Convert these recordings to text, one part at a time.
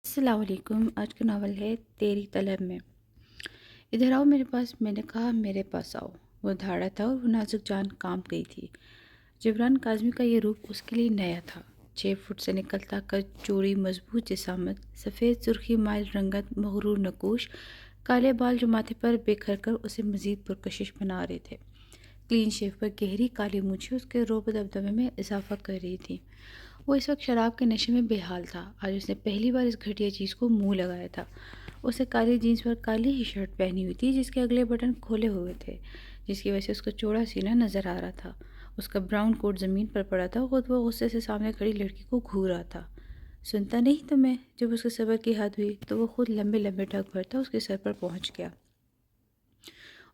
السلام علیکم۔ آج کا ناول ہے تیری طلب میں۔ ادھر آؤ میرے پاس، میں نے کہا میرے پاس آؤ۔ وہ دھاڑا تھا اور وہ نازک جان کانپ گئی تھی۔ جبران کاظمی کا یہ روپ اس کے لیے نیا تھا۔ 6 فٹ سے نکلتا قد، چوڑی مضبوط جسامت، سفید سرخی مائل رنگت، مغرور نقوش، کالے بال جو ماتھے پر بکھر کر اسے مزید پرکشش بنا رہے تھے۔ کلین شیو پر گہری کالی مونچھیں اس کے روب و دبدبے میں اضافہ کر رہی تھیں۔ وہ اس وقت شراب کے نشے میں بے حال تھا۔ آج اس نے پہلی بار اس گھٹیا چیز کو منہ لگایا تھا۔ اسے کالی جینس پر کالی ہی شرٹ پہنی ہوئی تھی جس کے اگلے بٹن کھولے ہوئے تھے، جس کی وجہ سے اس کا چوڑا سینہ نظر آ رہا تھا۔ اس کا براؤن کوٹ زمین پر پڑا تھا۔ خود وہ غصے سے سامنے کھڑی لڑکی کو گھور رہا تھا۔ سنتا نہیں تمہیں؟ جب اس کے صبر کی حد ہوئی تو وہ خود لمبے لمبے ڈھک بھرتا اس کے سر پر پہنچ گیا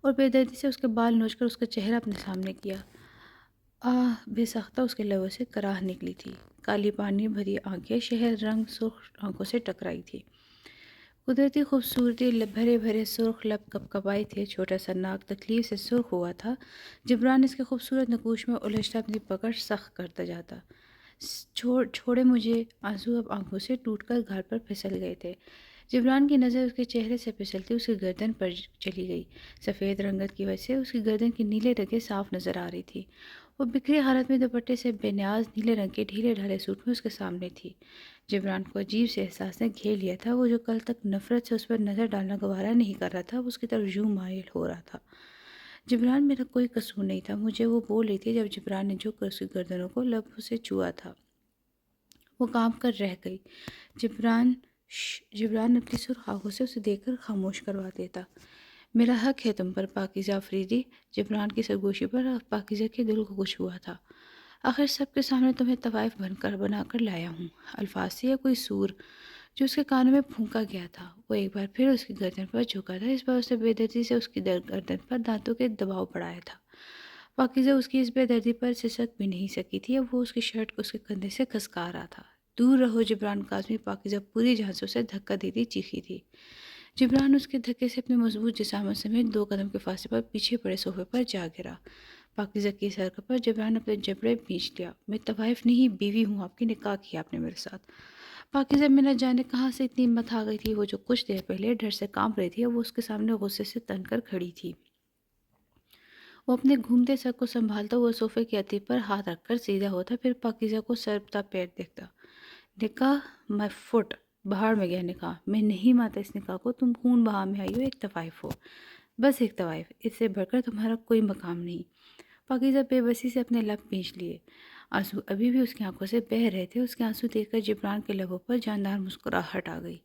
اور بے دردی سے اس کے بال نوچ کر اس کا چہرہ اپنے سامنے کیا۔ بے ساختہ اس کے لبوں سے کراہ نکلی تھی۔ کالی پانی بھری آنکھیں شہر رنگ سرخ آنکھوں سے ٹکرائی تھی۔ قدرتی خوبصورتی، بھرے بھرے سرخ لب کپ کپائے تھے، چھوٹا سا ناک تکلیف سے سرخ ہوا تھا۔ جبران اس کے خوبصورت نقوش میں الجھتا اپنی پکڑ سخت کرتا جاتا۔ چھوڑے مجھے۔ آنسو اب آنکھوں سے ٹوٹ کر گھاٹ پر پھسل گئے تھے۔ جبران کی نظر اس کے چہرے سے پھسلتی اس کی گردن پر چلی گئی۔ سفید رنگت کی وجہ سے اس کی گردن کی نیلے رگیں صاف نظر آ رہی تھی۔ وہ بکھری حالت میں دوپٹے سے بے نیاز نیلے رنگ کے ڈھیلے ڈھالے سوٹ میں اس کے سامنے تھی۔ جبران کو عجیب سے احساس نے گھیر لیا تھا۔ وہ جو کل تک نفرت سے اس پر نظر ڈالنا گوارا نہیں کر رہا تھا، وہ اس کی طرف یوں مائل ہو رہا تھا۔ جبران، میرا کوئی قصور نہیں تھا مجھے، وہ بول رہی تھی جب جبران نے جھک کر اس کی گردنوں کو لبوں سے چھوا تھا۔ وہ کانپ کر رہ گئی۔ جبران اپنی سرخ آنکھوں سے اسے دیکھ کر خاموش کروا دیتا۔ میرا حق ہے تم پر پاکیزہ افریدی۔ جبران کی سرگوشی پر پاکیزہ کے دل کو کچھ ہوا تھا۔ آخر سب کے سامنے تمہیں طوائف بنا کر لایا ہوں۔ الفاظ سے یا کوئی سور جو اس کے کانوں میں پھونکا گیا تھا۔ وہ ایک بار پھر اس کی گردن پر جھکا تھا۔ اس بار اسے بے دردی سے اس کی گردن پر دانتوں کے دباؤ بڑھایا تھا۔ پاکیزہ اس کی اس بے دردی پر سسک بھی نہیں سکی تھی۔ اب وہ اس کی شرٹ کو اس کے کندھے سے کھسکا رہا تھا۔ دور رہو جبران کاظمی، پاکیزہ پوری جان سے اسے دھکا دیتی چیخی تھی۔ جبران اس کے دھکے سے اپنے مضبوط جسامت سمیت 2 قدم کے فاصلے پر پیچھے پڑے صوفے پر جا گرا۔ پاکیزہ کی سر پر جبران اپنے جبڑے بھینچ لیا۔ میں طوائف نہیں، بیوی ہوں آپ کی، نکاح کیا آپ نے میرے ساتھ۔ پاکیزہ میں نہ جانے کہاں سے اتنی ہمت آ گئی تھی۔ وہ جو کچھ دیر پہلے ڈر سے کانپ رہی تھی، اب وہ اس کے سامنے غصے سے تن کر کھڑی تھی۔ وہ اپنے گھومتے سر کو سنبھالتا ہوا صوفے کی اتھی پر ہاتھ رکھ کر سیدھا ہوتا، پھر پاکیزہ کو سر پیر دیکھتا۔ نکاح؟ مائی فٹ! بہاڑ میں گیا نکاح! میں نہیں مانتا اس نکاح کو۔ تم خون بہا میں آئی ہو، ایک طوائف ہو، بس ایک طوائف، اس سے بڑھ کر تمہارا کوئی مقام نہیں۔ پاکیزہ بے بسی سے اپنے لب پینچ لیے۔ آنسو ابھی بھی اس کی آنکھوں سے بہہ رہے تھے۔ اس کے آنسو دیکھ کر جبران کے لبوں پر جاندار مسکراہٹ آ گئی۔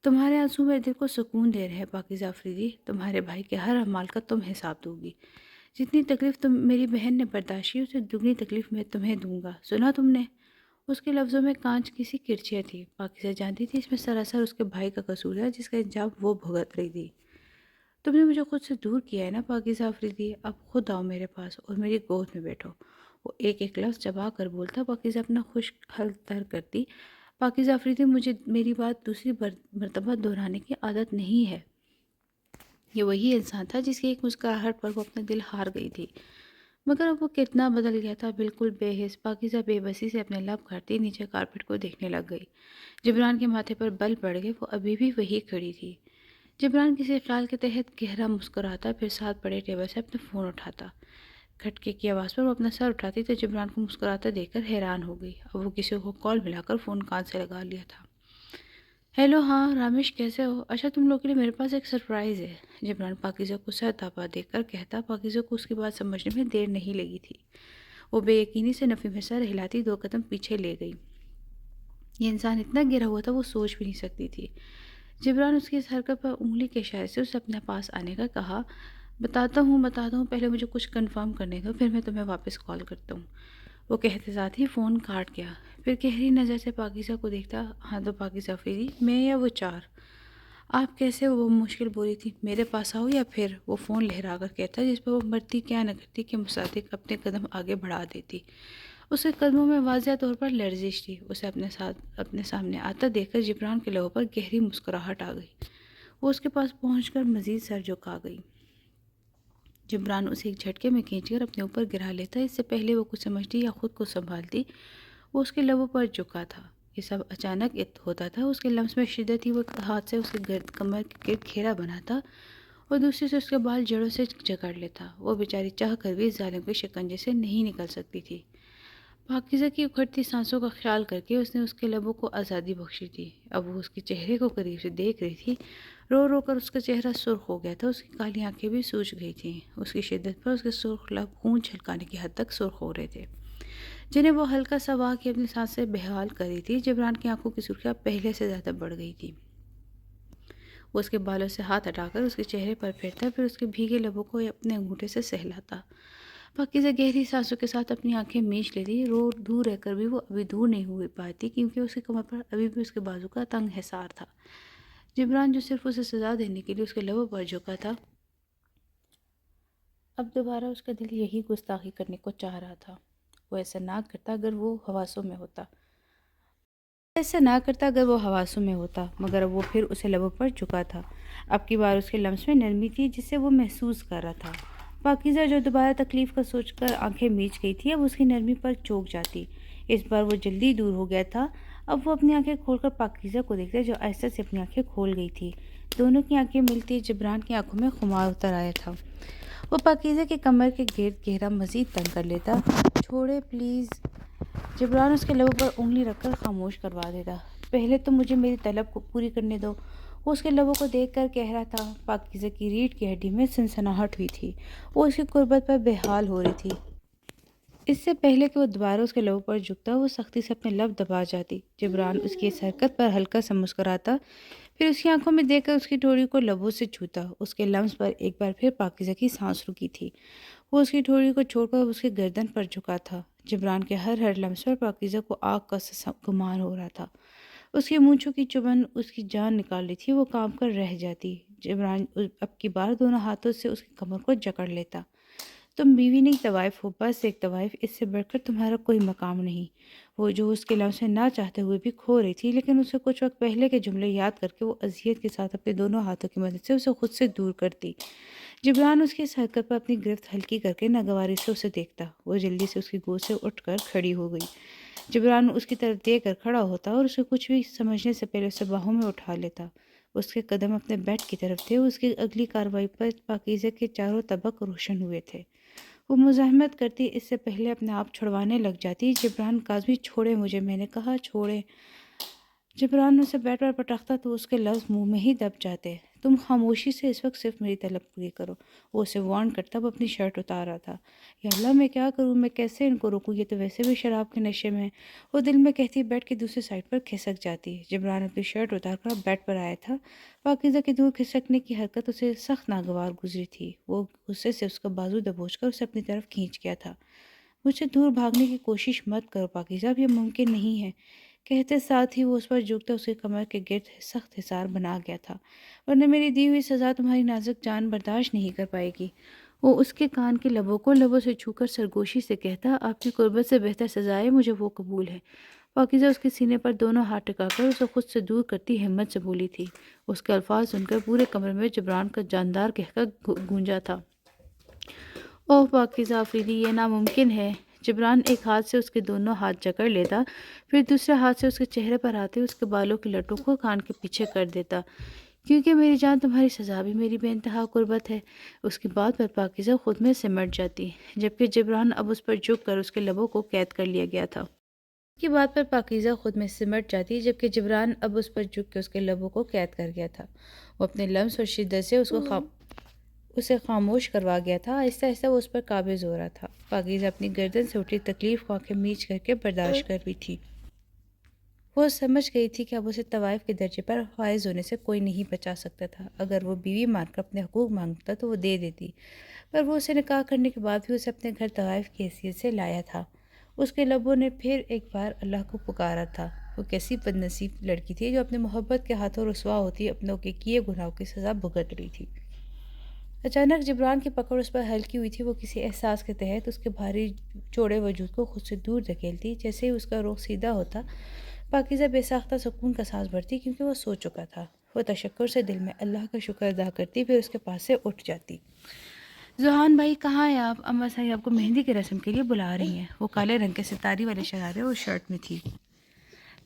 تمہارے آنسو میرے دل کو سکون دے رہے ہیں پاکیزہ افریدی۔ تمہارے بھائی کے ہر اعمال کا تم حساب دو گی۔ جتنی تکلیف تم میری بہن نے برداشت کی، اسے دگنی تکلیف میں تمہیں دوں گا، سنا تم نے؟ اس کے لفظوں میں کانچ کی سی کرچیاں تھی۔ پاکیزہ جانتی تھی اس میں سراسر اس کے بھائی کا قصور ہے جس کا الزام وہ بھگت رہی تھی۔ تم نے مجھے خود سے دور کیا ہے نا پاکیزہ افریدی، اب خود آؤ میرے پاس اور میری گود میں بیٹھو۔ وہ ایک ایک لفظ چبا کر بولتا۔ پاکیزہ اپنا خشک حل تر کرتی۔ پاکیزہ افریدی، مجھے میری بات دوسری مرتبہ دہرانے کی عادت نہیں ہے۔ یہ وہی انسان تھا جس کی ایک مسکراہٹ پر وہ اپنا دل ہار گئی تھی، مگر اب وہ کتنا بدل گیا تھا، بالکل بے حس۔ پاکیزہ بے بسی سے اپنے لب کرتی نیچے کارپیٹ کو دیکھنے لگ گئی۔ جبران کے ماتھے پر بل پڑ گئے۔ وہ ابھی بھی وہی کھڑی تھی۔ جبران کسی خیال کے تحت گہرا مسکراتا، پھر ساتھ پڑے ٹیبل سے اپنا فون اٹھاتا۔ کھٹکے کی آواز پر وہ اپنا سر اٹھاتی تو جبران کو مسکراتا دیکھ کر حیران ہو گئی۔ اب وہ کسی کو کال ملا کر فون کان سے لگا لیا تھا۔ ہیلو، ہاں رامیش، کیسے ہو؟ اچھا، تم لوگ کے لیے میرے پاس ایک سرپرائز ہے، جبران پاکیزہ کو سر تاپا دیکھ کر کہتا۔ پاکیزہ کو اس کی بات سمجھنے میں دیر نہیں لگی تھی۔ وہ بے یقینی سے نفی میں سر ہلاتی 2 قدم پیچھے لے گئی۔ یہ انسان اتنا گرا ہوا تھا وہ سوچ بھی نہیں سکتی تھی۔ جبران اس کی اس حرکت پر انگلی کے اشارے سے اسے اپنے پاس آنے کا کہا۔ بتاتا ہوں، پہلے مجھے کچھ کنفرم کرنے دو، پھر میں تمہیں واپس کال کرتا ہوں۔ وہ کہتے ساتھ ہی فون کاٹ گیا۔ پھر گہری نظر سے پاکیزہ کو دیکھتا۔ ہاں تو پاکیزہ افریدی، میں یا وہ چار؟ آپ کیسے ہو؟ وہ مشکل بولی تھی۔ میرے پاس آؤ یا پھر؟ وہ فون لہرا کر کہتا، جس پر وہ مرتی کیا نہ کرتی کے مصادق اپنے قدم آگے بڑھا دیتی۔ اس کے قدموں میں واضح طور پر لرزش تھی۔ اسے اپنے سامنے آتا دیکھ کر جبران کے لبوں پر گہری مسکراہٹ آ گئی۔ وہ اس کے پاس پہنچ کر مزید سر جھکا گئی۔ جبران اسے ایک جھٹکے میں کھینچ کر اپنے اوپر گرا لیتا۔ اس سے پہلے وہ کچھ سمجھتی یا خود کو سنبھالتی، وہ اس کے لبوں پر جھکا تھا۔ یہ سب اچانک ہوتا تھا۔ اس کے لمس میں شدت تھی، وہ ہاتھ سے اس کے گرد کمر کے گرد گھیرا بناتا اور دوسری سے اس کے بال جڑوں سے جکڑ لیتا۔ وہ بیچاری چاہ کر بھی اس ظالم کے شکنجے سے نہیں نکل سکتی تھی۔ پاکیزہ کی اکھڑتی سانسوں کا خیال کر کے اس نے اس کے لبوں کو آزادی بخشی تھی۔ اب وہ اس کے چہرے کو قریب سے دیکھ رہی تھی۔ رو رو کر اس کا چہرہ سرخ ہو گیا تھا، اس کی کالی آنکھیں بھی سوج گئی تھیں۔ اس کی شدت پر اس کے سرخ لب خون چھلکانے کی حد تک سرخ ہو رہے تھے، جنہیں وہ ہلکا سا واہ کے اپنی سانس سے بحال کر رہی تھی۔ جبران کی آنکھوں کی سرخیاں پہلے سے زیادہ بڑھ گئی تھی۔ وہ اس کے بالوں سے ہاتھ ہٹا کر اس کے چہرے پر پھیرتا، پھر اس کے بھیگے لبوں کو اپنے انگوٹھے سے سہلاتا۔ پاکیزہ گہری سانسوں کے ساتھ اپنی آنکھیں میچ لیتی۔ دور رہ کر بھی وہ ابھی دور نہیں ہوئی پاتی، کیونکہ اس کی کمر پر ابھی بھی اس کے بازو کا تنگ حصار تھا۔ جبران جو صرف اسے سزا دینے کے لیے اس کے لبوں پر جھکا تھا، اب دوبارہ اس کا دل یہی گستاخی کرنے کو چاہ رہا تھا۔ وہ ایسا نہ کرتا اگر وہ حواسوں میں ہوتا، مگر وہ پھر اسے لبوں پر جھکا تھا۔ اب کی بار اس کے لمس میں نرمی تھی جسے وہ محسوس کر رہا تھا۔ پاکیزہ جو دوبارہ تکلیف کا سوچ کر آنکھیں میچ گئی تھی، اب اس کی نرمی پر چوک جاتی۔ اس بار وہ جلدی دور ہو گیا تھا۔ اب وہ اپنی آنکھیں کھول کر پاکیزہ کو دیکھتا، جو آہستہ سے اپنی آنکھیں کھول گئی تھی۔ دونوں کی آنکھیں ملتی جبران کی آنکھوں میں خمار اتر آیا تھا۔ وہ پاکیزہ کے کمر کے گرد گہرا مزید تنگ کر لیتا۔ چھوڑے پلیز، جبران اس کے لبوں پر انگلی رکھ کر خاموش کروا دیتا۔ پہلے تو مجھے میری طلب کو پوری کرنے دو، وہ اس کے لبوں کو دیکھ کر کہہ رہا تھا۔ پاکیزہ کی ریڑھ کی ہڈی میں سنسناہٹ ہوئی تھی، وہ اس کی قربت پر بحال ہو رہی تھی۔ اس سے پہلے کہ وہ دوبارہ اس کے لبوں پر جھکتا، وہ سختی سے اپنے لب دبا جاتی۔ جبران اس کی اس حرکت پر ہلکا سا مسکراتا، پھر اس کی آنکھوں میں دیکھ کر اس کی ٹھوڑی کو لبوں سے چھوتا۔ اس کے لمس پر ایک بار پھر پاکیزہ کی سانس رکی تھی۔ وہ اس کی ٹھوڑی کو چھوڑ کر اس کی گردن پر جھکا تھا۔ جبران کے ہر لمس پر پاکیزہ کو آگ کا سا گمان ہو رہا تھا۔ اس کی مونچھوں کی چبھن اس کی جان نکال رہی تھی، وہ کانپ کر رہ جاتی۔ جبران اب کی بار دونوں ہاتھوں سے اس کی کمر کو جکڑ لیتا۔ تم بیوی نہیں طوائف ہو، بس ایک طوائف، اس سے بڑھ کر تمہارا کوئی مقام نہیں۔ وہ جو اس کے لمس میں نہ چاہتے ہوئے بھی کھو رہی تھی، لیکن اسے کچھ وقت پہلے کے جملے یاد کر کے وہ اذیت کے ساتھ اپنے دونوں ہاتھوں کی مدد سے اسے خود سے دور کرتی۔ جبران اس کی اس حرکت پر اپنی گرفت ہلکی کر کے ناگواری سے اسے دیکھتا۔ وہ جلدی سے اس کی گود سے اٹھ کر کھڑی ہو گئی۔ جبران اس کی طرف دیکھ کر کھڑا ہوتا اور اسے کچھ بھی سمجھنے سے پہلے اسے باہوں میں اٹھا لیتا۔ اس کے قدم اپنے بیڈ کی طرف تھے۔ اس کی اگلی کارروائی پر پاکیزہ کے چاروں طبق روشن ہوئے تھے۔ وہ مزاحمت کرتی، اس سے پہلے اپنے آپ چھڑوانے لگ جاتی۔ جبران کاظمی، چھوڑے مجھے، میں نے کہا چھوڑے۔ جبران اسے بیڈ پر پٹکتا تو اس کے لفظ منہ میں ہی دب جاتے۔ تم خاموشی سے اس وقت صرف میری طلب پوری کرو، وہ اسے وارن کرتا۔ وہ اپنی شرٹ اتار رہا تھا۔ یا اللہ، میں کیا کروں، میں کیسے ان کو روکوں، یہ تو ویسے بھی شراب کے نشے میں۔ وہ دل میں کہتی بیڈ کی دوسری سائڈ پر کھسک جاتی۔ جبران اپنی شرٹ اتار کر بیڈ پر آیا تھا۔ پاکیزہ کی دور کھسکنے کی حرکت اسے سخت ناگوار گزری تھی۔ وہ غصے سے اس کا بازو دبوچ کر اسے اپنی طرف کھینچ گیا تھا۔ مجھ سے دور بھاگنے کی کوشش مت کرو پاکیزہ، اب یہ ممکن نہیں ہے، کہتے ساتھ ہی وہ اس پر جھکتا اس کی کمر کے گرد سخت حصار بنا گیا تھا۔ ورنہ میری دی ہوئی سزا تمہاری نازک جان برداشت نہیں کر پائے گی۔ وہ اس کے کان کے لبوں کو لبوں سے چھو کر سرگوشی سے کہتا، آپ کی قربت سے بہتر سزائے مجھے وہ قبول ہے۔ پاکیزہ اس کے سینے پر دونوں ہاتھ ٹکا کر اسے خود سے دور کرتی ہمت سے بولی تھی۔ اس کے الفاظ سن کر پورے کمرے میں جبران کا جاندار قہقہ گونجا تھا۔ اوہ پاکیزہ آفریدی، یہ ناممکن ہے۔ جبران ایک ہاتھ سے اس کے دونوں ہاتھ جکڑ لیتا، پھر دوسرے ہاتھ سے اس کے چہرے پر آتے اس کے بالوں کی لٹوں کو کان کے پیچھے کر دیتا۔ کیونکہ میری جان، تمہاری سزا بھی میری بے انتہا قربت ہے۔ اس کی بات پر پاکیزہ خود میں سمٹ جاتی، جبکہ جبران اب اس پر جھک کر اس کے لبوں کو قید کر لیا گیا تھا۔ کی بات پر پاکیزہ خود میں سمٹ جاتی، جبکہ جبران اب اس پر جھک کے اس کے لبوں کو قید کر گیا تھا۔ وہ اپنے لمس اور شدت سے اسے خاموش کروا گیا تھا۔ آہستہ آہستہ وہ اس پر قابض ہو رہا تھا۔ پاکیزہ اپنی گردن سے اٹھی تکلیف کو آنکھیں میچ کر کے برداشت کر رہی تھی۔ وہ سمجھ گئی تھی کہ اب اسے طوائف کے درجے پر فائز ہونے سے کوئی نہیں بچا سکتا تھا۔ اگر وہ بیوی مان کر اپنے حقوق مانگتا تو وہ دے دیتی، پر وہ اسے نکاح کرنے کے بعد بھی اسے اپنے گھر طوائف کی حیثیت سے لایا تھا۔ اس کے لبوں نے پھر ایک بار اللہ کو پکارا تھا۔ وہ کیسی بد نصیب لڑکی تھی جو اپنے محبت کے ہاتھوں رسوا ہوتی اپنوں کے کیے گناہوں کی سزا بھگت رہی تھی۔ اچانک جبران کی پکڑ اس پر ہلکی ہوئی تھی۔ وہ کسی احساس کے تحت اس کے بھاری چوڑے وجود کو خود سے دور دھکیلتی۔ جیسے ہی اس کا رخ سیدھا ہوتا، پاکیزہ بے ساختہ سکون کا سانس بھرتی، کیونکہ وہ سو چکا تھا۔ وہ تشکر سے دل میں اللہ کا شکر ادا کرتی، پھر اس کے پاس سے اٹھ جاتی۔ ذوحان بھائی، کہاں ہیں آپ؟ اماں صاحب آپ کو مہندی کی رسم کے لیے بلا رہی ہیں۔ وہ کالے رنگ کے ستاری والے شرارے اور شرٹ میں تھی۔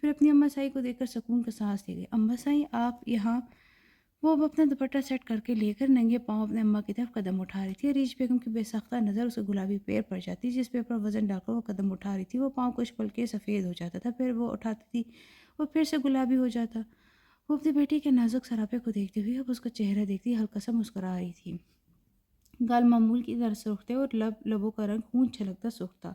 پھر اپنی اماں سائی کو دیکھ کر سکون کا سانس لے گئی۔ اماں سائی آپ یہاں؟ وہ اب اپنا دوپٹہ سیٹ کر کے لے کر ننگے پاؤں اپنے اماں کی طرف قدم اٹھا رہی تھی۔ ریچھ بیگم کی بے سختہ نظر اس کے گلابی پیر پر جاتی، جس پیر پر وزن ڈال کر وہ قدم اٹھا رہی تھی۔ وہ پاؤں کچھ پل کے سفید ہو جاتا تھا، پھر وہ اٹھاتی تھی وہ پھر سے گلابی ہو جاتا۔ وہ اپنی بیٹی کے نازک سراپے کو دیکھتی ہوئی اب اس کا چہرہ دیکھتی ہلکا سا مسکرا رہی تھی۔ گال معمول کی طرح سرخ تھے اور لبوں کا رنگ خون چھلکتا سرخ تھا۔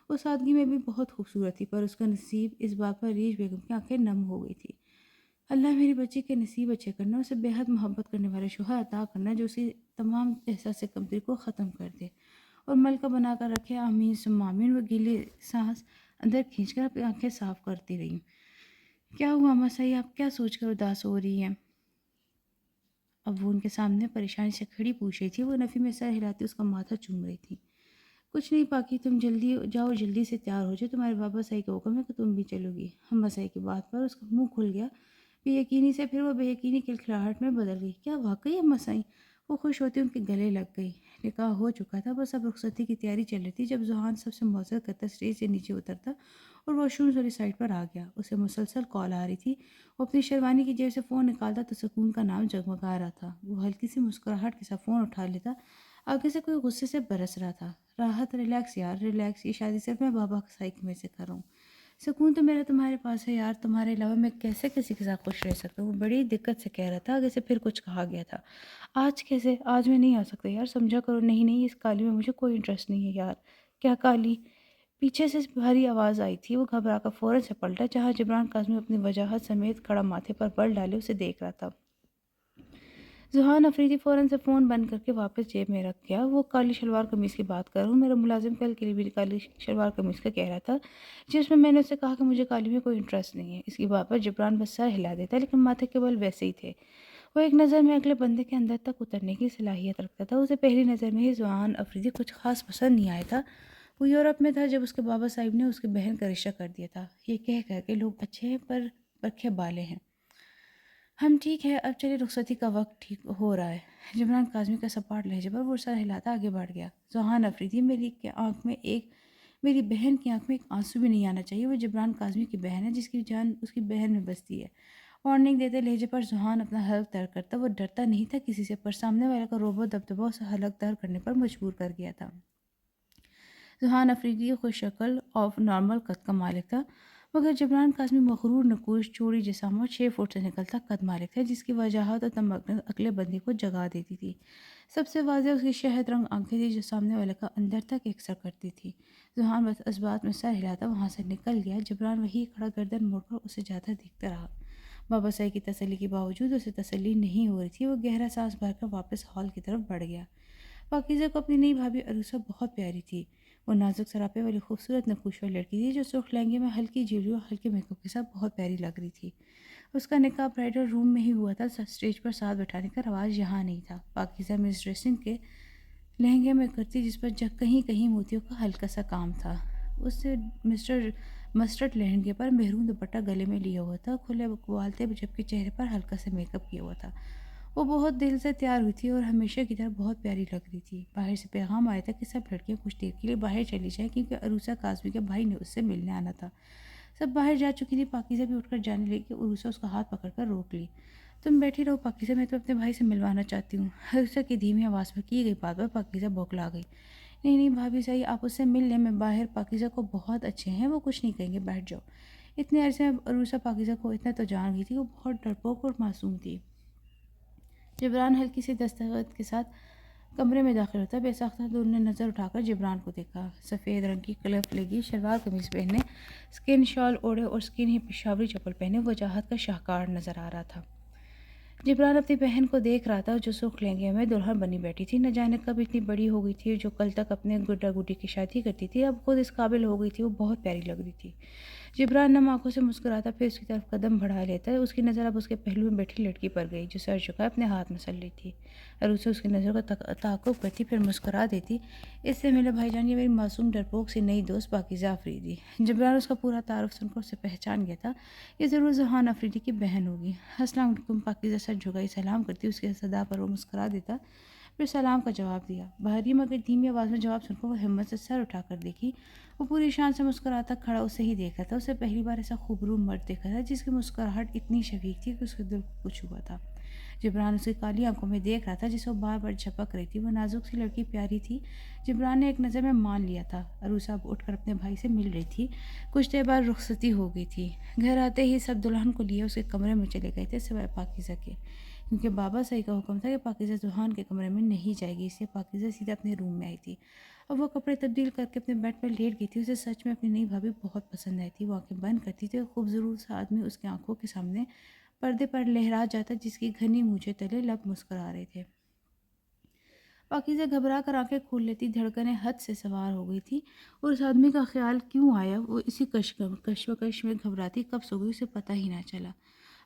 وہ سادگی میں بھی بہت خوبصورت تھی، پر اس کا نصیب اس بات پر ریچھ بیگم کی آنکھیں نم ہو گئی تھی۔ اللہ میری بچی کے نصیب اچھے کرنا، اسے بے حد محبت کرنے والے شوہر عطا کرنا جو اسی تمام احساس کمتری کو ختم کر دے اور ملکہ بنا کر رکھے۔ آمین ثم آمین۔ وہ گیلی سانس اندر کھینچ کر اپنی آنکھیں صاف کرتی رہی۔ کیا ہوا اماں سائی، آپ کیا سوچ کر اداس ہو رہی ہیں؟ اب وہ ان کے سامنے پریشانی سے کھڑی پوچھ رہی تھی۔ وہ نفی میں سر ہلاتی اس کا ماتھا چوم رہی تھی۔ کچھ نہیں پاکی، تم جلدی جاؤ، جلدی سے تیار ہو جاؤ، تمہارے بابا سائی کا حکم ہے کہ تم بھی چلو گی۔ اماں سائی کی بات پر اس کا منہ کھل گیا بے یقینی سے، پھر وہ بے یقینی کھلکھلاہٹ میں بدل گئی۔ کیا واقعی اماں سائی؟ وہ خوش ہوتی ان کے گلے لگ گئی۔ نکاح ہو چکا تھا، بس اب رخصتی کی تیاری چل رہی تھی جب ذوحان سب سے معذرت کرتا اسٹیج سے نیچے اترتا اور واش روم والی سائڈ پر آ گیا۔ اسے مسلسل کال آ رہی تھی۔ وہ اپنی شیروانی کی جیب سے فون نکالتا تو سکون کا نام جگمگا رہا تھا۔ وہ ہلکی سی مسکراہٹ کے ساتھ فون اٹھا لیتا۔ آگے سے کوئی غصے سے برس رہا تھا۔ راحت، ریلیکس یار ریلیکس، یہ شادی صرف میں بابا سائی کی وجہ سے کر رہا ہوں۔ سکون تو میرا تمہارے پاس ہے یار، تمہارے علاوہ میں کیسے کسی کے ساتھ خوش رہ سکتا ہوں؟ وہ بڑی دقت سے کہہ رہا تھا۔ آگے سے پھر کچھ کہا گیا تھا۔ آج کیسے؟ آج میں نہیں آ سکتا یار، سمجھا کرو۔ نہیں نہیں، اس کالی میں مجھے کوئی انٹرسٹ نہیں ہے یار۔ کیا کالی؟ پیچھے سے بھاری آواز آئی تھی۔ وہ گھبرا کر فوراً سے پلٹا، جہاں جبران کاظمی اپنی وجاہت سمیت کھڑا ماتھے پر بل ڈالے اسے دیکھ رہا تھا۔ ذوحان افریدی فوراً سے فون بند کر کے واپس جیب میں رکھ گیا۔ وہ کالی شلوار قمیص کی بات کر رہا ہوں، میرا ملازم کل کے لیے بھی کالی شلوار قمیص کا کہہ رہا تھا، جس میں نے اسے کہا کہ مجھے کالی میں کوئی انٹرسٹ نہیں ہے۔ اس کی بات پر جبران بس سر ہلا دیتا، لیکن ماتھے کے بل ویسے ہی تھے۔ وہ ایک نظر میں اگلے بندے کے اندر تک اترنے کی صلاحیت رکھتا تھا۔ اسے پہلی نظر میں ہی ذوحان افریدی کچھ خاص پسند نہیں آیا تھا۔ وہ یورپ میں تھا جب اس کے بابا صاحب نے اس کی بہن کا رشتہ کر دیا تھا، یہ کہہ کر کے لوگ اچھے ہیں پر پرکھے بالے ہیں۔ ہم ٹھیک ہے، اب چلے، رخصتی کا وقت ٹھیک ہو رہا ہے۔ جبران کاظمی کا سپاٹ لہجے پر وہ سر ہلاتا آگے بڑھ گیا۔ ذوحان افریدی، میری بہن کی آنکھ میں ایک آنسو بھی نہیں آنا چاہیے۔ وہ جبران کاظمی کی بہن ہے، جس کی جان اس کی بہن میں بستی ہے۔ وارننگ دیتے لہجے پر ذوحان اپنا حلق تر کرتا۔ وہ ڈرتا نہیں تھا کسی سے، پر سامنے والے کا روب و دبدبا اسے حلق تر کرنے پر مجبور کر گیا تھا۔ ذوحان افریدی خوش شکل آف نارمل قد کا مالک تھا، مگر جبران کاظمی مغرور، نقوش، چوڑی جسام اور 6 فٹ سے نکلتا قد مالک تھا، جس کی وجاہت اور تمکنت اگلے بندے کو جگا دیتی تھی۔ سب سے واضح اس کی شہد رنگ آنکھیں تھیں جو سامنے والے کا اندر تک یکسر کرتی تھی۔ ذوحان بس اس بات میں سر ہلاتا وہاں سے نکل گیا۔ جبران وہی کھڑا گردن موڑ کر اسے جاتا دیکھتا رہا۔ بابا سائی کی تسلی کے باوجود اسے تسلی نہیں ہو رہی تھی۔ وہ گہرا سانس بھر کر واپس ہال کی طرف بڑھ گیا۔ پاکیزہ کو اپنی نئی بھابھی عروسہ بہت پیاری تھی۔ وہ نازک سراپے والی خوبصورت نقوش والی لڑکی تھی جو سرخ لہنگے میں ہلکی جیوری اور ہلکے میک اپ کے ساتھ بہت پیاری لگ رہی تھی۔ اس کا نکاح برائڈل روم میں ہی ہوا تھا، اسٹیج پر ساتھ بٹھانے کا رواج یہاں نہیں تھا۔ پاکیزہ مس ڈریسنگ کے لہنگے میں کرتی، جس پر کہیں کہیں موتیوں کا ہلکا سا کام تھا۔ اس سے مسٹرڈ لہنگے پر مہرون دوپٹہ گلے میں لیا ہوا تھا، کھلے بال تھے، جبکہ چہرے پر ہلکا سا میک اپ کیا ہوا تھا۔ وہ بہت دل سے تیار ہوئی تھی اور ہمیشہ کی طرح بہت پیاری لگ رہی تھی۔ باہر سے پیغام آیا تھا کہ سب لڑکیاں کچھ دیر کے لیے باہر چلی جائیں، کیونکہ عروسہ کاظمی کے بھائی نے اس سے ملنے آنا تھا۔ سب باہر جا چکی تھی۔ پاکیزہ بھی اٹھ کر جانے لگی کہ عروسہ اس کا ہاتھ پکڑ کر روک لی۔ تم بیٹھی رہو پاکیزہ، میں تو اپنے بھائی سے ملوانا چاہتی ہوں۔ عروسہ کی دھیمی آواز پر کی گئی بات پر پاکیزہ بوکھلا گئی۔ نہیں نہیں بھابھی صاحب، آپ اس سے مل لیں، میں باہر پاکیزہ کو بہت اچھے ہیں، وہ کچھ نہیں کہیں گے، بیٹھ جاؤ۔ اتنے عرصے میں عروسہ پاکیزہ کو اتنا تو جان گئی تھی، وہ بہت ڈرپوک اور معصوم تھی۔ جبران ہلکی سی دستخط کے ساتھ کمرے میں داخل ہوتا، بے ساختہ دونوں نے نظر اٹھا کر جبران کو دیکھا۔ سفید رنگ کی کلف لگی شلوار قمیص پہنے، اسکن شال اوڑھے اور اسکن ہی پشاوری چپل پہنے، وجاہت کا شاہکار نظر آ رہا تھا۔ جبران اپنی بہن کو دیکھ رہا تھا جو سرخ لہنگے میں دلہن بنی بیٹھی تھی۔ نہ جانے کب اتنی بڑی ہو گئی تھی، جو کل تک اپنے گڈا گڈی کی شادی کرتی تھی اب خود اس قابل ہو گئی تھی۔ وہ بہت پیاری لگ رہی تھی۔ جبران نم آنکھوں سے مسکراتا، پھر اس کی طرف قدم بڑھا لیتا۔ اس کی نظر اب اس کے پہلو میں بیٹھی لڑکی پر گئی جو سر جھکائے اپنے ہاتھ مسل رہی تھی۔ عروسہ اس کی نظر کو تعاقب کرتی، پھر مسکرا دیتی، اس سے ملے بھائی جان، یہ میری معصوم ڈرپوک سی نئی دوست پاکیزہ افریدی۔ جبران اس کا پورا تعارف سن کر اسے پہچان گیا تھا، یہ ضرور ذوحان افریدی کی بہن ہوگی۔ السلام علیکم۔ پاکیزہ سر جھکائی سلام کرتی، اس کی صدا پر وہ مسکرا دیتا، پھر سلام کا جواب دیا۔ بحری مگر دھیمی آواز میں جواب سن کر وہ ہمت سے سر اٹھا کر دیکھی۔ وہ پوری شان سے مسکراتا کھڑا اسے ہی دیکھ رہا تھا۔ اسے پہلی بار ایسا خوبرو مرد دیکھا تھا جس کی مسکراہٹ اتنی شفیق تھی کہ اس کے دل کو کچھ ہوا تھا۔ جبران اسے کالی آنکھوں میں دیکھ رہا تھا جسے وہ بار بار جھپک رہی تھی۔ وہ نازک سی لڑکی پیاری تھی، جبران نے ایک نظر میں مان لیا تھا۔ عروسہ اب اٹھ کر اپنے بھائی سے مل رہی تھی۔ کچھ دیر بعد رخصتی ہو گئی تھی۔ گھر آتے ہی سب دلہن کو لیے اس کے کمرے میں چلے گئے تھے سوائے پاکیزہ کے، کیونکہ بابا صحیح کا حکم تھا کہ پاکیزہ زحان کے کمرے میں نہیں جائے گی، اس لیے پاکیزہ سیدھا اپنے روم میں آئی تھی۔ اب وہ کپڑے تبدیل کر کے اپنے بیڈ پر لیٹ گئی تھی۔ اسے سچ میں اپنی نئی بھابھی بہت پسند آئی تھی۔ وہ آنکھیں بند کرتی تھی اور خوبصورت سا آدمی اس کی آنکھوں کے سامنے پردے پر لہرا جاتا جس کی گھنی مونچھیں تلے لب مسکرا رہے تھے۔ پاکیزہ گھبرا کر آنکھیں کھول لیتی، دھڑکنیں حد سے سوار ہو گئی تھی اور اس آدمی کا خیال کیوں آیا وہ اسی کشمکش میں گھبراتی کب سو گئی اسے پتہ ہی نہ چلا۔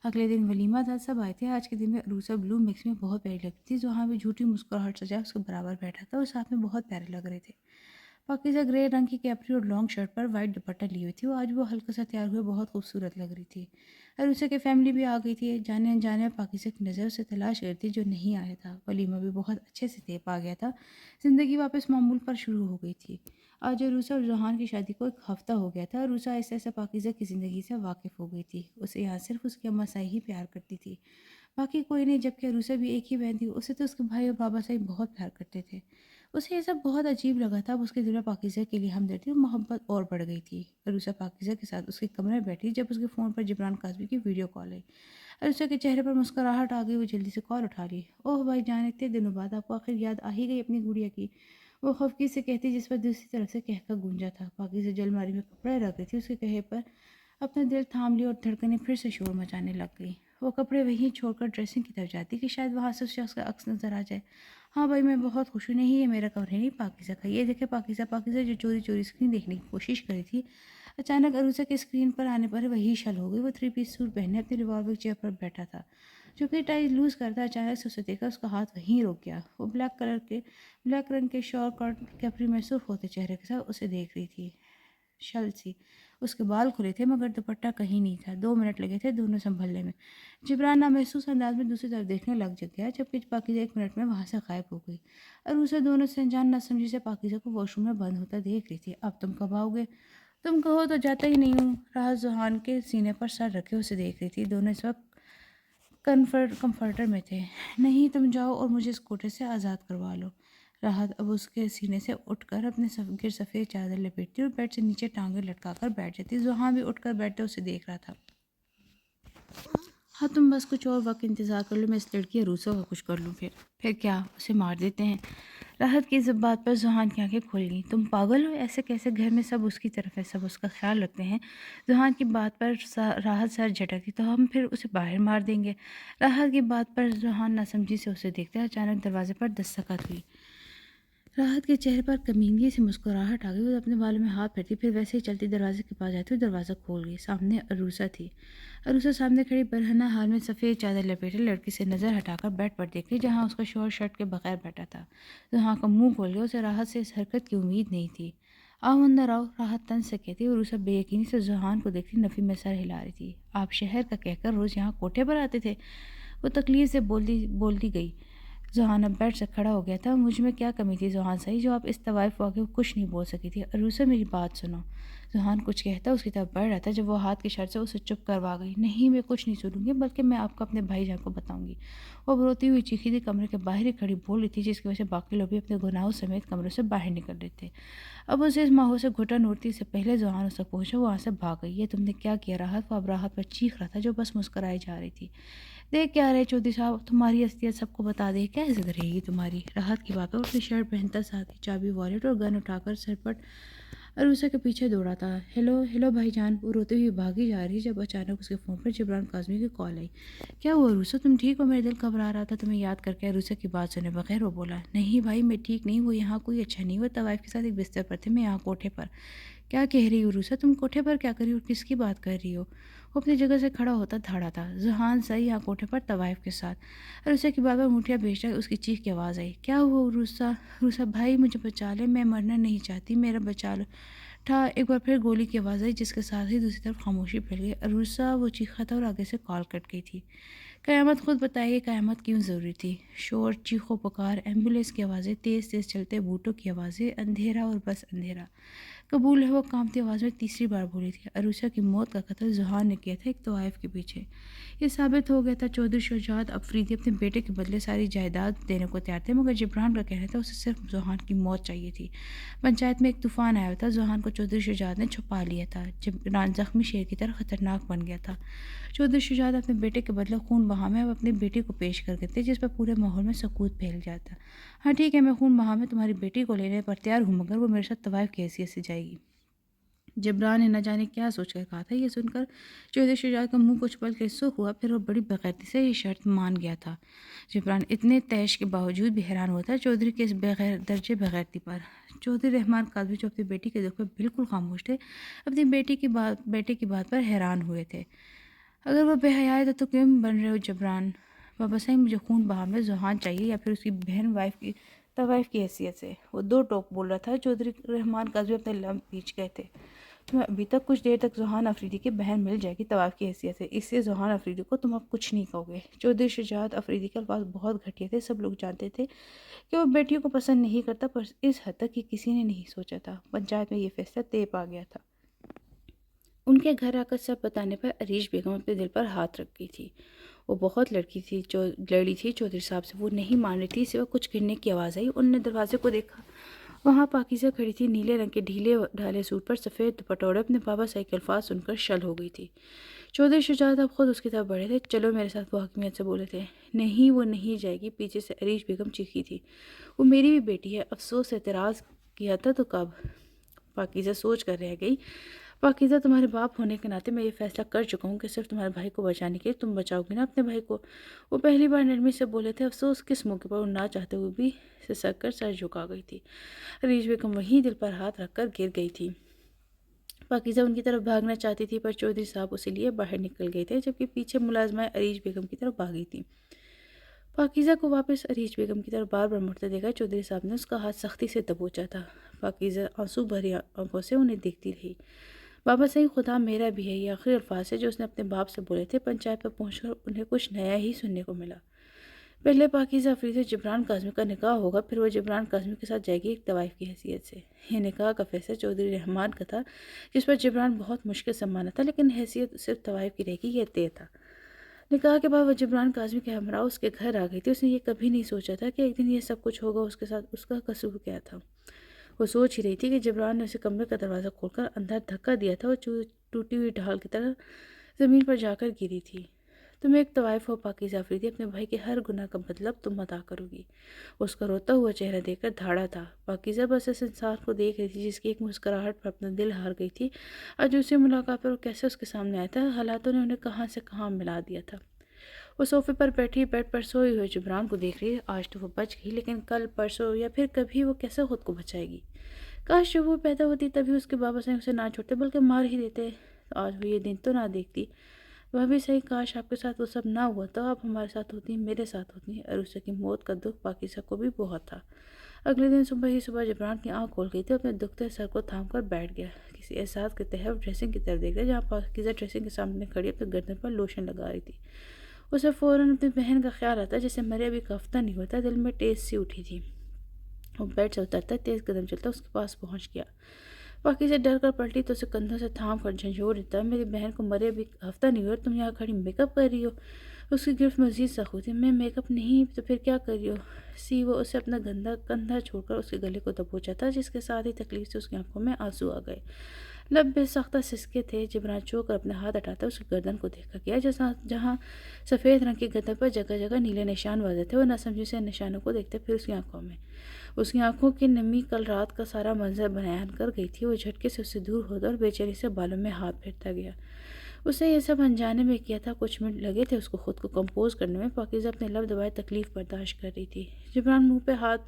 اگلے دن ولیمہ تھا، سب آئے تھے۔ آج کے دن میں عروسہ بلو مکس میں بہت پیاری لگتی تھی۔ زحان بھی جھوٹی مسکراہٹ سجا اس کے برابر بیٹھا تھا اور ساتھ میں بہت پیارے لگ رہے تھے۔ پاکیزہ گرے رنگ کی کیپری اور لانگ شرٹ پر وائٹ دوپٹہ لی ہوئی تھی۔ وہ آج وہ ہلکا سا تیار ہوئے بہت خوبصورت لگ رہی تھی۔ عروسہ کی فیملی بھی آ گئی تھی۔ جانے انجانے میں پاکیزہ کی نظر اسے تلاش کرتی جو نہیں آیا تھا۔ ولیمہ بھی بہت اچھے سے طے پا گیا تھا۔ زندگی واپس معمول پر شروع ہو گئی تھی۔ آج عروسہ اور زحان کی شادی کو ایک ہفتہ ہو گیا تھا۔ عروسہ ایسے ایسے پاکیزہ کی زندگی سے واقف ہو گئی تھی۔ اسے یہاں صرف اس کی اماں سائی ہی پیار کرتی تھی، باقی کوئی نہیں، جبکہ عروسہ بھی ایک ہی بہن تھی۔ اسے تو اس کے بھائی اور بابا سائی بہت پیار کرتے تھے۔ اسے یہ سب بہت عجیب لگا تھا۔ اب اس کے دل میں پاکیزہ کے لیے ہمدردی اور محبت اور بڑھ گئی تھی۔ عروسہ پاکیزہ کے ساتھ اس کے کمرے میں بیٹھی جب اس کے فون پر جبران قاسمی کی ویڈیو کال آئی۔ عروسہ کے چہرے پر مسکراہٹ آ گئی۔ وہ جلدی سے کال اٹھا لی۔ اوہ بھائی جان، اتنے دنوں بعد آپ کو آخر یاد آ ہی گئی اپنی گڑیا کی، وہ خفگی سے کہتی جس پر دوسری طرف سے کہکا گونجا تھا۔ پاکیزہ جو الماری میں کپڑے رکھ رہی تھی اس کے کہے پر اپنا دل تھام لی اور دھڑکنیں پھر سے شور مچانے لگ گئی۔ وہ کپڑے وہیں چھوڑ کر ڈریسنگ کی طرف جاتی کہ شاید وہاں سے اس شخص کا عکس نظر آ جائے۔ ہاں بھائی، میں بہت خوش ہوں۔ نہیں، یہ میرا کمرہ نہیں، پاکیزہ کا۔ یہ دیکھے پاکیزہ جو چوری چوری اسکرین دیکھنے کی کوشش کری تھی، اچانک عروسہ کے اسکرین پر آنے پر وہی شل ہو گئی۔ وہ 3 پیس سوٹ پہنے اپنی ریوالور چیئر پر بیٹھا تھا، جو کہ ٹائی لوز کرتا اچانک سے اسے دیکھا اس کا ہاتھ وہیں رک گیا۔ وہ بلیک رنگ کے شارٹ کٹ کیپری میں سرخ ہوتے چہرے کے ساتھ اسے دیکھ رہی تھی۔ شل سی، اس کے بال کھلے تھے مگر دوپٹہ کہیں نہیں تھا۔ 2 منٹ لگے تھے دونوں سنبھلنے میں۔ جبران نامحسوس انداز میں دوسری طرف دیکھنے لگ گیا، جبکہ پاکیزہ 1 منٹ میں وہاں سے غائب ہو گئی۔ عروسہ دونوں سے انجان نہ سمجھی سے پاکیزہ کو واش روم میں بند ہوتا دیکھ رہی تھی۔ اب تم کب آؤ گے؟ تم کہو تو جاتا ہی نہیں ہوں۔ راحت زحان کے سینے پر سر رکھے اسے دیکھ رہی تھی۔ دونوں اس وقت کمفرٹر میں تھے۔ نہیں، تم جاؤ اور مجھے اس کوٹے سے آزاد کروا لو۔ راحت اب اس کے سینے سے اٹھ کر اپنے گر سفید چادر لپیٹتی اور بیڈ سے نیچے ٹانگیں لٹکا کر بیٹھ جاتی۔ زحان بھی اٹھ کر بیٹھتے اسے دیکھ رہا تھا۔ ہاں، تم بس کچھ اور وقت انتظار کر لو، میں اس لڑکی عروسہ کو کچھ کر لوں، پھر کیا اسے مار دیتے ہیں۔ راحت کی اس بات پر زحان کی آنکھیں کھل گئیں۔ تم پاگل ہو؟ ایسے کیسے؟ گھر میں سب اس کی طرف ہے، سب اس کا خیال رکھتے ہیں۔ زحان کی بات پر راحت سر جھٹکتی، تو ہم پھر اسے باہر مار دیں گے۔ راحت کی بات پر زحان ناسمجھی سے اسے دیکھتے اچانک دروازے پر دستک ہوئی۔ راحت کے چہرے پر کمینگی سے مسکراہٹ آ گئی۔ وہ اپنے بالوں میں ہاتھ پھیرتی، پھر ویسے ہی چلتی دروازے کے پاس جاتی اور دروازہ کھول گئی۔ سامنے عروسہ تھی۔ عروسہ سامنے کھڑی برہنہ حال میں سفید چادر لپیٹے لڑکی سے نظر ہٹا کر بیڈ پر دیکھ لی جہاں اس کا شوہر شرٹ کے بغیر بیٹھا تھا۔ زحان کا منہ کھول گیا۔ اسے راحت سے اس حرکت کی امید نہیں تھی۔ آؤ اندر آؤ، راحت طنز سے کہتی۔ عروسہ بے یقینی سے زحان کو دیکھتی نفی میں سر ہلا رہی تھی۔ آپ شہر کا کہہ کر روز یہاں کوٹھے پر آتے تھے؟ وہ تکلیف سے بولتی گئی۔ زحان اب بیڈ سے کھڑا ہو گیا تھا۔ مجھ میں کیا کمی تھی زحان صحیح جو آپ اس طوائف واقعے کو کچھ نہیں بول سکی تھی؟ عروسہ میری بات سنو۔ زحان کچھ کہتا اس کی طرف بڑھ رہا تھا جب وہ ہاتھ کی اشارے سے اسے چپ کروا گئی۔ نہیں، میں کچھ نہیں سنوں گی، بلکہ میں آپ کو اپنے بھائی جان کو بتاؤں گی۔ وہ روتی ہوئی چیخی تھی، کمرے کے باہر ہی کھڑی بول رہی تھی جس کی وجہ سے باقی لوگ بھی اپنے گناہوں سمیت کمرے سے باہر نکل رہے تھے۔ اب اسے اس ماحول سے گھٹن اڑتی سے پہلے زحان اس تک پہنچا وہ وہاں سے بھاگ گئی۔ یہ تم نے کیا کیا راحت؟ وہ اب راحت پر چیخ رہا تھا جو بس مسکرائی جا رہی تھی۔ دیکھ کیا رہے چودھری صاحب، تمہاری اصلیت سب کو بتا دے، کیا عزت رہے گی تمہاری؟ راحت کی بات پر اپنی شرٹ پہنتا ساتھ ہی چابی، والیٹ اور گن اٹھا کر سرپٹ عروسہ کے پیچھے دوڑا تھا۔ ہیلو بھائی جان، وہ روتے ہوئی بھاگی جا رہی جب اچانک اس کے فون پر جبران قاسمی کی کال آئی۔ کیا ہوا عروسہ، تم ٹھیک ہو؟ میرے دل گھبرا رہا تھا تمہیں یاد کر کے۔ عروسہ کی بات سنے بغیر وہ بولا، نہیں بھائی میں ٹھیک نہیں، وہ یہاں کوئی اچھا نہیں، وہ طوائف کے ساتھ ایک بستر پر تھے، میں یہاں کوٹھے پر۔ کیا کہہ رہی ہو عروسہ؟ تم کوٹھے پر کیا کر رہی ہو اور کس کی بات کر رہی ہو؟ وہ اپنی جگہ سے کھڑا ہوتا دھاڑا تھا۔ زحان صحیح یہاں کوٹھے پر طوائف کے ساتھ۔ عروسہ کی بات پر مٹھیاں بھیجتا اس کی چیخ کی آواز آئی۔ کیا ہوا عروسہ بھائی مجھے بچا لے، میں مرنا نہیں چاہتی، میرا بچا لو۔ ٹھا ایک بار پھر گولی کی آواز آئی جس کے ساتھ ہی دوسری طرف خاموشی پھیل گئی۔ عروسہ وہ چیخا تھا اور آگے سے کال کٹ گئی تھی۔ قیامت خود بتائیے قیامت کیوں ضروری تھی؟ شور، چیخ و پکار، ایمبولینس کی آوازیں، تیز تیز چلتے بوٹوں کی آوازیں، اندھیرا اور بس اندھیرا۔ قبول ہے، وہ کامتی آواز میں تیسری بار بولی تھی۔ عروسہ کی موت کا قتل ذوحان نے کیا تھا ایک طوائف کے پیچھے۔ یہ ثابت ہو گیا تھا چودھری شجاعت افریدی اپنے بیٹے کے بدلے ساری جائیداد دینے کو تیار تھے، مگر جبران کا کہنا تھا اسے صرف ذوحان کی موت چاہیے تھی۔ پنچایت میں ایک طوفان آیا تھا، ذوحان کو چودھری شجاعت نے چھپا لیا تھا۔ جبران زخمی شیر کی طرح خطرناک بن گیا تھا۔ چودھری شجاعت اپنے بیٹے کے بدلے خون بہا میں اب اپنے بیٹی کو پیش کر گئے تھے، جس پر پورے ماحول میں سکوت پھیل جاتا۔ ہاں ٹھیک ہے، میں خون بہا میں تمہاری بیٹی کو لینے پر تیار ہوں، مگر وہ میرے ساتھ طوائف کی حیثیت سے جائے گی۔ جبران نے نہ جانے کیا سوچ کر کہا تھا۔ یہ سن کر چودھری شجاعت کا منہ کچھ پل کے سرخ ہوا، پھر وہ بڑی بغیرتی سے یہ شرط مان گیا تھا۔ جبران اتنے طیش کے باوجود بھی حیران ہوا تھا چودھری کے اس بغیر درجے بغیرتی پر۔ چودھری رحمان قاضی جو اپنی بیٹی کے دکھ پر بالکل خاموش تھے، اپنی بیٹے کی بات پر حیران ہوئے تھے۔ اگر وہ بے حیا ہے تو کیوں بن رہے ہو جبران؟ بابا صاحب، مجھے خون بہا میں ذوحان چاہیے یا پھر اس کی بہن طوائف کی حیثیت سے۔ وہ دو ٹوک بول رہا تھا۔ چودھری رحمان قاضی اپنے لب پیچ گئے تھے۔ تمہیں ابھی تک کچھ دیر تک ذوحان افریدی کی بہن مل جائے گی طوائف کی حیثیت سے، اس سے ذوحان افریدی کو تم اب کچھ نہیں کہو گے۔ چودھری شجاعت افریدی کے الفاظ بہت گھٹیا تھے۔ سب لوگ جانتے تھے کہ وہ بیٹیوں کو پسند نہیں کرتا، پر اس حد تک یہ کسی نے نہیں سوچا تھا۔ پنچایت میں یہ فیصلہ طے پا گیا تھا۔ ان کے گھر آ کر سب بتانے پر عریش بیگم اپنے دل پر ہاتھ رکھ گئی تھی۔ وہ بہت لڑی تھی چودھری صاحب سے، وہ نہیں مان رہی تھی۔ سوا کچھ گرنے کی آواز آئی، انہوں نے دروازے کو دیکھا۔ وہاں پاکیزہ کھڑی تھی، نیلے رنگ کے ڈھیلے ڈھالے سوٹ پر سفید دوپٹہ اوڑھے۔ اپنے بابا صاحب کے الفاظ سن کر شل ہو گئی تھی۔ چودھری شجاعت اب خود اس کی طرف بڑھے تھے۔ چلو میرے ساتھ، وہ حکمیت سے بولے تھے۔ نہیں، وہ نہیں جائے گی، پیچھے سے عریش بیگم چیخی تھی۔ وہ میری بھی بیٹی ہے۔ افسوس سے اعتراض کیا تھا تو کب؟ پاکیزہ سوچ کر رہ گئی۔ پاکیزہ، تمہارے باپ ہونے کے ناطے میں یہ فیصلہ کر چکا ہوں کہ صرف تمہارے بھائی کو بچانے کے لیے تم بچاؤ گی نا اپنے بھائی کو۔ وہ پہلی بار نرمی سے بولے تھے۔ افسوس کس موقع پر وہ نہ چاہتے ہوئے بھی سسک کر سر جھکا گئی تھی۔ عریش بیگم وہیں دل پر ہاتھ رکھ کر گر گئی تھی۔ پاکیزہ ان کی طرف بھاگنا چاہتی تھی، پر چودھری صاحب اسے لیے باہر نکل گئے تھے، جبکہ پیچھے ملازمہ عریش بیگم کی طرف بھاگی تھی۔ پاکیزہ کو واپس عریش بیگم کی طرف بار بار مڑتے دیکھا۔ چودھری صاحب نے اس کا ہاتھ سختی سے دبوچا تھا۔ پاکیزہ آنسو بھری آنکھوں سے انہیں دیکھتی رہی۔ بابا صاحب، خدا میرا بھی ہے، یہ آخری الفاظ سے جو اس نے اپنے باپ سے بولے تھے۔ پنچایت پر پہنچ کر انہیں کچھ نیا ہی سننے کو ملا۔ پہلے پاکیزہ افریدی جبران کاظمی کا نکاح ہوگا، پھر وہ جبران کاظمی کے ساتھ جائے گی ایک طوائف کی حیثیت سے۔ یہ نکاح کا فیصلہ چودھری رحمان کا تھا، جس پر جبران بہت مشکل سے مانا تھا، لیکن حیثیت صرف طوائف کی رہے گی، یہ طے تھا۔ نکاح کے بعد وہ جبران کاظمی کے ہمراہ اس کے گھر آ گئی تھی۔ اس نے یہ کبھی نہیں سوچا تھا کہ ایک دن یہ سب کچھ ہوگا اس کے ساتھ۔ اس کا قصور کیا تھا؟ وہ سوچ ہی رہی تھی کہ جبران نے اسے کمرے کا دروازہ کھول کر اندر دھکا دیا تھا۔ وہ ٹوٹی ہوئی ڈھال کی طرح زمین پر جا کر گری تھی۔ تم ایک طوائف ہو پاکیزہ افریدی، اپنے بھائی کے ہر گناہ کا بدلہ تم ادا کرو گی۔ اس کا روتا ہوا چہرہ دیکھ کر دھاڑا تھا۔ پاکیزہ بس اس انسان کو دیکھ رہی تھی جس کی ایک مسکراہٹ پر اپنا دل ہار گئی تھی۔ آج دوسری ملاقات پر وہ کیسے اس کے سامنے آیا تھا؟ حالاتوں نے انہیں کہاں سے کہاں ملا دیا تھا۔ وہ صوفے پر بیٹھی بیڈ پر سوئے ہوئے جبران کو دیکھ رہی۔ آج تو وہ بچ گئی، لیکن کل، پرسوں یا پھر کبھی وہ کیسے خود کو بچائے گی؟ کاش جب وہ پیدا ہوتی تبھی اس کے بابا صاحب اسے نہ چھوڑتے بلکہ مار ہی دیتے۔ آج وہ یہ دن تو نہ دیکھتی۔ بھابھی صحیح، کاش آپ کے ساتھ وہ سب نہ ہوا تو آپ ہمارے ساتھ ہوتی، میرے ساتھ ہوتی۔ عروسہ کی موت کا دکھ پاکیزہ کو بھی بہت تھا۔ اگلے دن صبح جبران کی آنکھ کھول گئی تھی، اپنے دکھتے سر کو تھام کر بیٹھ گیا۔ کسی احساس کے تحت ڈریسنگ کی طرف دیکھ رہا جہاں پاکیزہ ڈریسنگ کے سامنے کھڑی اپنے گردن پر لوشن لگا رہی تھی۔ اسے فوراً اپنی بہن کا خیال آتا، جسے مرے ابھی کا ہفتہ نہیں ہوتا۔ دل میں ٹیس سی اٹھی تھی۔ وہ بیڈ سے اترتا، تیز قدم چلتا اس کے پاس پہنچ گیا۔ پاکیزہ ڈر کر پلٹی تو اسے کندھوں سے تھام کر جھنجھوڑ دیتا۔ میری بہن کو مرے ابھی ہفتہ نہیں ہوا، تم یہاں کھڑی میک اپ کر رہی ہو؟ اس کی گرفت مزید سخت ہوئی تھی۔ میں میک اپ نہیں تو پھر کیا کر رہی ہو؟ وہ اسے اپنا کندھا چھوڑ کر اس کے گلے کو دبوچا تھا، جس کے ساتھ ہی تکلیف سے اس کی آنکھوں میں آنسو آ گئے۔ لب بے سختہ سسکے تھے۔ جبران چوک کر اپنے ہاتھ ہٹاتا اس کی گردن کو دیکھا گیا، جہاں سفید رنگ کی گردن پر جگہ جگہ نیلے نشان واضح تھے۔ وہ نہ سمجھی سے نشانوں کو دیکھتے پھر اس کی آنکھوں میں۔ اس کی آنکھوں کی نمی کل رات کا سارا منظر بیان کر گئی تھی۔ وہ جھٹکے سے اس سے دور ہوتا اور بے چینی سے بالوں میں ہاتھ پھیرتا گیا۔ اسے یہ سب انجانے میں کیا تھا۔ کچھ منٹ لگے تھے اس کو خود کو کمپوز کرنے میں۔ پاکیزہ اپنے لب دبائے تکلیف برداشت کر رہی تھی۔ جبران منہ پہ ہاتھ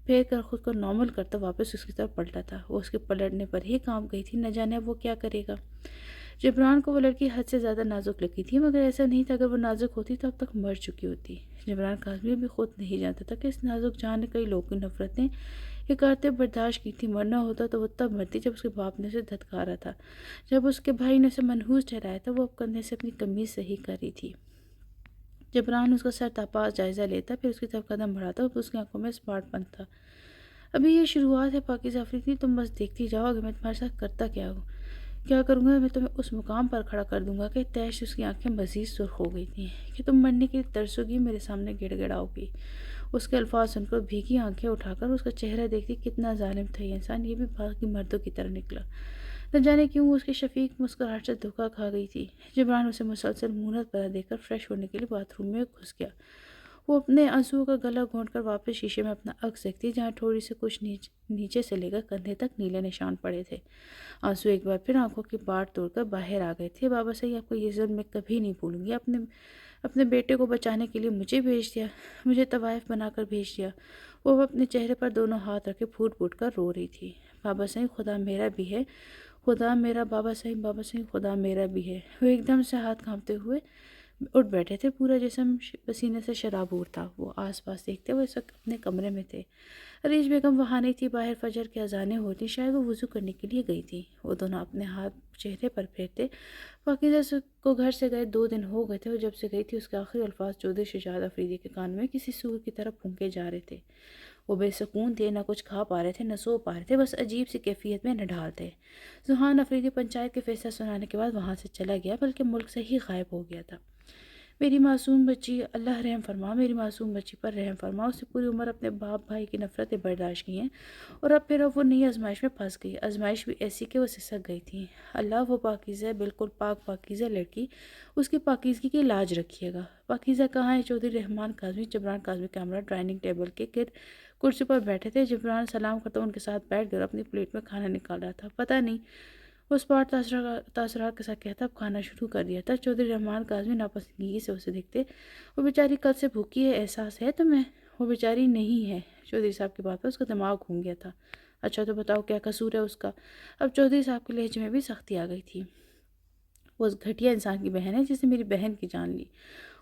پھیر کر خود کو نارمل کرتا واپس اس کی طرف پلٹا تھا۔ وہ اس کے پلٹنے پر ہی کام گئی تھی، نہ جانے اب وہ کیا کرے گا۔ جبران کو وہ لڑکی حد سے زیادہ نازک لگی تھی، مگر ایسا نہیں تھا، اگر وہ نازک ہوتی تو اب تک مر چکی ہوتی۔ جبران کاظمی بھی خود نہیں جانتا تھا کہ اس نازک جان نے کئی لوگوں کی نفرتیں، حقارتیں برداشت کی تھی۔ مرنا ہوتا تو وہ تب مرتی جب اس کے باپ نے اسے دھتکارا تھا، جب اس کے بھائی نے اسے منحوس ٹھہرایا تھا۔ وہ اب کندھے سے اپنی قمیض صحیح کر رہی تھی۔ جبران اس کا سر تاپا جائزہ لیتا، پھر اس کی طرف قدم بڑھاتا اور اس کی آنکھوں میں اسمارٹ پن تھا۔ ابھی یہ شروعات ہے پاکیزہ افریدی، تم بس دیکھتی جاؤ کہ میں تمہارے ساتھ کرتا کیا کروں گا۔ میں تمہیں اس مقام پر کھڑا کر دوں گا کہ تیش اس کی آنکھیں مزید سرخ ہو گئی تھیں، کہ تم مرنے کی ترسو گی، میرے سامنے گڑ گڑاؤ گی۔ اس کے الفاظ سن کر بھیگی آنکھیں اٹھا کر اس کا چہرہ دیکھتی، کتنا ظالم تھا یہ انسان، یہ بھی باقی مردوں کی طرح نکلا۔ نہ جانے کیوں وہ اس کی شفیق مسکراہٹ سے دھوکہ کھا گئی تھی۔ جبران اسے مسلسل مونت پر دیکھ کر فریش ہونے کے لیے باتھ روم میں گھس گیا۔ وہ اپنے آنسوؤں کا گلا گھونٹ کر واپس شیشے میں اپنا عکس دیکھتی، جہاں تھوڑی سے کچھ نیچے سے لے کر کندھے تک نیلے نشان پڑے تھے۔ آنسو ایک بار پھر آنکھوں کی باڑ توڑ کر باہر آ گئے تھے۔ بابا صاحب، آپ کو یہ ظلم میں کبھی نہیں بھولوں گی۔ اپنے بیٹے کو بچانے کے لیے مجھے بھیج دیا، مجھے طوائف بنا کر بھیج دیا۔ وہ اپنے چہرے پر دونوں ہاتھ رکھے پھوٹ پھوٹ کر رو رہی تھی۔ بابا صاحب، خدا میرا بھی ہے، خدا میرا، بابا صاحب خدا میرا بھی ہے۔ وہ ایک دم سے ہاتھ کانپتے ہوئے اٹھ بیٹھے تھے، پورا جسم پسینے سے شرابور تھا۔ وہ آس پاس دیکھتے، وہ اس وقت اپنے کمرے میں تھے۔ عریش بیگم وہاں نہیں تھی، باہر فجر کی اذانیں ہوتی، شاید وہ وضو کرنے کے لیے گئی تھی۔ وہ دونوں اپنے ہاتھ چہرے پر پھیرتے۔ پاکیزہ کو گھر سے گئے 2 دن ہو گئے تھے، اور جب سے گئی تھی اس کے آخری الفاظ چودھری شجاعت افریدی کے کان میں کسی سور کی طرح پھونکے جا رہے تھے۔ وہ بے سکون تھے، نہ کچھ کھا پا رہے تھے، نہ سو پا رہے تھے، بس عجیب سی کیفیت میں نڈھال تھے۔ ذوحان افریدی پنچایت کے فیصلہ سنانے کے بعد وہاں سے چلا گیا، بلکہ ملک سے ہی غائب ہو گیا تھا۔ میری معصوم بچی، اللہ رحم فرما، میری معصوم بچی پر رحم فرما۔ اس نے پوری عمر اپنے باپ بھائی کی نفرتیں برداشت کی ہیں، اور اب وہ نئی آزمائش میں پھنس گئی، آزمائش بھی ایسی کہ وہ سسک گئی تھی۔ اللہ وہ پاکیزہ، بالکل پاک پاکیزہ لڑکی، اس کی پاکیزگی کی لاج رکھیے گا۔ پاکیزہ کہاں ہے؟ Chaudhry Rehman Kazmi, Jibran Kazmi camera dining table کے گرد کرسی پر بیٹھے تھے۔ جبران سلام کرتا ان کے ساتھ بیٹھ کر اپنی پلیٹ میں کھانا نکال رہا تھا۔ پتہ نہیں، وہ اسپاٹ تاثرات کے ساتھ کہتا، اب کھانا شروع کر دیا تھا۔ چودھری رحمان کاظمی ناپسندگی سے اسے دیکھتے۔ وہ بیچاری کل سے بھوکی ہے، احساس ہے تمہیں؟ وہ بیچاری نہیں ہے، چودھری صاحب کی بات پر اس کا دماغ گھوم گیا تھا۔ اچھا تو بتاؤ کیا قصور ہے اس کا؟ اب چودھری صاحب کے لہجے میں بھی سختی آ گئی تھی۔ وہ اس گھٹیا انسان کی بہن ہے جس نے میری بہن کی جان لی۔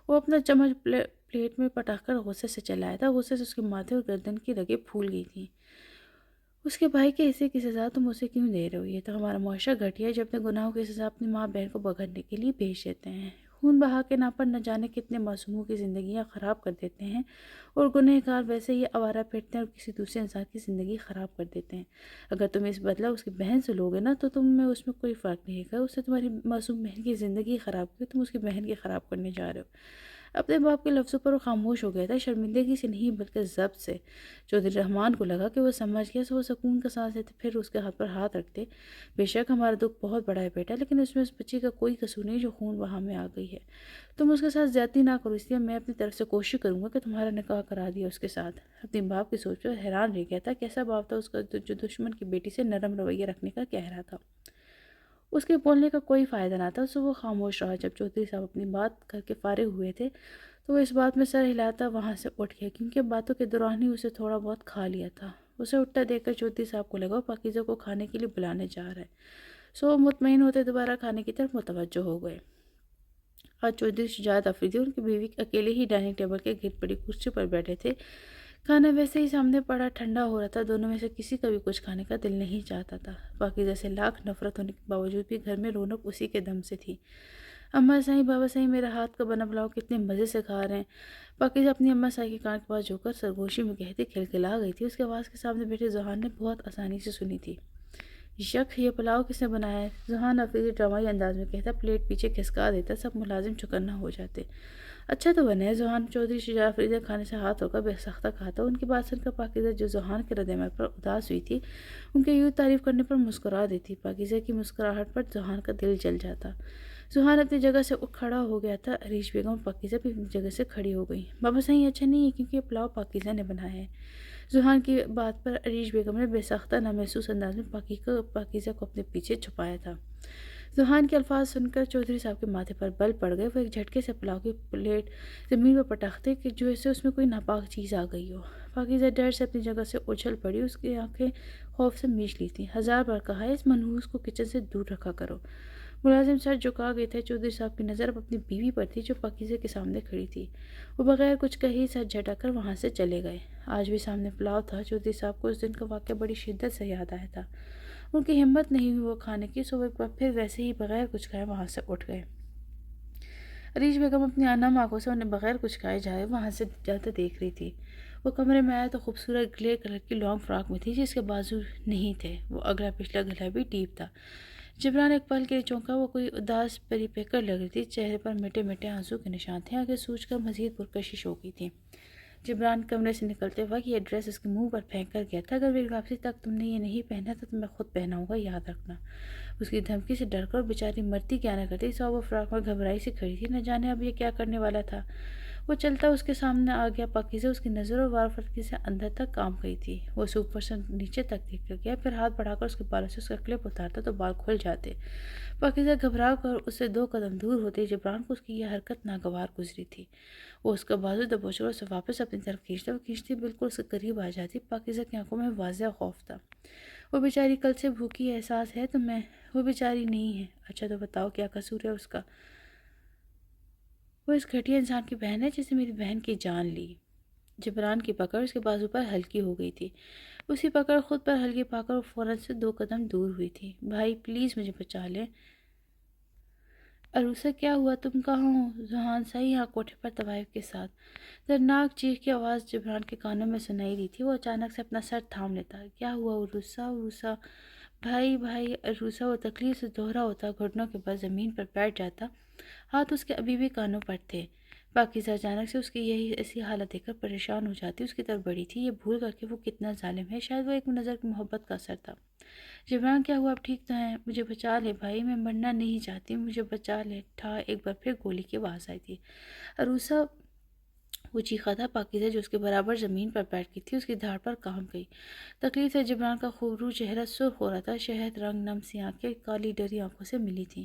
وہ اپنا چمچ پلیٹ میں پٹک کر غصے سے چلایا تھا۔ غصے سے اس کے ماتھے اور گردن کی رگیں پھول گئی تھیں۔ اس کے بھائی کے حصے کی سزا تم اسے کیوں دے رہے ہو؟ یہ تو ہمارا معاشرہ گھٹیا ہے جو اپنے گناہوں کی سزا اپنی ماں بہن کو بھگتنے کے لیے بھیج دیتے ہیں۔ خون بہا کے نام پر نہ جانے کتنے معصوموں کی زندگیاں خراب کر دیتے ہیں، اور گنہگار ویسے ہی آوارہ پھرتے ہیں اور کسی دوسرے انسان کی زندگی خراب کر دیتے ہیں۔ اگر تم اس بدلہ اس کی بہن سے لوگے نا تو تم میں اس میں کوئی فرق نہیں ہے۔ اس سے تمہاری معصوم بہن کی زندگی خراب کی، تم اس کی بہن کی خراب کرنے جا رہے ہو۔ اپنے باپ کے لفظوں پر وہ خاموش ہو گیا تھا، شرمندگی سے نہیں بلکہ ضبط سے۔ چودھری رحمان کو لگا کہ وہ سمجھ گیا، سو وہ سکون کا سانس لیتے، پھر اس کے ہاتھ پر ہاتھ رکھتے۔ بے شک ہمارا دکھ بہت بڑا ہے بیٹا، لیکن اس میں اس بچی کا کوئی قصور نہیں جو خون بہا میں آ گئی ہے۔ تم اس کے ساتھ زیادتی نہ کرو، اس لیے میں اپنی طرف سے کوشش کروں گا کہ تمہارا نکاح کرا دیا اس کے ساتھ۔ اپنے باپ کی سوچ پر حیران رہ گیا تھا، کیسا باپ تھا اس کا جو دشمن کی بیٹی سے نرم رویہ رکھنے کا کہہ رہا تھا۔ اس کے بولنے کا کوئی فائدہ نہ تھا، سو وہ خاموش رہا۔ جب چودھری صاحب اپنی بات کر کے فارغ ہوئے تھے تو وہ اس بات میں سر ہلاتا وہاں سے اٹھ گیا، کیونکہ باتوں کے دوران ہی اسے تھوڑا بہت کھا لیا تھا۔ اسے اٹھتا دیکھ کر چودھری صاحب کو لگا پاکیزہ کو کھانے کے لیے بلانے جا رہا ہے، سو وہ مطمئن ہوتے دوبارہ کھانے کی طرف متوجہ ہو گئے۔ آج چودھری شجاعت افریدی اور ان کی بیوی اکیلے ہی ڈائننگ ٹیبل کے گرد پڑی کرسی پر بیٹھے تھے۔ کھانا ویسے ہی سامنے پڑا ٹھنڈا ہو رہا تھا، دونوں میں سے کسی کا بھی کچھ کھانے کا دل نہیں چاہتا تھا۔ پاکیزہ سے لاکھ نفرت ہونے کے باوجود بھی گھر میں رونق اسی کے دم سے تھی۔ اماں صاحب، بابا صاحب، میرا ہاتھ کا بنا پلاؤ کتنے مزے سے کھا رہے ہیں۔ پاکیزہ اپنی اماں صاحب کے کان کے پاس جھک کر سرگوشی میں کہتی کھلکھلا گئی تھی۔ اس کے آواز کے سامنے بیٹھے ذوحان نے بہت آسانی سے سنی تھی۔ یک، یہ پلاؤ کس نے بنایا ہے؟ ذوحان افریدی ڈرامائی انداز میں کہتا، پلیٹ پیچھے کھسکا دیتا، سب ملازم چوکنا ہو جاتے۔ اچھا تو بنا ہے ذوحان۔ چودھری شجاعت افریدی کھانے سے ہاتھ دھو کر بے سختہ کھاتا۔ ان کی بات سن کر پاکیزہ جو ذوحان کے رد عمل پر اداس ہوئی تھی، ان کے یوں تعریف کرنے پر مسکرا دیتی۔ پاکیزہ کی مسکراہٹ پر ذوحان کا دل جل جاتا۔ ذوحان اپنی جگہ سے اٹھ کھڑا ہو گیا تھا۔ عریش بیگم اور پاکیزہ بھی اپنی جگہ سے کھڑی ہو گئی۔ بابا صاحب، اچھا نہیں ہے کیونکہ یہ پلاؤ پاکیزہ نے بنایا ہے۔ ذوحان کی بات پر عریش بیگم نے بے سختہ نامحسوس انداز میں پاکیزہ کو اپنے پیچھے چھپایا تھا۔ ذوحان کے الفاظ سن کر چودھری صاحب کے ماتھے پر بل پڑ گئے۔ وہ ایک جھٹکے سے پلاؤ کی پلیٹ زمین پر پٹکتے کہ جیسے اس میں کوئی ناپاک چیز آ گئی ہو۔ پاکیزہ ڈر سے اپنی جگہ سے اچھل پڑی، اس کی آنکھیں خوف سے میچ لی تھیں۔ 1000 بار کہا ہے اس منحوس کو کچن سے دور رکھا کرو۔ ملازم سر جھکا گئے تھے۔ چودھری صاحب کی نظر اب اپنی بیوی پر تھی جو پاکیزہ کے سامنے کھڑی تھی۔ وہ بغیر کچھ کہے سر جھٹک کر وہاں سے چلے گئے۔ آج بھی سامنے پلاؤ تھا۔ چودھری صاحب کو اس دن کا واقعہ بڑی شدت سے یاد آیا تھا۔ ان کی ہمت نہیں ہوئی وہ کھانے کی، سو وہ ایک بار پھر ویسے ہی بغیر کچھ کہے وہاں سے اٹھ گئے۔ عریش بیگم اپنی نم آنکھوں سے انہیں بغیر کچھ کھائے جائے وہاں سے جاتے دیکھ رہی تھی۔ وہ کمرے میں آیا تو خوبصورت گلے کلر کی لانگ فراک میں تھی جس کے بازو نہیں تھے، وہ اگلا پچھلا گلا بھی ڈیپ تھا۔ جبران ایک پل کے لیے چونکا، وہ کوئی اداس پری پیکر لگ رہی تھی، چہرے پر مٹے مٹے آنسو کے نشان تھے، آگے سوچ کر مزید پرکشش ہو گئی تھی۔ جبران کمرے سے نکلتے وقت یہ ڈریس اس کے منہ پر پھینک کر گیا تھا، اگر میری واپسی تک تم نے یہ نہیں پہنا تھا تو میں خود پہناؤں گا، یاد رکھنا۔ اس کی دھمکی سے ڈر کر بیچاری مرتی کیا نہ کرتی، سو وہ فراق میں گھبرائی سے کھڑی تھی، نہ جانے اب یہ کیا کرنے والا تھا۔ وہ چلتا اس کے سامنے آ گیا، پاکیزہ اس کی نظر اور وار فرقی سے اندر تک کام گئی تھی۔ وہ اس اوپر سے نیچے تک دیکھ کر گیا، پھر ہاتھ بڑھا کر اس کے بالوں سے اس کا کلپ اتارتا تو بال کھل جاتے۔ پاکیزہ گھبرا کر اس سے 2 قدم دور ہوتی، جبران کو اس کی یہ حرکت ناگوار گزری تھی۔ وہ اس کا بازو دبوچ کر اسے واپس اپنی طرف کھینچتا، وہ کھینچتی بالکل اس کے قریب آ جاتی۔ پاکیزہ کی آنکھوں میں واضح خوف تھا۔ وہ بیچاری کل سے بھوکی احساس ہے تمہیں؟ وہ بیچاری نہیں ہے۔ اچھا تو بتاؤ کیا قصور ہے اس کا؟ وہ اس گھٹیا انسان کی بہن ہے جس نے میری بہن کی جان لی۔ جبران کی پکڑ اس کے بازو پر ہلکی ہو گئی تھی، اسی پکڑ خود پر ہلکی پا کر وہ فوراً سے 2 قدم دور ہوئی تھی۔ بھائی پلیز مجھے بچا لیں۔ عروسہ کیا ہوا؟ تم کہاں ہو؟ ذوحان صحیح یہاں کوٹھے پر طوائف کے ساتھ۔ دردناک چیخ کی آواز جبران کے کانوں میں سنائی دی تھی۔ وہ اچانک سے اپنا سر تھام لیتا۔ کیا ہوا عروسہ؟ عروسہ بھائی بھائی عروسہ وہ تکلیف سے دوہرا ہوتا، گھٹنوں کے بل زمین پر بیٹھ جاتا، ہاتھ اس کے ابھی بھی کانوں پر تھے۔ پاکیزہ اچانک سے اس کی یہی ایسی حالت دیکھ کر پریشان ہو جاتی، اس کی طرف بڑھی تھی، یہ بھول کر کہ وہ کتنا ظالم ہے، شاید وہ ایک نظر کی محبت کا اثر تھا۔ جبران کیا ہوا؟ آپ ٹھیک تو ہیں؟ مجھے بچا لے بھائی، میں مرنا نہیں چاہتی، مجھے بچا لے۔ ٹھا ایک بار پھر گولی کی آواز آئی تھی۔ عروسہ وہ چیخا تھا۔ پاکیزہ جو اس کے برابر زمین پر بیٹھ گئی تھی اس کی دھاڑ پر کام گئی۔ تکلیف سے جبران کا خوبرو چہرہ سرخ ہو رہا تھا، شہد رنگ نم سی آنکھیں کالی ڈری آنکھوں سے ملی تھیں۔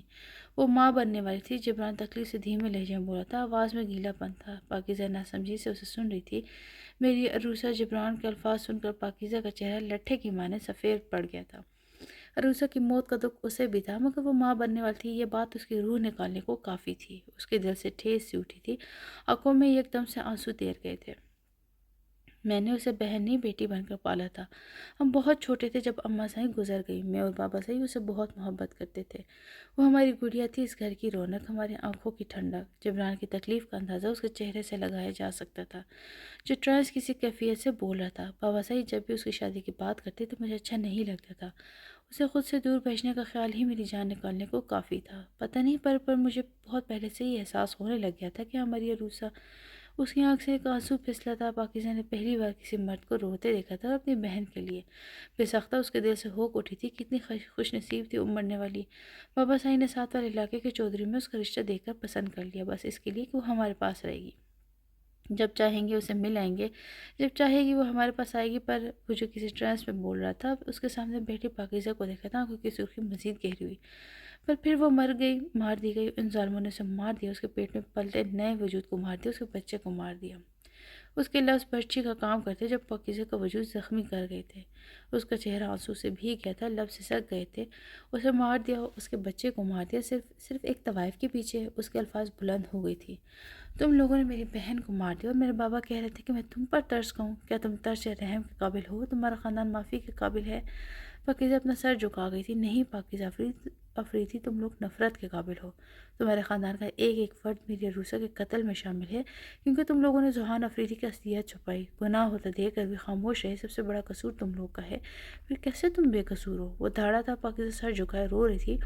وہ ماں بننے والی تھی۔ جبران تکلیف سے دھیمے لہجے میں بولا تھا، آواز میں گیلا پن تھا۔ پاکیزہ ناسمجھی سے اسے سن رہی تھی۔ میری عروسہ۔ جبران کے الفاظ سن کر پاکیزہ کا چہرہ لٹھے کی مانے سفید پڑ گیا تھا۔ عروسہ کی موت کا دکھ اسے بھی تھا، مگر وہ ماں بننے والی تھی، یہ بات اس کی روح نکالنے کو کافی تھی۔ اس کے دل سے ٹھیس سی اٹھی تھی، آنکھوں میں ایک دم سے آنسو تیر گئے تھے۔ میں نے اسے بہن نہیں بیٹی بن کر پالا تھا۔ ہم بہت چھوٹے تھے جب اماں صاحب گزر گئی، میں اور بابا صاحب اسے بہت محبت کرتے تھے۔ وہ ہماری گڑیا تھی، اس گھر کی رونق، ہماری آنکھوں کی ٹھنڈک۔ جبران کی تکلیف کا اندازہ اس کے چہرے سے لگایا جا سکتا تھا، جو ٹرانس کسی کیفیت سے بول رہا تھا۔ بابا صاحب جب بھی اس کی شادی کی بات کرتے تو مجھے اچھا نہیں لگتا تھا، اسے خود سے دور بھیجنے کا خیال ہی میری جان نکالنے کو کافی تھا۔ پتہ نہیں پر مجھے بہت پہلے سے ہی احساس ہونے لگ گیا تھا کہ ہماری عروسہ۔ اس کی آنکھ سے ایک آنسو پھسلا تھا۔ پاکیزہ نے پہلی بار کسی مرد کو روتے دیکھا تھا، اور اپنی بہن کے لیے۔ بے سختہ اس کے دل سے ہوک اٹھی تھی، کتنی خوش نصیب تھی مرنے والی۔ بابا صاحب نے ساتھ والے علاقے کے چودھری میں اس کا رشتہ دیکھ کر پسند کر لیا، بس اس کے لیے کہ وہ ہمارے پاس رہے گی، جب چاہیں گے اسے مل آئیں گے، جب چاہے گی وہ ہمارے پاس آئے گی۔ پر وہ جو کسی ٹرانس میں بول رہا تھا، اس کے سامنے بیٹھی پاکیزہ کو دیکھا تھا، آنکھوں کی سرخی مزید گہری ہوئی۔ پر پھر وہ مر گئی، مار دی گئی، ان ظالموں نے اسے مار دیا، اس کے پیٹ میں پلتے نئے وجود کو مار دیا، اس کے بچے کو مار دیا۔ اس کے لفظ برچھی کا کام کرتے جب پاکیزہ کا وجود زخمی کر گئے تھے۔ اس کا چہرہ آنسو سے بھیگ گیا تھا، لب سسک گئے تھے۔ اسے مار دیا، اس کے بچے کو مار دیا، صرف ایک طوائف کے پیچھے۔ اس کے الفاظ بلند ہو گئی تھی۔ تم لوگوں نے میری بہن کو مار دیا، اور میرے بابا کہہ رہے تھے کہ میں تم پر ترس کھاؤں۔ کیا تم ترس یا رحم کے قابل ہو؟ تمہارا خاندان معافی کے قابل ہے؟ پاکیزہ اپنا سر جھکا گئی تھی۔ نہیں پاکیزہ افریدی، تم لوگ نفرت کے قابل ہو۔ تمہارے خاندان کا ایک ایک فرد میری عروسہ کے قتل میں شامل ہے، کیونکہ تم لوگوں نے ذوحان افریدی کی اصلیت چھپائی، گناہ ہوتا دیکھ کر بھی خاموش رہے۔ سب سے بڑا قصور تم لوگ کا ہے، پھر کیسے تم بے قصور ہو؟ وہ دھاڑا تھا، پاکیزہ سر جھکائے رو رہی تھی۔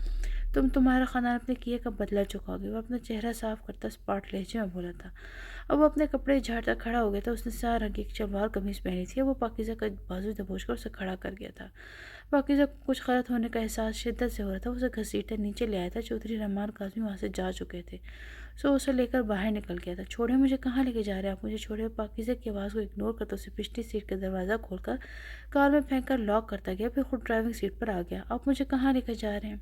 تمہارا خاندان اپنے کیے کا بدلہ چکا گے۔ وہ اپنا چہرہ صاف کرتا اسپاٹ لہجے میں بولا تھا۔ اب وہ اپنے کپڑے جھاڑتا کھڑا ہو گیا تھا۔ اس نے سیاہ رنگ کی ایک شلوار قمیض پہنی تھی، اور وہ پاکیزہ کا بازو دبوچ کر اسے کھڑا کر گیا تھا۔ پاکیزہ کو کچھ غلط ہونے کا احساس شدت سے ہو رہا تھا، اسے گھسیٹتا نیچے لے آیا تھا۔ چودھری رحمان کاظمی وہاں سے جا چکے تھے، سو اسے لے کر باہر نکل گیا تھا۔ چھوڑیں مجھے، کہاں لے کے جا رہے ہیں آپ مجھے؟ چھوڑیں۔ پاکیزہ کی آواز کو اگنور کرتا اسے پچھلی سیٹ کا دروازہ کھول کر کار میں پھینک کر لاک کرتا گیا، پھر خود ڈرائیونگ سیٹ پر آ گیا۔ آپ مجھے کہاں لے کر جا رہے ہیں؟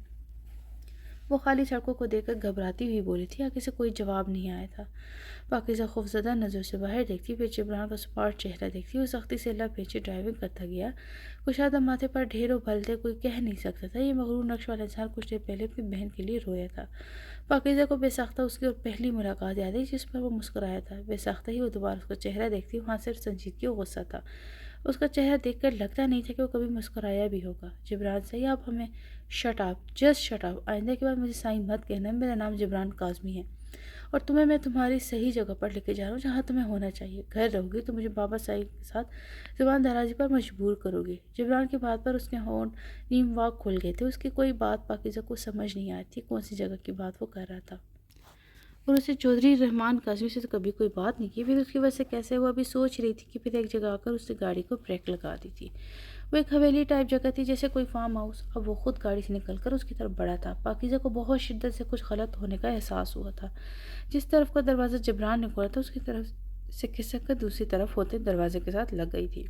وہ خالی سڑکوں کو دیکھ کر گھبراتی ہوئی بولی تھی، آگے سے کوئی جواب نہیں آیا تھا۔ پاکیزہ خوفزدہ نظر سے باہر دیکھتی، پھر جبران کا سپاٹ چہرہ دیکھتی، وہ سختی سے لب پیچھے ڈرائیونگ کرتا گیا۔ کشادہ ماتھے پر ڈھیروں بھلتے، کوئی کہہ نہیں سکتا تھا یہ مغرور نقش والا انسان کچھ دیر پہلے اپنی بہن کے لیے رویا تھا۔ پاکیزہ کو بے سختہ اس کی اور پہلی ملاقات یاد آئی جس پر وہ مسکرایا تھا۔ بے سختہ ہی وہ دوبارہ اس کا چہرہ دیکھتی، وہاں صرف سنجیدگی اور غصہ تھا۔ اس کا چہرہ دیکھ کر لگتا نہیں تھا کہ وہ کبھی مسکرایا بھی ہوگا۔ جبران صاحب، آپ ہمیں shut up, just shut up, آئندہ کے بعد مجھے سائیں مت کہنا، میرا نام جبران کاظمی ہے۔ اور تمہیں میں تمہاری صحیح جگہ پر لے کے جا رہا ہوں جہاں تمہیں ہونا چاہیے۔ گھر رہو گی تو مجھے بابا سعید کے ساتھ زبان درازی پر مجبور کرو گی۔ جبران کی بات پر اس کے ہونٹ نیم واک کھل گئے تھے۔ اس کی کوئی بات پاکیزہ کو سمجھ نہیں آئی تھی، کون سی جگہ کی بات وہ کر رہا تھا، اور اسے چودھری رحمان کاظمی سے تو کبھی کوئی بات نہیں کی، پھر اس کی وجہ سے کیسے وہ ابھی سوچ رہی تھی کہ پھر ایک جگہ آ کر اس نے گاڑی کو بریک لگا دی تھی۔ وہ ایک حویلی ٹائپ جگہ تھی، جیسے کوئی فارم ہاؤس۔ اب وہ خود گاڑی سے نکل کر اس کی طرف بڑھا تھا۔ پاکیزہ کو بہت شدت سے کچھ غلط ہونے کا احساس ہوا تھا۔ جس طرف کا دروازہ جبران نے کھولا تھا، اس کی طرف سے کھسک کر دوسری طرف ہوتے دروازے کے ساتھ لگ گئی تھی۔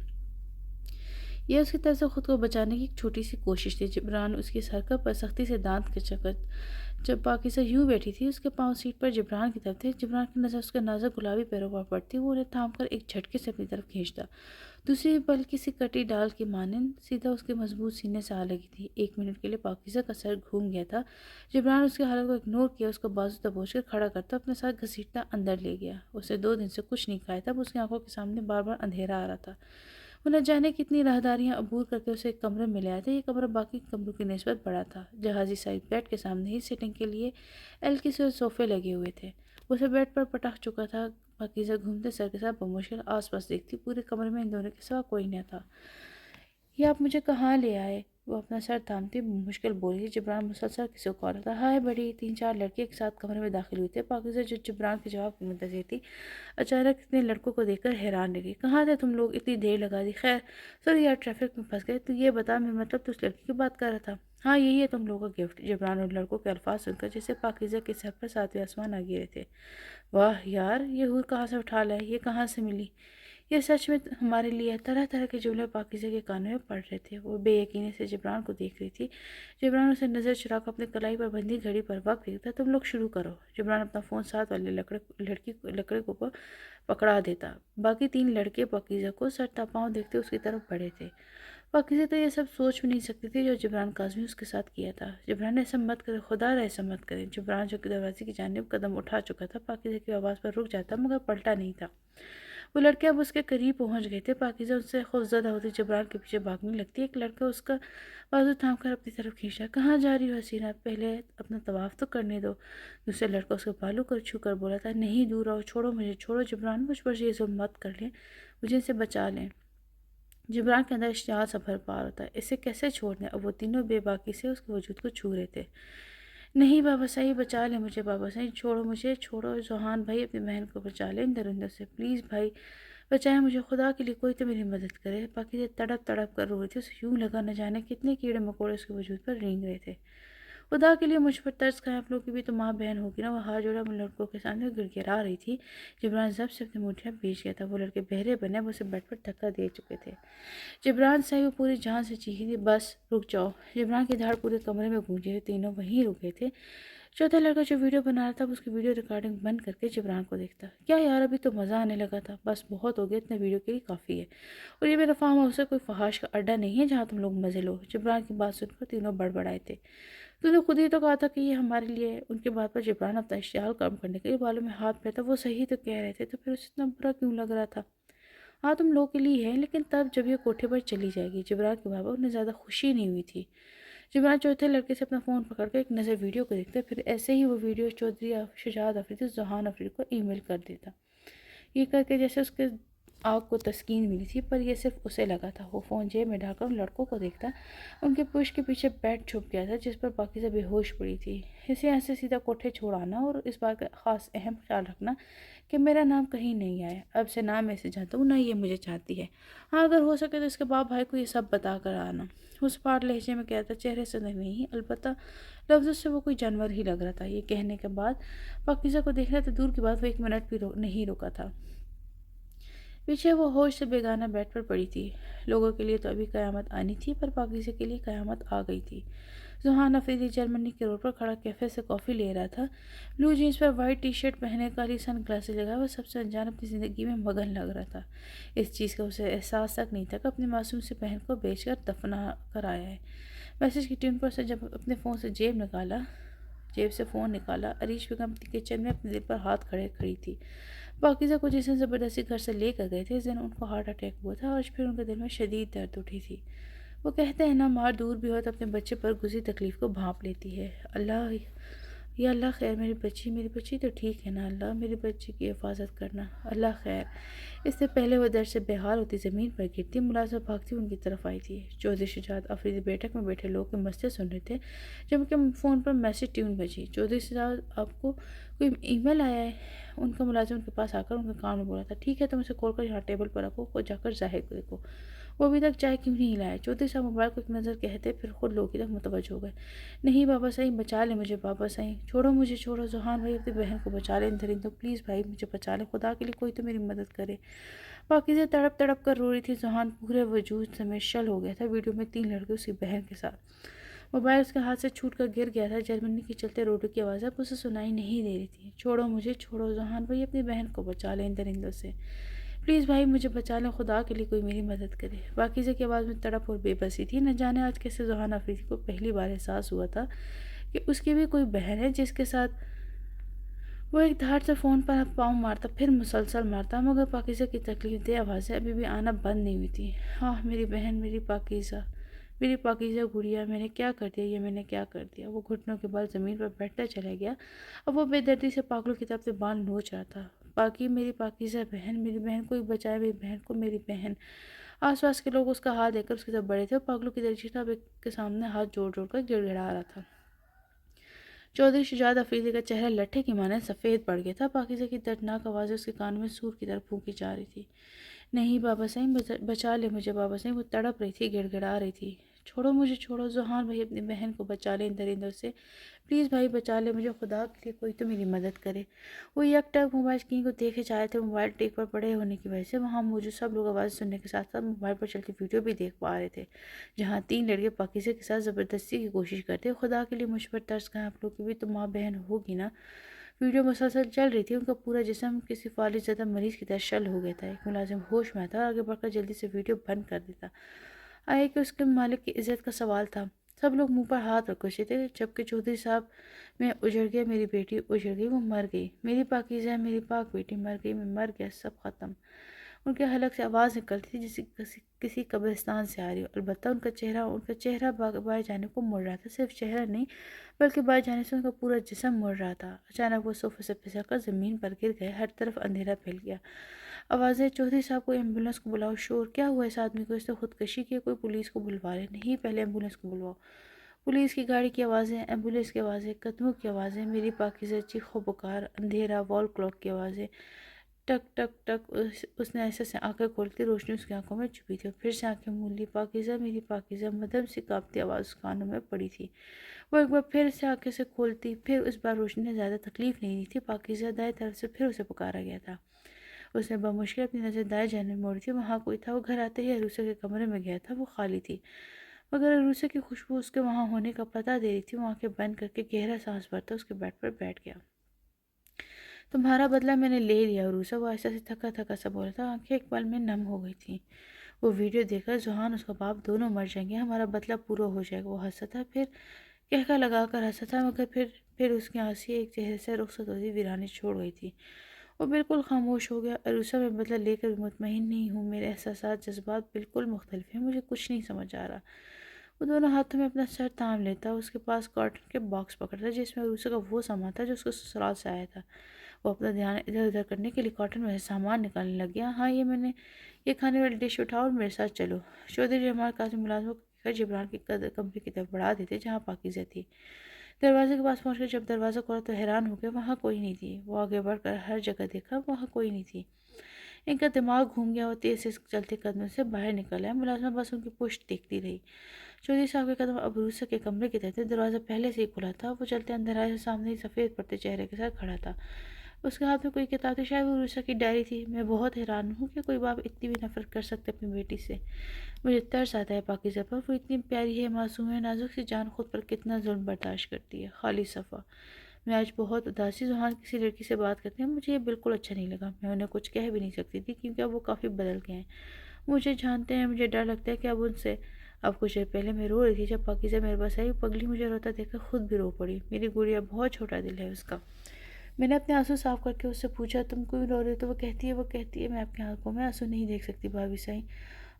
یہ اس کی طرف سے خود کو بچانے کی ایک چھوٹی سی کوشش تھی۔ جبران اس کی حرکت پر سختی سے دانت کچکت۔ جب پاکیزہ یوں بیٹھی تھی، اس کے پاؤں سیٹ پر جبران کی طرف تھے۔ جبران کی نظر اس کے نازک گلابی پیروں پر پڑتی، وہ انہیں تھام کر ایک جھٹکے سے اپنی طرف کھینچتا۔ دوسری بل کسی کٹی ڈال کی مانند سیدھا اس کے مضبوط سینے سے آ لگی تھی۔ ایک منٹ کے لیے پاکیزہ کا سر گھوم گیا تھا۔ جبران اس کی حالت کو اگنور کیا، اس کا بازو دبوچ کر کھڑا کرتا، اپنے ساتھ گھسیٹتا اندر لے گیا۔ اسے 2 دن سے کچھ نہیں کھایا تھا، اب اس کی آنکھوں کے سامنے بار بار اندھیرا آ رہا تھا۔ وہ نہ جانے کتنی راہداریاں عبور کر کے اسے ایک کمرے میں لے آیا تھا۔ یہ کمرہ باقی کمروں کی نسبت بڑا تھا۔ جہازی سائز بیڈ کے سامنے ہی سٹنگ کے لیے ایل کے صوفے لگے ہوئے تھے۔ وہ اسے بیڈ پر پٹک چکا تھا۔ پاکیزہ گھومتے سر کے ساتھ بمشکل آس پاس دیکھتی، پورے کمرے میں ان دونوں کے سوا کوئی نہ تھا۔ یہ آپ مجھے کہاں لے آئے؟ وہ اپنا سر تھامتی مشکل بولی۔ جبران مسلسل کسی کو کہہ رہا تھا۔ ہائے بڑی! 3-4 لڑکے ایک ساتھ کمرے میں داخل ہوئے تھے۔ پاکیزہ جو جبران کے جواب کی منتظر تھی، اچانک اتنے لڑکوں کو دیکھ کر حیران رہ گئی۔ کہاں تھے تم لوگ؟ اتنی دیر لگا دی۔ خیر سر یار ٹریفک میں پھنس گئے۔ تو یہ بتا، میں مطلب تو اس لڑکی کی بات کر رہا تھا۔ ہاں یہی ہے تم لوگوں کا گفٹ۔ جبران اور لڑکوں کے الفاظ سن کر جیسے پاکیزہ کے سر پر 7ویں آسمان آ گرے تھے۔ واہ یار، یہ حور کہاں سے اٹھا لائے؟ یہ کہاں سے ملی؟ یہ سچ میں ہمارے لیے طرح طرح کے جملے پاکیزہ کے کانوں میں پڑ رہے تھے۔ وہ بے یقینی سے جبران کو دیکھ رہی تھی۔ جبران اسے نظر چرا کر اپنے کلائی پر بندھی گھڑی پر وقت دیکھتا۔ تم لوگ شروع کرو۔ جبران اپنا فون ساتھ والے لڑکے کو پکڑا دیتا۔ باقی 3 لڑکے پاکیزہ کو سر تا پاؤں دیکھتے اس کی طرف بڑھے تھے۔ پاکیزہ تو یہ سب سوچ بھی نہیں سکتی تھی جو جبران کاظمی اس کے ساتھ کیا تھا۔ جبران ایسا مت کرے، خدا را ایسا مت کرے۔ جبران جو کہ دروازے کی جانب قدم اٹھا چکا تھا، پاکیزہ کی آواز پر رک جاتا مگر پلٹا نہیں تھا۔ وہ لڑکے اب اس کے قریب پہنچ گئے تھے۔ پاکیزہ ان سے خوفزدہ ہوتی جبران کے پیچھے بھاگنے لگتی۔ ایک لڑکا اس کا بازو تھام کر اپنی طرف کھینچا۔ کہاں جا رہی ہو حسینہ؟ پہلے اپنا طواف تو کرنے دو۔ دوسرا لڑکا اس کے بالوں کو چھو کر بولا تھا۔ نہیں دور آؤ، چھوڑو مجھے، چھوڑو جبران، مجھ پر یہ ظلم مت کر لیں، مجھے ان سے بچا لیں۔ جبران کے اندر اشتعال سا بھر پار ہوتا ہے، اسے کیسے چھوڑ دیں؟ اب وہ تینوں بے باکی سے اس کے وجود کو چھو رہے تھے۔ نہیں بابا سعید، بچا لیں مجھے، بابا سعید چھوڑو مجھے، چھوڑو زوہان بھائی، اپنی بہن کو بچا لیں ان درندوں سے، پلیز بھائی بچائیں مجھے، خدا کے لیے کوئی تو میری مدد کرے۔ پاکیزہ تڑپ تڑپ کر رو رہی تھی۔ اسے یوں لگا نہ جانے کتنے کیڑے مکوڑے اس کے وجود پر رینگ رہے تھے۔ خدا کے لیے مجھ پر ترس کھائیں، آپ لوگوں کی بھی تو ماں بہن ہوگی نا۔ وہ ہاتھ جوڑے ان لڑکوں کے سامنے گڑ گڑا رہی تھی۔ جبران ضبط سے اپنی مٹھیاں بیچ گیا تھا۔ وہ لڑکے بہرے بنے اب اسے بیڈ پر دھکا دے چکے تھے۔ جبران صاحب، وہ پوری جان سے چیخی تھی، بس رک جاؤ۔ جبران کی دھاڑ پورے کمرے میں گونجی ہوئی، تینوں وہیں رکے تھے۔ چوتھا لڑکا جو ویڈیو بنا رہا تھا، اس کی ویڈیو ریکارڈنگ بند کر کے جبران کو دیکھتا۔ کیا یار، ابھی تو مزہ آنے لگا تھا، بس بہت ہو گیا، اتنا ویڈیو کے لیے کافی ہے، اور یہ میرا فارم ہاؤس ہے، کوئی فحش کا اڈا نہیں ہے جہاں تم لوگ مزے لو۔ جبران کی بات سن کر تینوں بڑبڑائے تھے۔ تو نے خود ہی تو کہا تھا کہ یہ ہمارے لیے ہے۔ ان کے بات پر جبران اپنا اشتعال کم کرنے کے لیے بالوں میں ہاتھ پھیرتا۔ وہ صحیح تو کہہ رہے تھے، تو پھر اسے اتنا برا کیوں لگ رہا تھا؟ ہاں تم لوگوں کے لیے ہے، لیکن تب جب یہ کوٹھے پر چلی جائے گی۔ جبران کے بابا انہیں زیادہ خوشی نہیں ہوئی تھی۔ جبران چوتھے لڑکے سے اپنا فون پکڑ کر ایک نظر ویڈیو کو دیکھتا، پھر ایسے ہی وہ ویڈیو چودھری شجاعت افریدی زوہان افریدی کو ای میل کر دیتا۔ یہ کر کے جیسے اس کے آگ کو تسکین ملی تھی، پر یہ صرف اسے لگا تھا۔ وہ فون جیب میں ڈال کر ان لڑکوں کو دیکھتا۔ ان کے پشت کے پیچھے بیڈ چھپ گیا تھا جس پر پاکیزہ بے ہوش پڑی تھی۔ اسے یہاں سے سیدھا کوٹھے چھوڑ آنا، اور اس بات کا خاص اہم خیال رکھنا کہ میرا نام کہیں نہیں آیا۔ اب سے نہ میں اسے جانتا ہوں، نہ یہ مجھے چاہتی ہے۔ ہاں اگر ہو سکے تو اس کے باپ بھائی کو یہ سب بتا کر آنا۔ اس پاٹ لہجے میں کہتا، چہرے سے نہیں، البتہ لفظوں سے وہ کوئی جانور ہی لگ رہا تھا۔ یہ کہنے کے بعد پاکیزہ کو دیکھنا تو دور کی بات، وہ 1 منٹ بھی نہیں رکا تھا۔ پیچھے وہ ہوش سے بیگانہ بیڈ پر پڑی تھی۔ لوگوں کے لیے تو ابھی قیامت آنی تھی، پر پاکیزہ کے لیے قیامت آ گئی تھی۔ زوہان افریدی جرمنی کے روڈ پر کھڑا کیفے سے کافی لے رہا تھا۔ بلو جینس پر وائٹ ٹی شرٹ پہنے، کالی سن گلاسز لگائے، وہ سب سے انجان اپنی زندگی میں مگن لگ رہا تھا۔ اس چیز کا اسے احساس تک نہیں تھا کہ اپنی معصوم سی بہن کو بیچ کر دفنا کر آیا ہے۔ میسج کی ٹیون پر سے جب اپنے فون سے جیب سے فون نکالا، عریش بیگم کچن میں اپنے دل پر ہاتھ کھڑی تھی۔ پاکیزہ کو جس دن زبردستی گھر سے لے کر گئے تھے، اس دن ان کو ہارٹ اٹیک ہوا تھا، اور آج پھر ان کے دل میں شدید درد اٹھی تھی۔ وہ کہتے ہیں نا، ماں دور بھی ہو تو اپنے بچے پر گزری تکلیف کو بھانپ لیتی ہے۔ اللہ یا اللہ خیر میری بچی تو ٹھیک ہے نا اللہ، میری بچی کی حفاظت کرنا اللہ خیر۔ اس سے پہلے وہ درد سے بے حال ہوتی زمین پر گرتی، ملازمہ بھاگتی ان کی طرف آئی تھی۔ چودھری شجاعت افریدی بیٹھک میں بیٹھے لوگ کی مسئلے سن رہے تھے جب ان کے فون پر میسج ٹیون بجی۔ چودھری شجاعت آپ کو کوئی ای میل آیا ہے؟ ان کا ملازم ان کے پاس آ کر ان کے کان میں بولا تھا۔ ٹھیک ہے تم اسے کھول کر یہاں ٹیبل پر رکھو، کو جا کر ظاہر کو دیکھو وہ ابھی تک چائے کیوں نہیں لایا۔ چودھری صاحب موبائل کو ایک نظر کہتے پھر خود لوگ کی طرف متوجہ ہو گئے۔ نہیں بابا صحیح، بچا لیں مجھے بابا صحیح، چھوڑو مجھے چھوڑو، ذوحان بھائی اپنی بہن کو بچا لیں، درندوں پلیز بھائی مجھے بچا لیں، خدا کے لیے کوئی تو میری مدد کرے۔ پاکیزہ تڑپ تڑپ کر رو رہی تھی۔ ذوحان پورے وجود سمیت شل ہو گیا تھا۔ ویڈیو میں 3 لڑکے اس کی بہن کے ساتھ، موبائل اس کے ہاتھ سے چھوٹ کر گر گیا تھا۔ جرمنی کے چلتے روڈوں کی آوازیں اب اسے سنائی نہیں دے رہی تھی۔ چھوڑو مجھے چھوڑو، ذوحان بھائی اپنی بہن کو بچا لیں درندوں سے، پلیز بھائی مجھے بچا لیں، خدا کے لیے کوئی میری مدد کرے۔ پاکیزہ کی آواز میں تڑپ اور بے بسی تھی۔ نہ جانے آج کیسے ذوحان افریدی کو پہلی بار احساس ہوا تھا کہ اس کی بھی کوئی بہن ہے جس کے ساتھ وہ ایک دھاڑ سے فون پر پاؤں مارتا پھر مسلسل مارتا، مگر پاکیزہ کی تکلیف دہ آوازیں ابھی بھی آنا بند نہیں ہوئی تھی۔ ہاں میری بہن، میری پاکیزہ گڑیا، میں نے کیا کر دیا، یہ میں نے کیا کر دیا۔ وہ گھٹنوں کے بل زمین پر بیٹھتا چلا گیا۔ اب وہ بے دردی سے پاگلوں کی طرف سے بال نوچ رہا تھا۔ میری پاکیزہ بہن، میری بہن، کوئی بچائے میری بہن کو، میری بہن۔ آس پاس کے لوگ اس کا حال دیکھ کر اس کی طرف بڑھے تھے اور پاگلوں کی طرح صاحب کے سامنے ہاتھ جوڑ جوڑ کر گڑ گڑا رہا تھا۔ چودھری شجاعت افریدی کا چہرہ لٹھے کی مانند سفید پڑ گیا تھا۔ پاکیزہ کی دردناک آوازیں اس کے کانوں میں سور کی طرح پھونکی جا رہی تھی۔ نہیں بابا صحیح، بچا لے مجھے بابا صحیح، وہ تڑپ رہی تھی، گڑ گڑا رہی تھی۔ چھوڑو مجھے چھوڑو، ذوحان بھائی اپنی بہن کو بچا لیں درندوں سے، پلیز بھائی بچا لے مجھے، خدا کے لیے کوئی تو میری مدد کرے۔ وہ یک ٹک موبائل اسکرین کو دیکھے جا رہے تھے۔ موبائل ٹیک پر پڑے ہونے کی وجہ سے وہاں موجود سب لوگ آواز سننے کے ساتھ ساتھ موبائل پر چلتی ویڈیو بھی دیکھ پا رہے تھے، جہاں 3 لڑکے پاکیزہ کے ساتھ زبردستی کی کوشش کرتے۔ خدا کے لیے مجھ پر ترس کھائیں، آپ لوگ کی بھی تو ماں بہن ہوگی نا۔ ویڈیو مسلسل چل رہی تھی۔ ان کا پورا جسم کسی فالج زدہ مریض کی طرح شل ہو گیا تھا۔ ایک ملازم ہوش میں تھا اور آگے بڑھ کر جلدی سے ویڈیو بند کر دیتا آیا کہ اس کے مالک کی عزت کا سوال تھا۔ سب لوگ منہ پر ہاتھ رکھ گئے تھے جبکہ چودھری صاحب میں اجڑ گیا، میری بیٹی اجڑ گئی، وہ مر گئی، میری پاکیزہ، میری پاک بیٹی مر گئی، میں مر گیا، سب ختم۔ ان کے حلق سے آواز نکلتی تھی جیسے کسی قبرستان سے آ رہی ہو۔ البتہ ان کا چہرہ بائیں جانب کو مڑ رہا تھا۔ صرف چہرہ نہیں بلکہ بائیں جانب سے ان کا پورا جسم مڑ رہا تھا۔ اچانک وہ صوفے سے پھسل کر زمین پر گر گئے۔ ہر طرف اندھیرا پھیل گیا۔ آوازیں، چودھری صاحب کوئی ایمبولینس کو بلاؤ، شور، کیا ہوا اس آدمی کو، اس نے خودکشی کی، کوئی پولیس کو بلوا لے۔ نہیں پہلے ایمبولینس کو بلواؤ۔ پولیس کی گاڑی کی آوازیں، ایمبولینس کی آوازیں، قدموں کی آوازیں، میری پاکیزہ چیخ و پکار، اندھیرا، وال کلاک کی آوازیں، ٹک ٹک ٹک۔ اس نے ایسے سے آنکھیں کھولتی، روشنی اس کی آنکھوں میں چھپی تھی اور پھر سے آنکھیں مول لی۔ پاکیزہ، میری پاکیزہ، مدھم سی کانپتی آواز اس کانوں میں پڑی تھی۔ وہ ایک بار پھر سے آنکھیں سے کھولتی، پھر اس بار روشنی نے زیادہ تکلیف نہیں دی تھی۔ پاکیزہ، دائیں طرف سے پھر اسے پکارا گیا تھا۔ اس نے بمشکل اپنی نظر دائیں جانب موڑی تھی۔ وہاں کوئی تھا۔ وہ گھر آتے ہی عروسہ کے کمرے میں گیا تھا، وہ خالی تھی، مگر عروسہ کی خوشبو اس کے وہاں ہونے کا پتہ دے رہی تھی۔ وہ آنکھیں بند کر کے گہرا سانس بھرتا اس کے بیڈ پر بیٹھ گیا۔ تمہارا بدلہ میں نے لے لیا عروسہ، وہ ایسا سے تھکا تھکا سا بولا تھا۔ آنکھیں ایک پل میں نم ہو گئی تھیں۔ وہ ویڈیو دیکھ کر ذوحان، اس کا باپ، دونوں مر جائیں گے، ہمارا بدلہ پورا ہو جائے گا۔ وہ ہنسا تھا، پھر کہکا لگا کر ہنسا تھا، مگر پھر اس کی ہنسی ایک چہرے سے رخصت ہوتی ویرانی چھوڑ گئی تھی۔ وہ بالکل خاموش ہو گیا۔ عروسہ، میں بدلہ لے کر بھی مطمئن نہیں ہوں، میرے احساسات، جذبات بالکل مختلف ہیں، مجھے کچھ نہیں سمجھ آ رہا۔ وہ دونوں ہاتھوں میں اپنا سر تھام لیتا، اس کے پاس کارٹن کے باکس پکڑتا جس میں عروسہ کا وہ سامان تھا جو اس کو سسرال سے آیا تھا۔ وہ اپنا دھیان ادھر ادھر کرنے کے لیے کارٹن میں سے سامان نکالنے لگ گیا۔ ہاں یہ کھانے والی ڈش اٹھاؤ اور میرے ساتھ چلو۔ چودھری جمال قاسم ملازموں کو کہہ کر جبران کی کمرے کی طرف بڑھا دیتے جہاں پاکیزہ تھی۔ دروازے کے پاس پہنچ کر جب دروازہ کھولا تو حیران ہو گیا، وہاں کوئی نہیں تھی۔ وہ آگے بڑھ کر ہر جگہ دیکھا، وہاں کوئی نہیں تھی۔ ان کا دماغ گھوم گیا، وہ تیز سے چلتے قدموں سے باہر نکل آئے۔ ملازمہ بس ان کی پشت دیکھتی رہی۔ چودھری صاحب کے قدم اب عروسہ کے کمرے کی طرف تھے۔ دروازہ پہلے سے ہی کھلا تھا۔ وہ چلتے اندر آئے، سامنے ہی سفید پڑتے چہرے کے ساتھ کھڑا تھا۔ اس کے ہاتھ میں کوئی کتاب تھی، شاید وہ عروسہ کی ڈائری تھی۔ میں بہت حیران ہوں کہ کوئی باپ اتنی بھی نفرت کر سکتے اپنی بیٹی سے۔ مجھے ترس آتا ہے پاکیزہ پر، وہ اتنی پیاری ہے، معصوم ہے، نازک سی جان خود پر کتنا ظلم برداشت کرتی ہے۔ خالی صفحہ۔ میں آج بہت اداسی، ذوحان کسی لڑکی سے بات کرتے ہیں، مجھے یہ بالکل اچھا نہیں لگا۔ میں انہیں کچھ کہہ بھی نہیں سکتی تھی کیونکہ اب وہ کافی بدل گئے ہیں، مجھے جانتے ہیں، مجھے ڈر لگتا ہے کہ اب ان سے۔ اب کچھ دیر پہلے میں رو رہی تھی جب پاکیزہ میرے پاس آئی، وہ پگلی مجھے روتا دیکھ کر خود بھی رو پڑی۔ میری گڑیا، بہت چھوٹا دل ہے اس کا۔ میں نے اپنے آنسو صاف کر کے اس سے پوچھا، تم کیوں رو رہے ہو؟ تو وہ کہتی ہے میں آپ کی آنکھوں میں آنسو نہیں دیکھ سکتی بھابھی صحیح،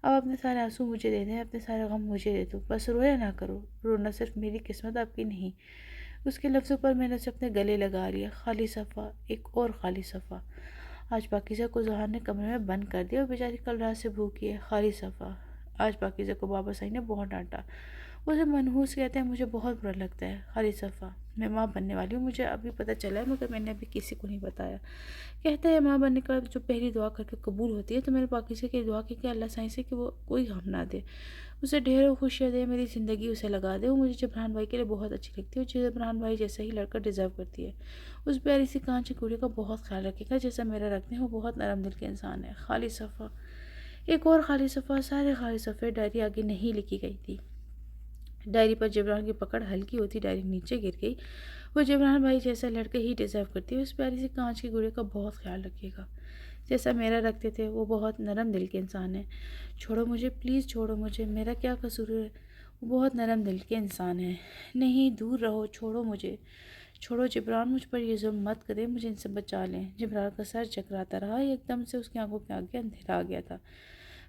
اب اپنے سارے آنسو مجھے دے دیں، اپنے سارے غم مجھے دے دو، بس رویا نہ کرو۔ رونا صرف میری قسمت، آپ کی نہیں۔ اس کے لفظوں پر میں نے اسے اپنے گلے لگا لیا۔ خالی صفحہ، ایک اور خالی صفحہ۔ آج پاکیزہ کو ظہر نے کمرے میں بند کر دیا اور بیچاری کل رات سے بھوکی ہے۔ خالی صفحہ۔ آج پاکیزہ کو بابا سعید نے بہت ڈانٹا۔ اسے منحوس کہتے ہیں، مجھے بہت برا لگتا ہے۔ خالی صفحہ۔ میں ماں بننے والی ہوں، مجھے ابھی پتہ چلا ہے مگر میں نے ابھی کسی کو نہیں بتایا۔ کہتا ہے ماں بننے کے بعد جو پہلی دعا کر کے قبول ہوتی ہے، تو میں نے پاکیزہ کی دعا کی کہ اللہ سائیں سے کہ وہ کوئی غم نہ دے، اسے ڈھیروں خوشیاں دے، میری زندگی اسے لگا دے۔ وہ مجھے جبران بھائی کے لیے بہت اچھی لگتی ہے اور جبران بھائی جیسا ہی لڑکا ڈیزرو کرتی ہے۔ اس پیاری سی کانچ کی گڑیا کا بہت خیال رکھے گا جیسا میرا رکھتے ہیں، وہ بہت نرم دل کے انسان ہے۔ خالی صفحہ۔ ایک اور خالی صفحہ۔ سارے خالی صفحے ڈائری آگے نہیں لکھی گئی تھی۔ ڈائری پر جبران کی پکڑ ہلکی ہوتی ڈائری نیچے گر گئی۔ وہ جبران بھائی جیسا لڑکے ہی ڈیزرو کرتی ہے، اس پیاری سی کانچ کی گڑیا کا بہت خیال رکھے گا جیسا میرا رکھتے تھے، وہ بہت نرم دل کے انسان ہے۔ چھوڑو مجھے، پلیز چھوڑو مجھے، میرا کیا قصور ہے؟ وہ بہت نرم دل کے انسان ہے۔ نہیں، دور رہو، چھوڑو مجھے، چھوڑو جبران، مجھ پر یہ ظلم مت کرے، مجھے ان سے بچا لیں۔ جبران کا سر چکراتا رہا، ایک دم سے اس کی آنکھوں کے آگے اندھیرا آ گیا تھا۔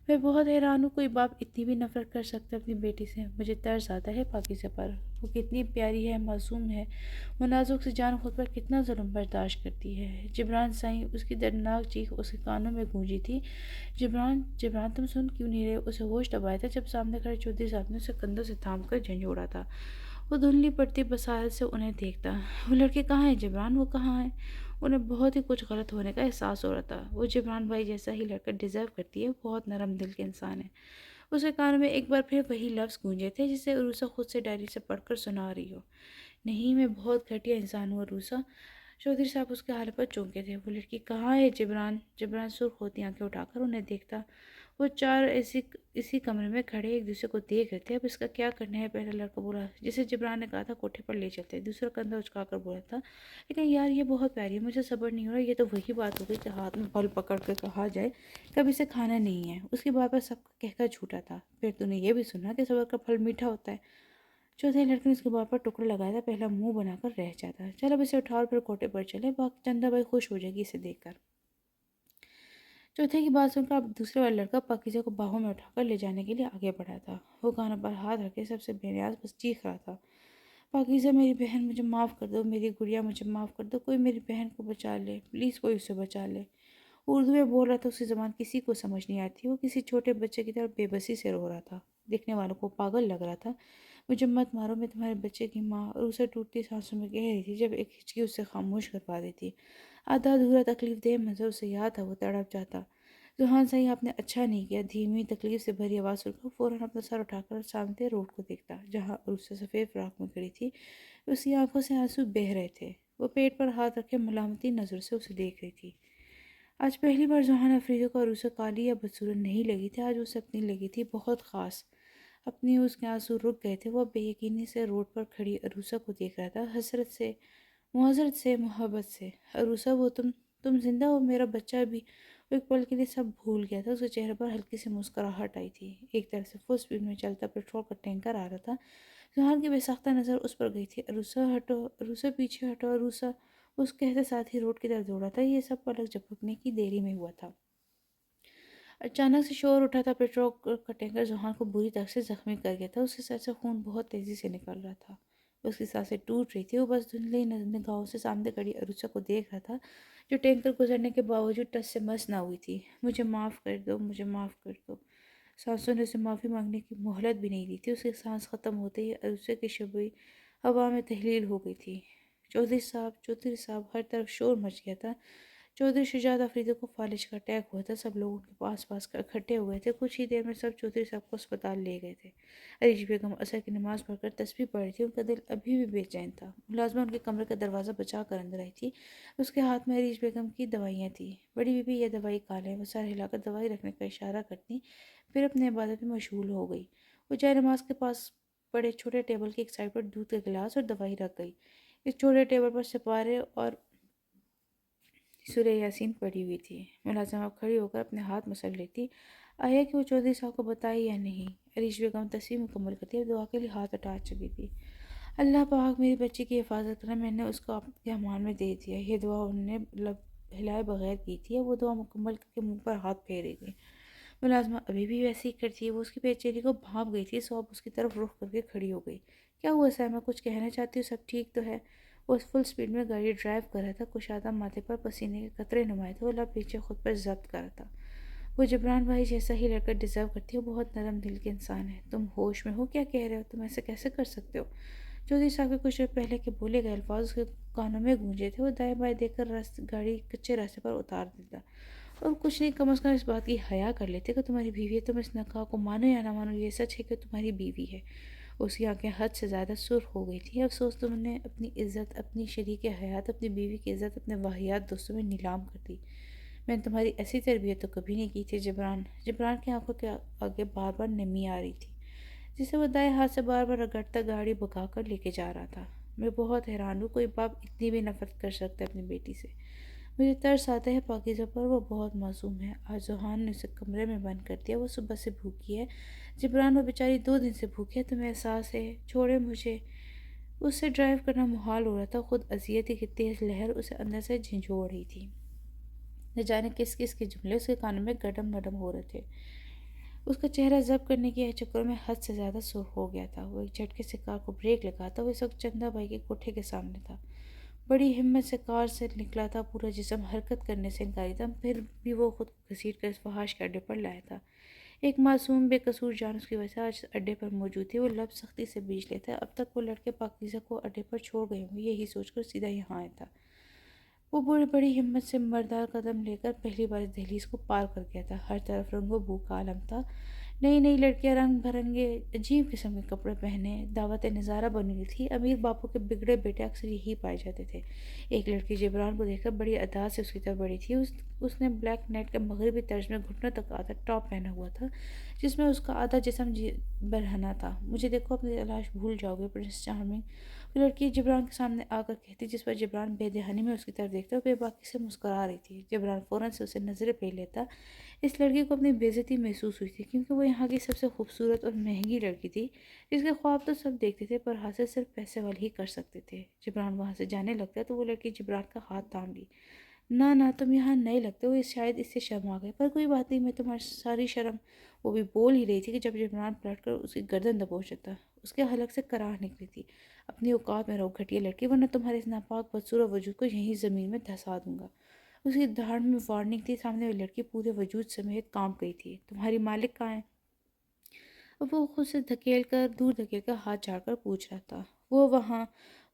میں بہت حیران ہوں، کوئی باپ اتنی بھی نفرت کر سکتا ہے اپنی بیٹی سے؟ مجھے ترس آتا ہے پاکیزہ پر، وہ کتنی پیاری ہے، معصوم ہے، وہ نازک سی جان خود پر کتنا ظلم برداشت کرتی ہے۔ جبران سائیں، اس کی دردناک چیخ اس کے کانوں میں گونجی تھی۔ جبران، جبران تم سن کیوں نہیں رہے؟ اسے ہوش تب آیا تھا جب سامنے کھڑے چودھری صاحب نے اسے کندھوں سے تھام کر جھنجھوڑا تھا۔ وہ دھندلی پڑتی بصارت سے انہیں دیکھتا۔ وہ لڑکے کہاں ہیں جبران، وہ کہاں ہیں؟ انہیں بہت ہی کچھ غلط ہونے کا احساس ہو رہا تھا۔ وہ جبران بھائی جیسا ہی لڑکا ڈیزرو کرتی ہے، وہ بہت نرم دل کے انسان ہے۔ اس کے کانوں میں ایک بار پھر وہی لفظ گونجے تھے جسے عروسہ خود سے ڈائری سے پڑھ کر سنا رہی ہو۔ نہیں، میں بہت گھٹیا انسان ہوں عروسہ۔ چودھری صاحب اس کے حال پر چونکے تھے۔ وہ لڑکی کہاں ہے جبران؟ جبران سرخ ہوتی آنکھیں اٹھا کر انہیں دیکھتا۔ وہ چار اسی کمرے میں کھڑے ایک دوسرے کو دیکھ رہے تھے۔ اب اس کا کیا کرنا ہے؟ پہلا لڑکا بولا، جسے جبران نے کہا تھا کوٹھے پر لے چلتے۔ دوسرا کندھا اچکا کر بولا تھا، لیکن یار یہ بہت پیاری ہے، مجھے صبر نہیں ہو رہا۔ یہ تو وہی بات ہو گئی کہ ہاتھ میں پھل پکڑ کے کہا جائے کہ اب اسے کھانا نہیں ہے۔ اس کی بات پر سب کا کہکا جھوٹا تھا۔ پھر تو نے یہ بھی سنا کہ صبر کا پھل میٹھا ہوتا ہے۔ چوتھے لڑکے نے اس کی بات پر ٹکڑا لگایا تھا، پہلا منہ بنا کر رہ جاتا۔ چل اب اسے اٹھا اور پھر کوٹھے پر چلے، چندہ بھائی خوش ہو جائے گی اسے دیکھ کر۔ چوتھے کی بات سن کر اب دوسرے والا لڑکا پاکیزہ کو باہوں میں اٹھا کر لے جانے کے لیے آگے بڑھا تھا۔ وہ کانوں پر ہاتھ رکھے سب سے بے نیاز بس چیخ رہا تھا، پاکیزہ میری بہن، مجھے معاف کر دو، میری گڑیا مجھے معاف کر دو، کوئی میری بہن کو بچا لے، پلیز کوئی اسے بچا لے۔ اردو میں بول رہا تھا، اس کی زبان کسی کو سمجھ نہیں آتی، وہ کسی چھوٹے بچے کی طرح بے بسی سے رو رہا تھا۔ دیکھنے والوں کو پاگل لگ رہا تھا۔ مجھے مت مارو، میں تمہارے بچے کی ماں، اور اسے ٹوٹتی سانسوں میں کہہ رہی تھی جب ایک ہچکی اسے خاموش کروا دیتی۔ آدھا ادھورا تکلیف دہ منظر اسے یاد تھا، وہ تڑپ جاتا۔ ذوحان سائیں آپ نے اچھا نہیں کیا، دھیمی تکلیف سے بھری آواز سن کر فوراً اپنا سر اٹھا کر سامنے روڈ کو دیکھتا جہاں عروسہ سفید فراق میں کھڑی تھی۔ اس کی آنکھوں سے آنسو بہہ رہے تھے۔ وہ پیٹ پر ہاتھ رکھے ملامتی نظر سے اسے دیکھ رہی تھی۔ آج پہلی بار ذوحان افریدی کو عروسہ کالی یا بدصورت نہیں لگی تھی، آج اسے اپنی لگی تھی، بہت خاص۔ اپنی اس کے آنسو رک گئے تھے۔ وہ بے یقینی سے روڈ پر کھڑی عروسہ کو دیکھ رہا تھا، حسرت سے، معذرت سے، محبت سے۔ عروسہ، وہ تم زندہ ہو، میرا بچہ بھی؟ وہ ایک پل کے لیے سب بھول گیا تھا۔ اس کے چہرے پر ہلکی سی مسکراہٹ آئی تھی۔ ایک طرف سے فل سپیڈ میں چلتا پیٹرول کا ٹینکر آ رہا تھا۔ ذوحان کی بے ساختہ نظر اس پر گئی تھی۔ عروسہ ہٹو، عروسہ پیچھے ہٹو، عروسہ، اس کہتے ساتھ ہی روڈ کی طرف دوڑا تھا۔ یہ سب پلک جھپکنے کی دیری میں ہوا تھا۔ اچانک سے شور اٹھا تھا، پیٹرول کا ٹینکر ذوحان کو بری طرح سے زخمی کر گیا تھا۔ اس کے سر سے خون بہت تیزی سے نکل رہا تھا، اس کی سانسیں ٹوٹ رہی تھی۔ وہ بس دھندلی نگاہوں سے سامنے کھڑی عروسہ کو دیکھ رہا تھا جو ٹینکر گزرنے کے باوجود ٹس سے مس نہ ہوئی تھی۔ مجھے معاف کر دو، مجھے معاف کر دو۔ سانسوں نے اسے معافی مانگنے کی مہلت بھی نہیں دی تھی۔ اس کی سانس ختم ہوتے ہی عروسہ کی شبیہ ہوا میں تحلیل ہو گئی تھی۔ چودھری صاحب، چودھری صاحب، ہر طرف شور مچ گیا تھا۔ چودھری شجاعت افریدی کو فالج کا اٹیک ہوا تھا۔ سب لوگ ان کے پاس اکٹھے ہوئے تھے۔ کچھ ہی دیر میں سب چودھری صاحب کو اسپتال لے گئے تھے۔ عریش بیگم عصر کی نماز پڑھ کر تسبیح پڑھ رہی تھی، ان کا دل ابھی بھی بے چین تھا۔ ملازمہ ان کے کمرے کا دروازہ بچا کر اندر آئی تھی۔ اس کے ہاتھ میں عریش بیگم کی دوائیاں تھیں۔ بڑی بی بی، یہ دوائی کھا لیں۔ وہ سر ہلا کر دوائی رکھنے کا اشارہ کرتی، پھر اپنے عبادت میں مشغول ہو گئی۔ وہ جائے نماز کے پاس پڑے چھوٹے ٹیبل کی ایک سائڈ پر دودھ کا گلاس اور دوائی رکھ گئی۔ اس چھوٹے ٹیبل پر سپارے اور سورہ یاسین پڑی ہوئی تھی۔ ملازمہ کھڑی ہو کر اپنے ہاتھ مسل لیتی، آیا کہ وہ چودھری صاحب کو بتائی یا نہیں۔ عریش بیگم تسبیح مکمل کرتی اب دعا کے لیے ہاتھ اٹھا چکی تھی۔ اللہ پاک میری بچی کی حفاظت کرنا، میں نے اس کو آپ کے امان میں دے دیا۔ یہ دعا انہوں نے لب ہلائے بغیر کی تھی۔ اب وہ دعا مکمل کر کے منہ پر ہاتھ پھیرے گی۔ ملازمہ ابھی بھی ویسے ہی کرتی ہے۔ وہ اس کی بے چینی کو بھانپ گئی تھی۔ صوب اس کی طرف رخ کر کے کھڑی ہو گئی۔ کیا ہوا سائمہ، کچھ کہنا چاہتی ہو؟ سب ٹھیک تو ہے؟ وہ فل سپیڈ میں گاڑی ڈرائیو کر رہا تھا۔ کشادہ ماتھے پر پسینے کے قطرے نمایاں تھے۔ وہ لب پیچھے خود پر ضبط کر رہا تھا۔ وہ جبران بھائی جیسا ہی لڑکا ڈیزرو کرتی ہے۔ وہ بہت نرم دل کے انسان ہے۔ تم ہوش میں ہو؟ کیا کہہ رہے ہو؟ تم ایسے کیسے کر سکتے ہو؟ چودھری صاحب کے کچھ دیر پہلے کے بولے گئے الفاظ اس کے کانوں میں گونجے تھے۔ وہ دائیں بائیں دیکھ کر گاڑی کچے راستے پر اتار دیتا۔ اور کچھ نہیں، کم از کم اس بات کی حیا کر لیتے کہ تمہاری بیوی ہے۔ تم اس نکاح کو مانو یا نہ مانو، یہ سچ ہے کہ تمہاری بیوی ہے۔ اس کی آنکھیں حد سے زیادہ سرخ ہو گئی تھیں۔ افسوس تم نے اپنی عزت، اپنی شریک حیات، اپنی بیوی کی عزت اپنے واہیات دوستوں میں نیلام کر دی۔ میں نے تمہاری ایسی تربیت تو کبھی نہیں کی تھی جبران۔ جبران کی آنکھوں کے آگے بار بار نمی آ رہی تھی، جسے وہ دائیں ہاتھ سے بار بار رگڑتا گاڑی بھگا کر لے کے جا رہا تھا۔ میں بہت حیران ہوں، کوئی باپ اتنی بھی نفرت کر سکتا ہے اپنی بیٹی سے۔ مجھے ترس آتا ہے پاکیزہ پر، وہ بہت معصوم ہے۔ آج ذوحان نے اسے کمرے میں بند کر دیا۔ وہ صبح سے بھوکی ہے جبران، وہ بیچاری 2 دن سے بھوکی ہے، تمہیں احساس ہے؟ چھوڑے مجھے۔ اس سے ڈرائیو کرنا محال ہو رہا تھا۔ خود اذیت کی تیز لہر اسے اندر سے جھنجھوڑ رہی تھی۔ نہ جانے کس کس کے جملے اس کے کانوں میں گڈم گڈم ہو رہے تھے۔ اس کا چہرہ ضبط کرنے کے چکر میں حد سے زیادہ سرخ ہو گیا تھا۔ وہ ایک جھٹکے سے کار کو بریک لگاتا۔ وہ اس وقت چندا بھائی کے کوٹھے کے سامنے تھا۔ بڑی ہمت سے کار سے نکلا تھا، پورا جسم حرکت کرنے سے انکاری تھا، پھر بھی وہ خود کو گھسیٹ کر اس فحش کے اڈے پر لایا تھا۔ ایک معصوم بے قصور جان اس کی وجہ سے آج اڈے پر موجود تھی۔ وہ لب سختی سے بیچ لیتا۔ اب تک وہ لڑکے پاکیزہ کو اڈے پر چھوڑ گئے ہوں گے، یہی سوچ کر سیدھا یہاں آیا تھا۔ وہ بڑی ہمت سے مردار قدم لے کر پہلی بار اس دہلیز کو پار کر گیا تھا۔ ہر طرف رنگ و بو کا عالم تھا۔ نئی نئی لڑکیاں رنگ برنگے عجیب قسم کے کپڑے پہنے دعوت نظارہ بنی ہوئی تھی۔ امیر باپوں کے بگڑے بیٹے اکثر یہی پائے جاتے تھے۔ ایک لڑکی جبران کو دیکھ کر بڑی ادا سے اس کی طرف بڑھی تھی۔ اس نے بلیک نیٹ کا مغربی طرز میں گھٹنوں تک آدھا ٹاپ پہنا ہوا تھا، جس میں اس کا آدھا جسم برہنہ تھا۔ مجھے دیکھو، اپنی تلاش بھول جاؤ گے پرنس چارمنگ، وہ لڑکی جبران کے سامنے آ کر کہتی، جس پر جبران بے دہانی میں اس کی طرف دیکھتا اور بے باکی سے مسکرا رہی تھی۔ جبران فوراً سے اسے نظریں پہ لیتا۔ اس لڑکی کو اپنی بے عزتی محسوس ہوئی تھی، کیونکہ وہ یہاں کی سب سے خوبصورت اور مہنگی لڑکی تھی، جس کے خواب تو سب دیکھتے تھے پر حاصل صرف پیسے والے ہی کر سکتے تھے۔ جبران وہاں سے جانے لگتا تو وہ لڑکی جبران کا ہاتھ تھام لی۔ نہ تم یہاں نئے لگتے ہو، شاید اس سے شرم آ گئے، پر کوئی بات نہیں، میں تمہاری ساری شرم۔ وہ بھی بول ہی رہی تھی کہ جب جبران پلٹ کر اس کی گردن دبوچ لیتا۔ اس کے حلق سے کراہ نکلی تھی، اپنی اوقات میں رہو گھٹیا لڑکی، ورنہ تمہارے اس ناپاک بدصورت وجود کو یہیں زمین میں دھسا دوں گا۔ اس کی دھاڑ میں وارننگ تھی۔ سامنے والی لڑکی پورے وجود سمیت کانپ گئی تھی۔ تمہاری مالک کہاں ہے؟ وہ خود سے دور دھکیل کر ہاتھ جھاڑ کر پوچھ رہا تھا۔ وہ وہاں،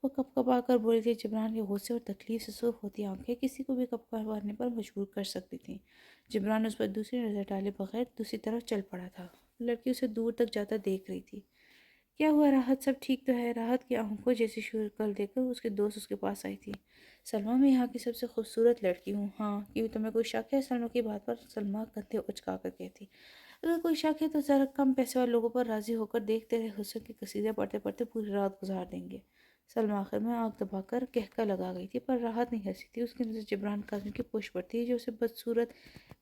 وہ کپ کپا کر بولی تھی۔ جبران کے غصے اور تکلیف سے سرخ ہوتی آنکھیں کسی کو بھی کپکپانے پر مجبور کر سکتی تھیں۔ جبران اس پر دوسری نظر ڈالے بغیر دوسری طرف چل پڑا تھا۔ لڑکی اسے دور تک جاتا دیکھ رہی تھی۔ کیا ہوا راحت، سب ٹھیک تو ہے؟ راحت کی آنکھوں جیسی شکل دیکھ کر اس کے دوست اس کے پاس آئی تھی۔ سلمیٰ، میں یہاں کی سب سے خوبصورت لڑکی ہوں۔ ہاں، کیوں تمہیں کوئی شک ہے؟ سلمیٰ کی بات پر سلمیٰ کندھے اچکا کر کہتی، اگر کوئی شک ہے تو ذرا کم پیسے والے لوگوں پر راضی ہو کر دیکھتے رہے حسن کے قصیدے پڑھتے پڑھتے پوری رات گزار دیں گے۔ سلمیٰ آخر میں آنکھ دبا کر کہکا لگا گئی تھی، پر راحت نہیں ہنسی تھی۔ اس کی نظر جبران کاظمی کی پشت پر تھی، جو اسے بدصورت،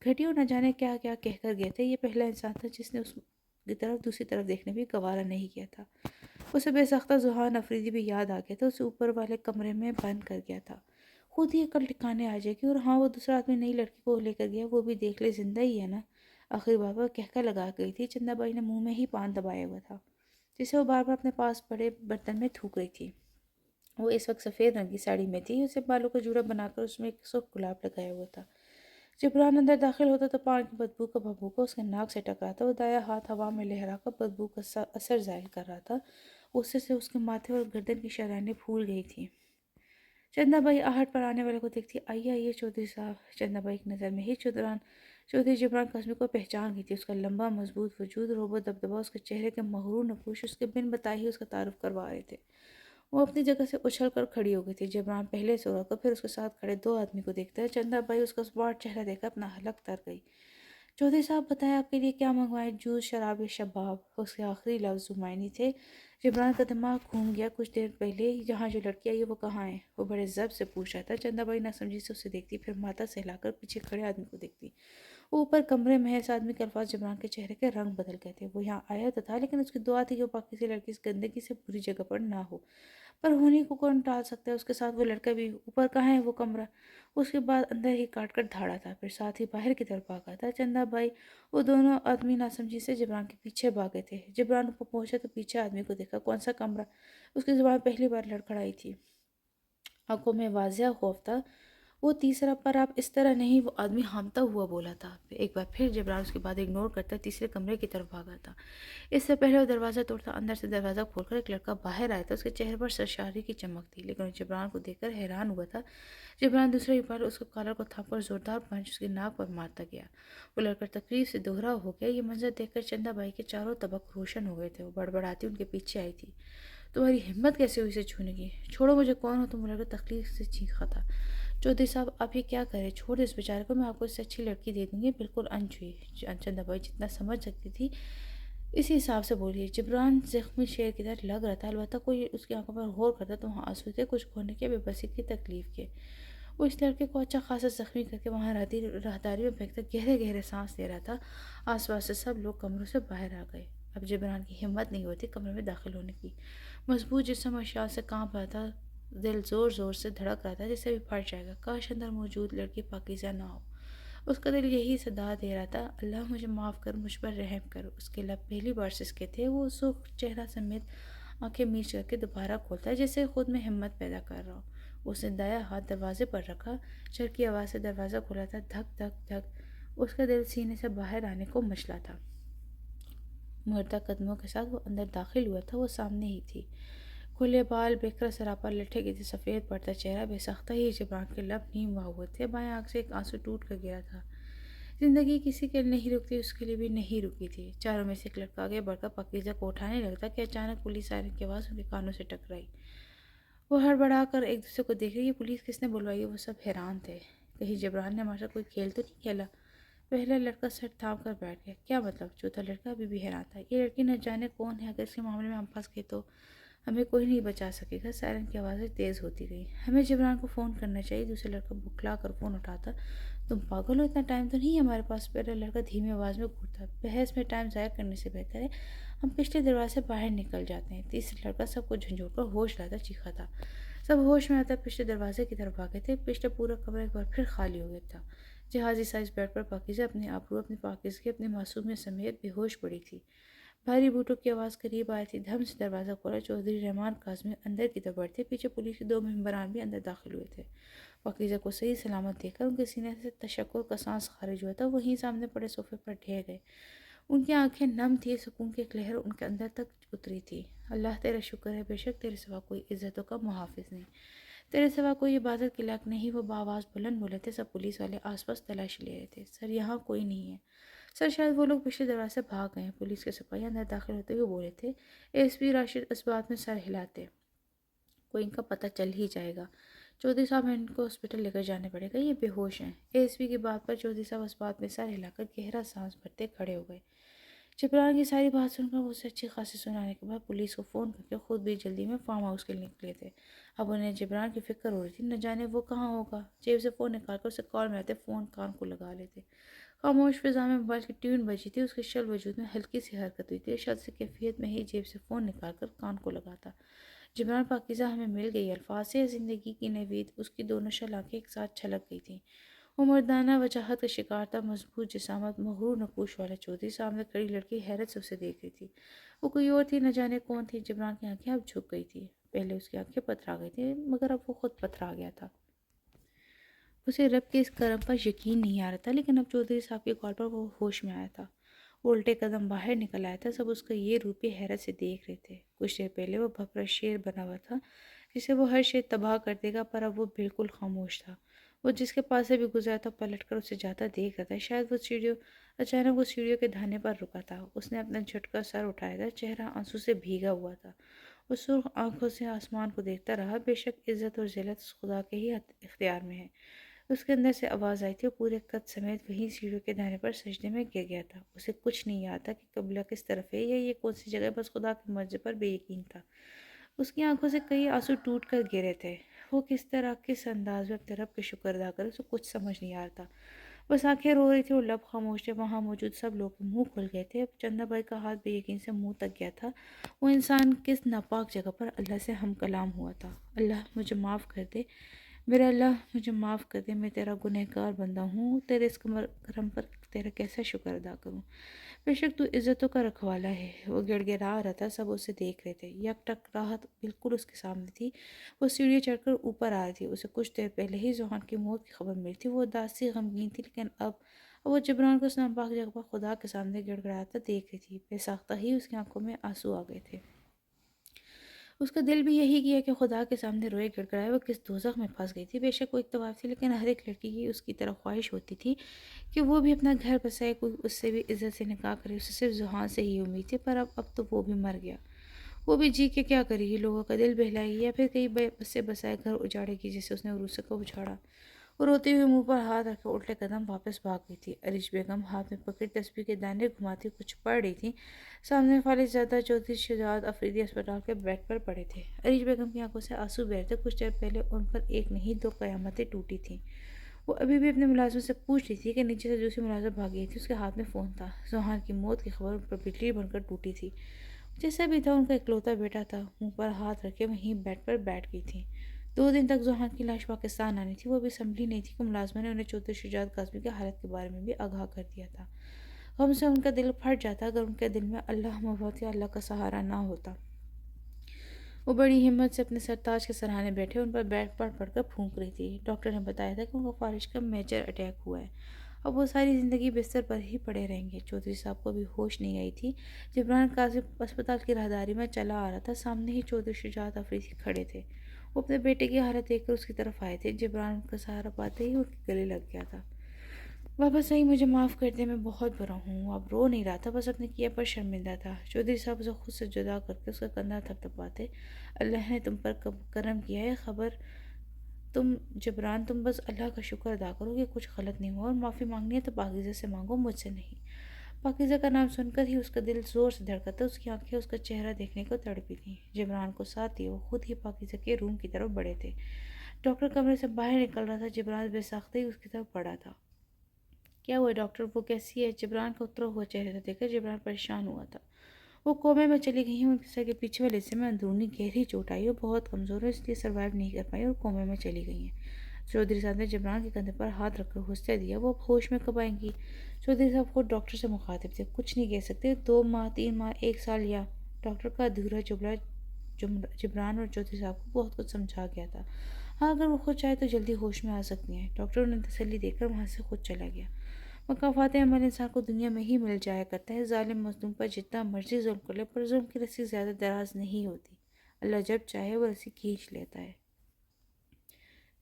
گھٹیا اور نہ جانے کیا کیا کہہ کر گئے تھے۔ یہ پہلا انسان تھا جس نے اس کی طرف دوسری طرف دیکھنے بھی گوارا نہیں کیا تھا۔ اسے بے سختہ ذوحان افریدی بھی یاد آ گیا تھا۔ اسے اوپر والے کمرے میں بند کر گیا تھا۔ خود ہی عقل ٹھکانے آ جائے گی۔ اور ہاں، وہ دوسرا آدمی نئی لڑکی کو لے کر گیا، وہ بھی دیکھ لے، زندہ ہی ہے نا؟ آخری بابا کہکا لگا گئی تھی۔ چندا بائی نے منہ میں ہی پان دبایا ہوا تھا، جسے وہ بار بار اپنے پاس پڑے برتن میں تھوک رہی تھی۔ وہ اس وقت سفید رنگ کی ساڑی میں تھی۔ اسے بالوں کا جوڑا بنا کر اس میں ایک سرخ گلاب لگایا ہوا تھا۔ جبران اندر داخل ہوتا تو پان کی بدبو کا بھبوکا اس کے ناک سے ٹکراتا۔ وہ دایاں ہاتھ ہوا میں لہرا کر بدبو کا اثر ظاہر کر رہا تھا۔ غصے سے اس کے ماتھے اور گردن کی شرائنیں پھول گئی تھیں۔ چندا بائی آہٹ پر آنے والے کو دیکھتی، آئیے آئیے چودھری صاحب۔ چندا بائی کی نظر میں ہی چودھری جبران قاسمی کو پہچان گئی تھی۔ اس کا لمبا مضبوط وجود، روب و دبدبہ، اس کے چہرے کے مغرور نقوش اس کے بن بتائے ہی اس کا تعارف کروا رہے تھے۔ وہ اپنی جگہ سے اچھل کر کھڑی ہو گئی تھی۔ جبران پہلے سے رکا، پھر اس کے ساتھ کھڑے 2 آدمی کو دیکھتا ہے۔ چندا بائی اس کا اسمارٹ چہرہ دیکھ کر اپنا حلق تر گئی۔ چودھری صاحب بتائیں، آپ کے لیے کیا منگوائیں؟ جوس، شراب یا شباب؟ اس کے آخری لفظ زمینی تھے۔ جبران کا دماغ گھوم گیا۔ کچھ دیر پہلے یہاں جو لڑکی آئی ہے وہ کہاں ہے؟ وہ بڑے ضبط سے پوچھ رہا تھا۔ چندا بائی ناسمجھی سے اسے دیکھتی، پھر ماتھا سہلا کر پیچھے کھڑے آدمی کو دیکھتی۔ وہ اوپر کمرے میں ہے۔ اس آدمی کے الفاظ جبران کے چہرے کے رنگ بدل گئے تھے۔ وہ یہاں آیا تو تھا، لیکن اس کی دعا تھی کہ وہ باقی سی لڑکی اس گندگی سے بری جگہ پر نہ ہو۔ پر ہونے کو کون ٹال سکتا ہے، اس کے ساتھ وہ لڑکا بھی، اوپر کہاں ہے وہ کمرہ۔ اس کے بعد اندر ہی کاٹ کر دھاڑا تھا، پھر ساتھ ہی باہر کی طرف بھاگا تھا۔ چندا بھائی وہ دونوں آدمی ناسمجھی سے جبران کے پیچھے بھاگے تھے۔ جبران اوپر پہنچا تو پیچھے آدمی کو دیکھا۔ کون سا کمرہ؟ اس کی زبان پہلی بار لڑکھڑائی تھی، آنکھوں میں واضح خوف تھا۔ وہ تیسرا، پر آپ اس طرح نہیں، وہ آدمی ہامتا ہوا بولا تھا۔ ایک بار پھر جبران اس کی بات اگنور کرتا تیسرے کمرے کی طرف بھاگا تھا۔ اس سے پہلے وہ دروازہ توڑتا اندر سے دروازہ کھول کر ایک لڑکا باہر آیا تھا۔ اس کے چہرے پر سرشاری کی چمک تھی، لیکن وہ جبران کو دیکھ کر حیران ہوا تھا۔ جبران دوسری بار اس کے کالر کو تھام کر زوردار پنچ اس کی ناک پر مارتا گیا۔ وہ لڑکا تکلیف سے دوہرا ہو گیا۔ یہ منظر دیکھ کر چندا بھائی کے چاروں طبق روشن ہو گئے تھے۔ وہ بڑبڑاتی ان کے پیچھے آئی تھی۔ تمہاری ہمت کیسے ہوئی اسے چھونے کی؟ چھوڑو مجھے، کون ہو تم؟ وہ لڑکا تکلیف سے چیخا تھا۔ چودھری صاحب آپ یہ کیا کریں؟ چھوڑ دیں اس بیچارے کو، میں آپ کو اس سے اچھی لڑکی دے دوں گی، بالکل انچوئی۔ چندا بھائی جتنا سمجھ سکتی تھی اسی حساب سے بولی۔ جبران زخمی شیر کی طرح لگ رہا تھا، البتہ کوئی اس کی آنکھوں پر غور کرتا تو وہاں آنسو تھے، کچھ کھونے کے، بے بسی کی، تکلیف کے۔ وہ اس لڑکے کو اچھا خاصا زخمی کر کے وہاں راہداری میں پھینکتا گہرے گہرے سانس لے رہا تھا۔ آس پاس سے سب لوگ کمروں سے باہر آ گئے۔ اب جبران کی ہمت نہیں ہوتی کمرے میں داخل ہونے کی۔ مضبوط جسم اور شال سے کانپ رہا تھا، دل زور زور سے دھڑک رہا تھا جیسے بھی پھٹ جائے گا۔ کاش اندر موجود لڑکی پاکیزہ نہ ہو۔ اس کا دل یہی صدا دے رہا تھا، اللہ مجھے معاف کر، مجھ پر رحم کر۔ اس کے لب پہلی بار سسکے تھے۔ وہ سرخ چہرہ سمیت آنکھیں میچ کر کے دوبارہ کھولتا جیسے خود میں ہمت پیدا کر رہا ہو۔ اس نے دایاں ہاتھ دروازے پر رکھا، چرکی آواز سے دروازہ کھولا تھا، دھک دھک دھک۔ اس کا دل سینے سے باہر آنے کو مچلا تھا۔ مردہ قدموں کے ساتھ وہ اندر داخل ہوا تھا۔ وہ سامنے ہی تھی، کھلے بال، بکھرا سراپا لٹھے کی سفید پڑتا چہرہ، بے ساختہ ہی جبران کے لب نیم ہوا ہوئے تھے۔ بائیں آنکھ سے ایک آنسو ٹوٹ کر گرا تھا۔ زندگی کسی کے لیے نہیں رکتی، اس کے لیے بھی نہیں رکی تھی۔ چاروں میں سے ایک لڑکا آگے بڑھ کر پاکیزہ کو اٹھانے لگتا کہ اچانک پولیس سائرن کی آواز ان کے کانوں سے ٹکرائی۔ وہ ہڑبڑا کر ایک دوسرے کو دیکھ رہے، یہ پولیس کس نے بلوائی ہے؟ وہ سب حیران تھے، کہیں جبران نے ہمارے ساتھ کوئی کھیل تو نہیں کھیلا؟ پہلا لڑکا سر تھام کر بیٹھ گیا۔ کیا مطلب؟ چوتھا لڑکا ابھی بھی حیران تھا۔ یہ لڑکی نہ جانے کون ہے، اگر اس کے معاملے میں ہم پھنس گئے تو ہمیں کوئی نہیں بچا سکے گا۔ سائرن کی آوازیں تیز ہوتی گئیں۔ ہمیں جبران کو فون کرنا چاہیے۔ دوسرا لڑکا بکھلا کر فون اٹھاتا۔ تم پاگل ہو، اتنا ٹائم تو نہیں ہے ہمارے پاس۔ پہلا لڑکا دھیمی آواز میں گھورتا، بحث میں ٹائم ضائع کرنے سے بہتر ہے ہم پچھلے دروازے سے باہر نکل جاتے ہیں۔ تیسرا لڑکا سب کو جھنجھوڑ کر ہوش لاتا چیخا تھا۔ سب ہوش میں آتا پچھلے دروازے کی طرف بھاگے تھے۔ پچھلے پورا کمرہ ایک بار پھر خالی ہو گیا تھا۔ جہازی سائز بیڈ پر پاکیزہ اپنی آبرو، اپنی پاکیزگی، اپنی معصومیت سمیت بے ہوش پڑی تھی۔ بھاری بوٹوں کی آواز قریب آئی تھی۔ دھم سے دروازہ کھولا۔ چودھری رحمان کاظمی اندر کی طرف بڑھتے، پیچھے پولیس کے 2 ممبران بھی اندر داخل ہوئے تھے۔ پاکیزہ کو صحیح سلامت دیکھ کر ان کے سینے سے تشکر کا سانس خارج ہوا تھا۔ وہیں سامنے پڑے صوفے پر ڈھہ گئے۔ ان کی آنکھیں نم تھیں، سکون کی ایک لہر ان کے اندر تک اتری تھی۔ اللہ تیرا شکر ہے، بے شک تیرے سوا کوئی عزتوں کا محافظ نہیں، تیرے سوا کوئی عبادت کے لائق نہیں۔ وہ بآواز بلند بولے تھے۔ سب پولیس والے آس پاس تلاشی لے رہے تھے۔ سر یہاں کوئی نہیں ہے سر، شاید وہ لوگ پچھلے دروازے سے بھاگ گئے ہیں۔ پولیس کے سپاہی اندر داخل ہوتے ہوئے بولے تھے۔ ایس پی راشد اس بات میں سر ہلاتے، کوئی ان کا پتہ چل ہی جائے گا۔ چودھری صاحب ان کو ہاسپٹل لے کر جانے پڑے گا، یہ بے ہوش ہیں۔ ایس پی کی بات پر چودھری صاحب اس بات میں سر ہلا کر گہرا سانس بھرتے کھڑے ہو گئے۔ جبران کی ساری بات سن کر وہ اسے اچھی خاصی سنانے کے بعد پولیس کو فون کر کے خود بھی جلدی میں فارم ہاؤس کے لیے نکلے تھے۔ اب انہیں جبران کی فکر ہو رہی تھی، نہ جانے وہ کہاں ہوگا۔ جیب سے فون نکال کر اسے کال میں آتے فون کان کو لگا لیتے۔ خاموش فضا میں موبائل کی ٹیون بجی تھی۔ اس کے شل وجود میں ہلکی سی حرکت ہوئی تھی۔ شد سے کیفیت میں ہی جیب سے فون نکال کر کان کو لگاتا۔ جبران پاکیزہ ہمیں مل گئی، الفاظ سے زندگی کی نوید۔ اس کی دونوں شل آنکھیں ایک ساتھ چھلک گئی تھیں۔ وہ مردانہ وجاہت کا شکار تھا، مضبوط جسامت، مغرور نقوش والا چودھری۔ سامنے کھڑی لڑکی حیرت سے اسے دیکھ رہی تھی۔ وہ کوئی اور تھی، نہ جانے کون تھی۔ جبران کی آنکھیں اب جھک گئی تھی۔ پہلے اس کی آنکھیں پتھرا گئی تھیں، مگر اب وہ خود پتھرا گیا تھا۔ اسے رب کے اس کرم پر یقین نہیں آ رہا تھا، لیکن اب چودھری صاحب کی کال پر وہ ہوش میں آیا تھا۔ وہ الٹے قدم باہر نکل آیا تھا۔ سب اس کا یہ روپ حیرت سے دیکھ رہے تھے۔ کچھ دیر پہلے وہ بھپرا شیر بنا ہوا تھا جسے وہ ہر شے تباہ کر دے گا، پر اب وہ بالکل خاموش تھا۔ وہ جس کے پاس سے بھی گزرا تھا پلٹ کر اسے جاتا دیکھ رہا تھا۔ شاید وہ اچانک وہ سیڑھیوں کے دھانے پر رکا تھا۔ اس نے اپنا جھٹکا سر اٹھایا تھا، چہرہ آنسو سے بھیگا ہوا تھا۔ وہ سرخ آنکھوں سے آسمان کو دیکھتا رہا۔ بے شک عزت اور ذلت اس خدا کے ہی اختیار میں ہے۔ اس کے اندر سے آواز آئی تھی۔ وہ پورے قد سمیت وہیں سیڑھیوں کے دھانے پر سجدے میں گر گیا تھا۔ اسے کچھ نہیں یاد تھا کہ قبلہ کس طرف ہے یا یہ کون سی جگہ، بس خدا کی مرضی پر بے یقین تھا۔ اس کی آنکھوں سے کئی آنسو ٹوٹ کر گرے تھے۔ وہ کس طرح، کس انداز میں اپنے رب کا شکر ادا کرے، اسے کچھ سمجھ نہیں آ رہا تھا۔ بس آنکھیں رو رہی تھی اور لب خاموش تھے۔ وہاں موجود سب لوگ کے منہ کھل گئے تھے۔ چندہ بھائی کا ہاتھ بے یقین سے منہ تک گیا تھا۔ وہ انسان کس ناپاک جگہ پر اللہ سے ہم کلام ہوا تھا۔ اللہ مجھے معاف کر دے، میرے اللہ مجھے معاف کر دے، میں تیرا گنہگار بندہ ہوں، تیرے اس کرم پر تیرا کیسا شکر ادا کروں۔ بے شک تو عزتوں کا رکھوالا ہے۔ وہ گڑ گڑا رہا تھا، سب اسے دیکھ رہے تھے۔ یک ٹک راحت بالکل اس کے سامنے تھی۔ وہ سیڑھی چڑھ کر اوپر آ رہی تھی۔ اسے کچھ دیر پہلے ہی ذوحان کی موت کی خبر ملی تھی۔ وہ اداس سی غمگین تھی، لیکن اب وہ جبران کو اس ناپاک جگہ پر خدا کے سامنے گڑ گڑاتا دیکھ رہی تھی۔ بے ساختہ ہی اس کی آنکھوں میں آنسو آ گئے تھے۔ اس کا دل بھی یہی کیا کہ خدا کے سامنے روئے گڑ گڑائے۔ وہ کس دوزخ میں پھنس گئی تھی۔ بے شک وہ ایک طواف تھی، لیکن ہر ایک لڑکی کی اس کی طرح خواہش ہوتی تھی کہ وہ بھی اپنا گھر بسائے، کوئی اس سے بھی عزت سے نکاح کرے۔ اسے صرف ذوحان سے ہی امید تھی، پر اب تو وہ بھی مر گیا۔ وہ بھی جی کے کیا کرے گی؟ لوگوں کا دل بہلائے گی یا پھر کئی بسے بسائے گھر اجاڑے گی جسے اس نے عروسے کو اجاڑا؟ وہ روتے ہوئے منہ پر ہاتھ رکھے الٹے قدم واپس بھاگ گئی تھی۔ عریش بیگم ہاتھ میں پکڑ تسبیح کے دانے گھماتی کچھ پڑھ رہی تھی۔ سامنے فالج زادہ چودھری شجاعت افریدی اسپتال کے بیڈ پر پڑے تھے۔ عریش بیگم کی آنکھوں سے آنسو بہہ رہے تھے۔ کچھ دیر پہلے ان پر ایک نہیں دو قیامتیں ٹوٹی تھیں۔ وہ ابھی بھی اپنے ملازم سے پوچھ رہی تھی کہ نیچے سے دوسری ملازم بھاگی تھی۔ اس کے ہاتھ میں فون تھا۔ ذوحان کی موت کی خبر ان پر بجلی بن کر ٹوٹی تھی۔ جیسا بھی تھا، ان کا اکلوتا بیٹا تھا۔ منہ پر ہاتھ رکھے وہیں بیڈ پر بیٹھ گئی تھی۔ 2 دن تک ذوحان کی لاش پاکستان آنی تھی۔ وہ ابھی سنبھلی نہیں تھی کہ ملازمہ نے انہیں چودھری شجاعت قاسمی کی حالت کے بارے میں بھی آگاہ کر دیا تھا۔ غم سے ان کا دل پھٹ جاتا اگر ان کے دل میں اللہ محبت یا اللہ کا سہارا نہ ہوتا۔ وہ بڑی ہمت سے اپنے سرتاج کے سرہانے بیٹھے ان پر بیٹھ پڑھ پڑھ کر پھونک رہی تھی۔ ڈاکٹر نے بتایا تھا کہ ان کو فالج کا میجر اٹیک ہوا ہے۔ اب وہ ساری زندگی بستر پر ہی پڑے رہیں گے۔ چودھری صاحب کو بھی ہوش نہیں آئی تھی۔ جبران قاسم اسپتال کی راہداری میں چلا آ رہا تھا۔ سامنے ہی چودھری شجاعت افریدی کھڑے تھے۔ وہ اپنے بیٹے کی حالت دیکھ کر اس کی طرف آئے تھے۔ جبران ان کا سہارا پاتے ہی ان کے گلے لگ گیا تھا۔ بابا صحیح مجھے معاف کر دے، میں بہت برا ہوں۔ وہ اب رو نہیں رہا تھا، بس اپنے کیے پر شرمندہ تھا۔ چودھری صاحب اسے خود سے جدا کر کے اس کا کندھا تھپ تھپاتے، اللہ نے تم پر کرم کیا ہے خبر تم جبران، تم بس اللہ کا شکر ادا کرو کہ کچھ غلط نہیں ہوا، اور معافی مانگنی ہے تو پاکیزہ سے مانگو، مجھ سے نہیں۔ پاکیزہ کا نام سن کر ہی اس کا دل زور سے دھڑکتا، اس کی آنکھیں اس کا چہرہ دیکھنے کو تڑپی تھیں۔ جبران کو ساتھ لیے وہ خود ہی پاکیزہ کے روم کی طرف بڑھے تھے۔ ڈاکٹر کمرے سے باہر نکل رہا تھا۔ جبران بے ساختہ ہی اس کی طرف بڑھا تھا۔ کیا ہوا ڈاکٹر، وہ کیسی ہے؟ جبران کا اترا ہوا چہرہ دیکھ کر جبران پریشان ہوا تھا۔ وہ کومے میں چلی گئی ہیں، ان کے سر کے پیچھے والے حصے میں اندرونی گہری چوٹ آئی، وہ بہت کمزور ہے، اس لیے سروائیو نہیں کر پائی اور کومے میں چلی گئی ہیں۔ چودھری صاحب نے جبران کے کندھے پر ہاتھ رکھ کر حوصلہ دیا، وہ اب ہوش میں کب آئیں گی؟ چودھری صاحب خود ڈاکٹر سے مخاطب تھے، کچھ نہیں کہہ سکتے، 2 ماہ 3 ماہ 1 سال یا… ڈاکٹر کا ادھورا جملہ جبران اور چودھری صاحب کو بہت کچھ سمجھا گیا تھا۔ ہاں اگر وہ خود چاہے تو جلدی ہوش میں آ سکتی ہیں۔ ڈاکٹر انہیں تسلی دے کر وہاں سے خود چلا گیا۔ مکافات عمل انسان کو دنیا میں ہی مل جایا کرتا ہے۔ ظالم مظلوم پر جتنا مرضی ظلم کر لے، پر ظلم کی رسی زیادہ دراز نہیں ہوتی۔ اللہ جب چاہے وہ رسی کھینچ لیتا ہے۔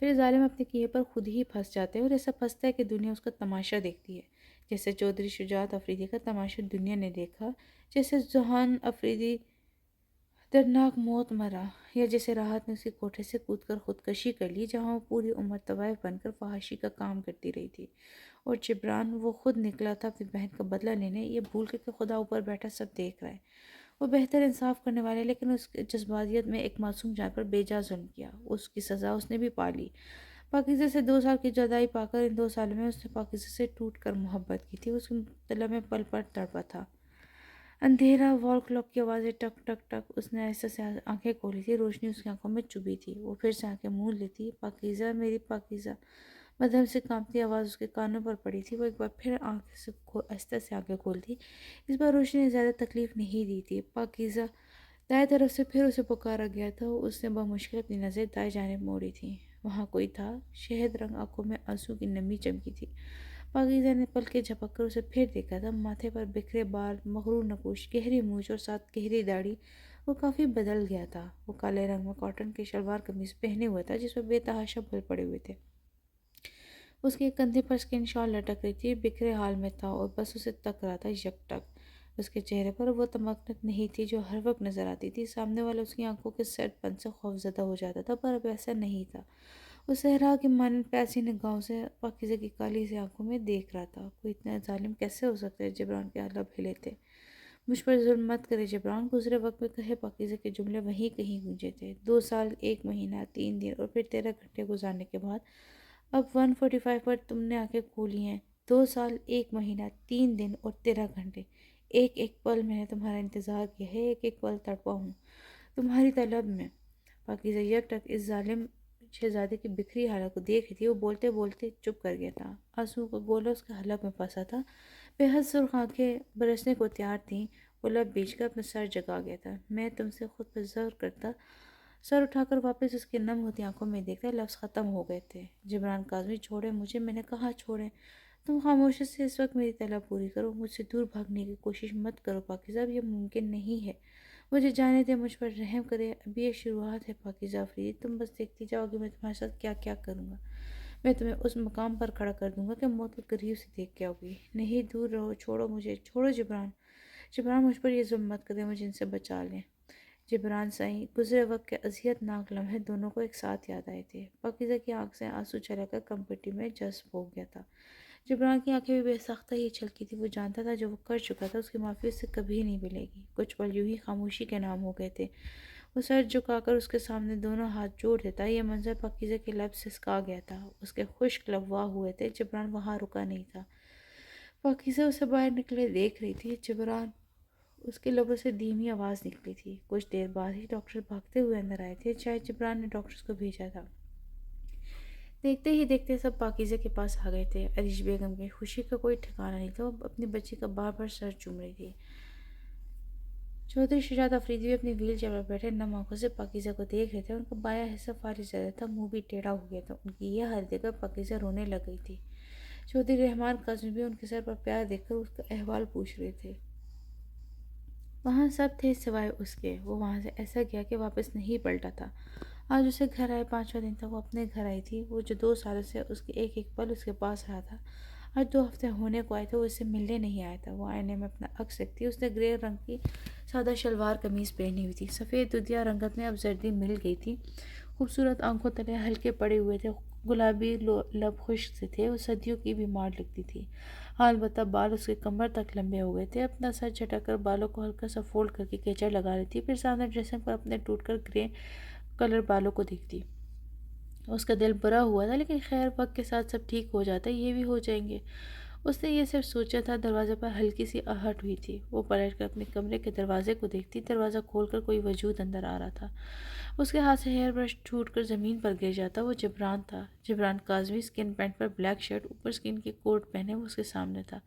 پھر ظالم اپنے کیے پر خود ہی پھنس جاتے ہیں، اور ایسا پھنستا ہے کہ دنیا اس کا تماشا دیکھتی ہے، جیسے چودھری شجاعت افریدی کا تماشا دنیا نے دیکھا، جیسے ذوحان افریدی دردناک موت مرا، یا جیسے راحت نے اسی کوٹھے سے کود کر خودکشی کر لی جہاں وہ پوری عمر طوائف بن کر فحاشی کا کام کرتی رہی تھی۔ اور جبران، وہ خود نکلا تھا اپنی بہن کا بدلہ لینے، یہ بھول کے کہ خدا اوپر بیٹھا سب دیکھ رہا ہے۔ وہ بہتر انصاف کرنے والے، لیکن اس جذباتیت میں ایک معصوم جان پر بے جا ظلم کیا۔ اس کی سزا اس نے بھی پا لی۔ پاکیزہ سے 2 سال کی جدائی پا کر ان 2 سالوں میں اس نے پاکیزہ سے ٹوٹ کر محبت کی تھی۔ اس کی طلب میں پل پل تڑپا تھا۔ اندھیرا، وال کلاک کی آوازیں، ٹک ٹک ٹک۔ اس نے ایسے سے آنکھیں کھولی تھی، روشنی اس کی آنکھوں میں چبھی تھی۔ وہ پھر سے آنکھیں مون لیتی، پاکیزہ میری پاکیزہ، مدھم سے کانپتی آواز اس کے کانوں پر پڑی تھی۔ وہ ایک بار پھر آہستہ سے آنکھیں کھولتی۔ اس بار روشنی نے زیادہ تکلیف نہیں دی تھی۔ پاکیزہ، دائیں طرف سے پھر اسے پکارا گیا تھا۔ اس نے بمشکل اپنی نظریں دائیں جانب موڑی تھیں۔ وہاں کوئی تھا۔ شہد رنگ آنکھوں میں آنسو کی نمی چمکی تھی۔ پاکیزہ نے پلکیں جھپک کر اسے پھر دیکھا تھا۔ ماتھے پر بکھرے بال، مغرور نقوش، گہری مونچھ اور ساتھ گہری داڑھی۔ وہ کافی بدل گیا تھا۔ وہ کالے رنگ میں کاٹن کی شلوار قمیض پہنے ہوئے تھا جس پر بے تحاشا بل پڑے ہوئے تھے۔ اس کے کندھے پر اسکن شال لٹک رہی تھی، بکھرے حال میں تھا اور بس اسے تک رہا تھا یک ٹک۔ اس کے چہرے پر وہ تمکنت نہیں تھی جو ہر وقت نظر آتی تھی۔ سامنے والا اس کی آنکھوں کے سرد پن سے خوفزدہ ہو جاتا تھا، پر اب ایسا نہیں تھا۔ وہ صحرا کی مانند پیاسی نگاہوں سے پاکیزہ کی کالی سی آنکھوں میں دیکھ رہا تھا۔ کوئی اتنا ظالم کیسے ہو سکتا ہے؟ جبران کے لب ہلے تھے۔ مجھ پر ظلم مت کرے جبران، گزرے وقت میں کہے پاکیزہ کے جملے وہیں کہیں گونجے تھے۔ 2 سال 1 مہینہ 3 دن اور پھر 13 گھنٹے گزارنے کے بعد اب 1:45 پر تم نے آنکھیں کھولی ہیں۔ 2 سال، 1 مہینہ، 3 دن اور 13 گھنٹے، ایک ایک پل میں نے تمہارا انتظار کیا ہے، ایک ایک پل تڑپا ہوں تمہاری طلب میں۔ پاکیزہ یک ٹک اس ظالم شہزادے کی بکھری حالت کو دیکھ رہی تھی۔ وہ بولتے بولتے چپ کر گیا تھا، آنسوؤں کا گولا اس کے حلق میں پھنسا تھا، بے حد سرخ آنکھیں برسنے کو تیار تھیں۔ وہ لب بیچ کر اپنا سر جگا گیا تھا۔ میں تم سے خود پر زور کرتا، سر اٹھا کر واپس اس کی نم ہوتی آنکھوں میں دیکھتا، لفظ ختم ہو گئے تھے۔ جبران کاظمی، چھوڑے مجھے، میں نے کہا چھوڑیں۔ تم خاموشی سے اس وقت میری طلب پوری کرو، مجھ سے دور بھاگنے کی کوشش مت کرو پاکیزہ، اب یہ ممکن نہیں ہے۔ مجھے جانے دے، مجھ پر رحم کرے، ابھی یہ شروعات ہے پاکیزہ آفریدی، تم بس دیکھتی جاؤ گی میں تمہارے ساتھ کیا کیا کروں گا۔ میں تمہیں اس مقام پر کھڑا کر دوں گا کہ موت کو قریب سے دیکھ کے آؤ گی۔ نہیں، دور رہو، چھوڑو مجھے، چھوڑو جبران۔ جبران، مجھ پر یہ ظلم مت کرے، مجھے ان سے بچا لیں۔ جبران سائیں، گزرے وقت کے اذیت ناک لمحے دونوں کو ایک ساتھ یاد آئے تھے۔ پاکیزہ کی آنکھ سے آنسو چلا کر کم پٹی میں جذب ہو گیا تھا۔ جبران کی آنکھیں بھی بے ساختہ ہی چھلکی تھی۔ وہ جانتا تھا جو وہ کر چکا تھا اس کی معافی اس سے کبھی نہیں ملے گی۔ کچھ پل یوں ہی خاموشی کے نام ہو گئے تھے۔ وہ سر جھکا کر اس کے سامنے دونوں ہاتھ جوڑ دیتا۔ یہ منظر پاکیزہ کے لب سسکا گیا تھا، اس کے خشک لب واہ ہوئے تھے۔ جبران وہاں رکا نہیں تھا۔ پاکیزہ اسے باہر نکلے دیکھ رہی تھی۔ جبران، اس کے لبوں سے دھیمی آواز نکلی تھی۔ کچھ دیر بعد ہی ڈاکٹر بھاگتے ہوئے اندر آئے تھے، شاید جبران نے ڈاکٹرز کو بھیجا تھا۔ دیکھتے ہی دیکھتے سب پاکیزہ کے پاس آ گئے تھے۔ عریش بیگم کی خوشی کا کوئی ٹھکانہ نہیں تھا، وہ اپنی بچی کا بار بار سر چوم رہی تھی۔ چودھری شجاعت آفریدی بھی اپنی ویل چیئر پر بیٹھے نم آنکھوں سے پاکیزہ کو دیکھ رہے تھے۔ ان کا بایاں حصہ فارغ زدہ تھا، منہ بھی ٹیڑھا ہو گیا تھا۔ ان کی یہ حالت دیکھ کر پاکیزہ رونے لگ گئی تھی۔ چودھری رحمان کاظمی بھی ان کے سر پر پیار دیکھ کر اس کا احوال پوچھ رہے تھے۔ وہاں سب تھے سوائے اس کے۔ وہ وہاں سے ایسا گیا کہ واپس نہیں پلٹا تھا۔ آج اسے گھر آئے 5واں دن تھا، وہ اپنے گھر آئی تھی، وہ جو 2 سالوں سے اس کے ایک ایک پل اس کے پاس رہا تھا۔ آج 2 ہفتے ہونے کو آئے تھے، وہ اس سے ملنے نہیں آیا تھا۔ وہ آئینے میں اپنا عکس دیکھتی، اس نے گرے رنگ کی سادہ شلوار قمیض پہنی ہوئی تھی، سفید دودھیا رنگت میں اب زردی مل گئی تھی۔ خوبصورت آنکھوں تلے ہلکے پڑے ہوئے تھے، گلابی لب خشک سے تھے، وہ صدیوں کی بیمار لگتی تھی۔ البتہ بال اس کے کمر تک لمبے ہو گئے تھے۔ اپنا سر جھٹک کر بالوں کو ہلکا سا فولڈ کر کے کیچڑ لگا رہی تھی، پھر سامنے ڈریسنگ پر اپنے ٹوٹ کر گرے کلر بالوں کو دیکھتی۔ اس کا دل برا ہوا تھا، لیکن خیر وقت کے ساتھ سب ٹھیک ہو جاتا ہے، یہ بھی ہو جائیں گے۔ اس نے یہ صرف سوچا تھا۔ دروازے پر ہلکی سی آہٹ ہوئی تھی۔ وہ پلٹ کر اپنے کمرے کے دروازے کو دیکھتی، دروازہ کھول کر کوئی وجود اندر آ رہا تھا۔ اس کے ہاتھ سے ہیئر برش ٹوٹ کر زمین پر گر جاتا۔ وہ جبران تھا، جبران کاظمی، اسکن پینٹ پر بلیک شرٹ، اوپر اسکن کی کوٹ پہنے وہ اس کے سامنے تھا۔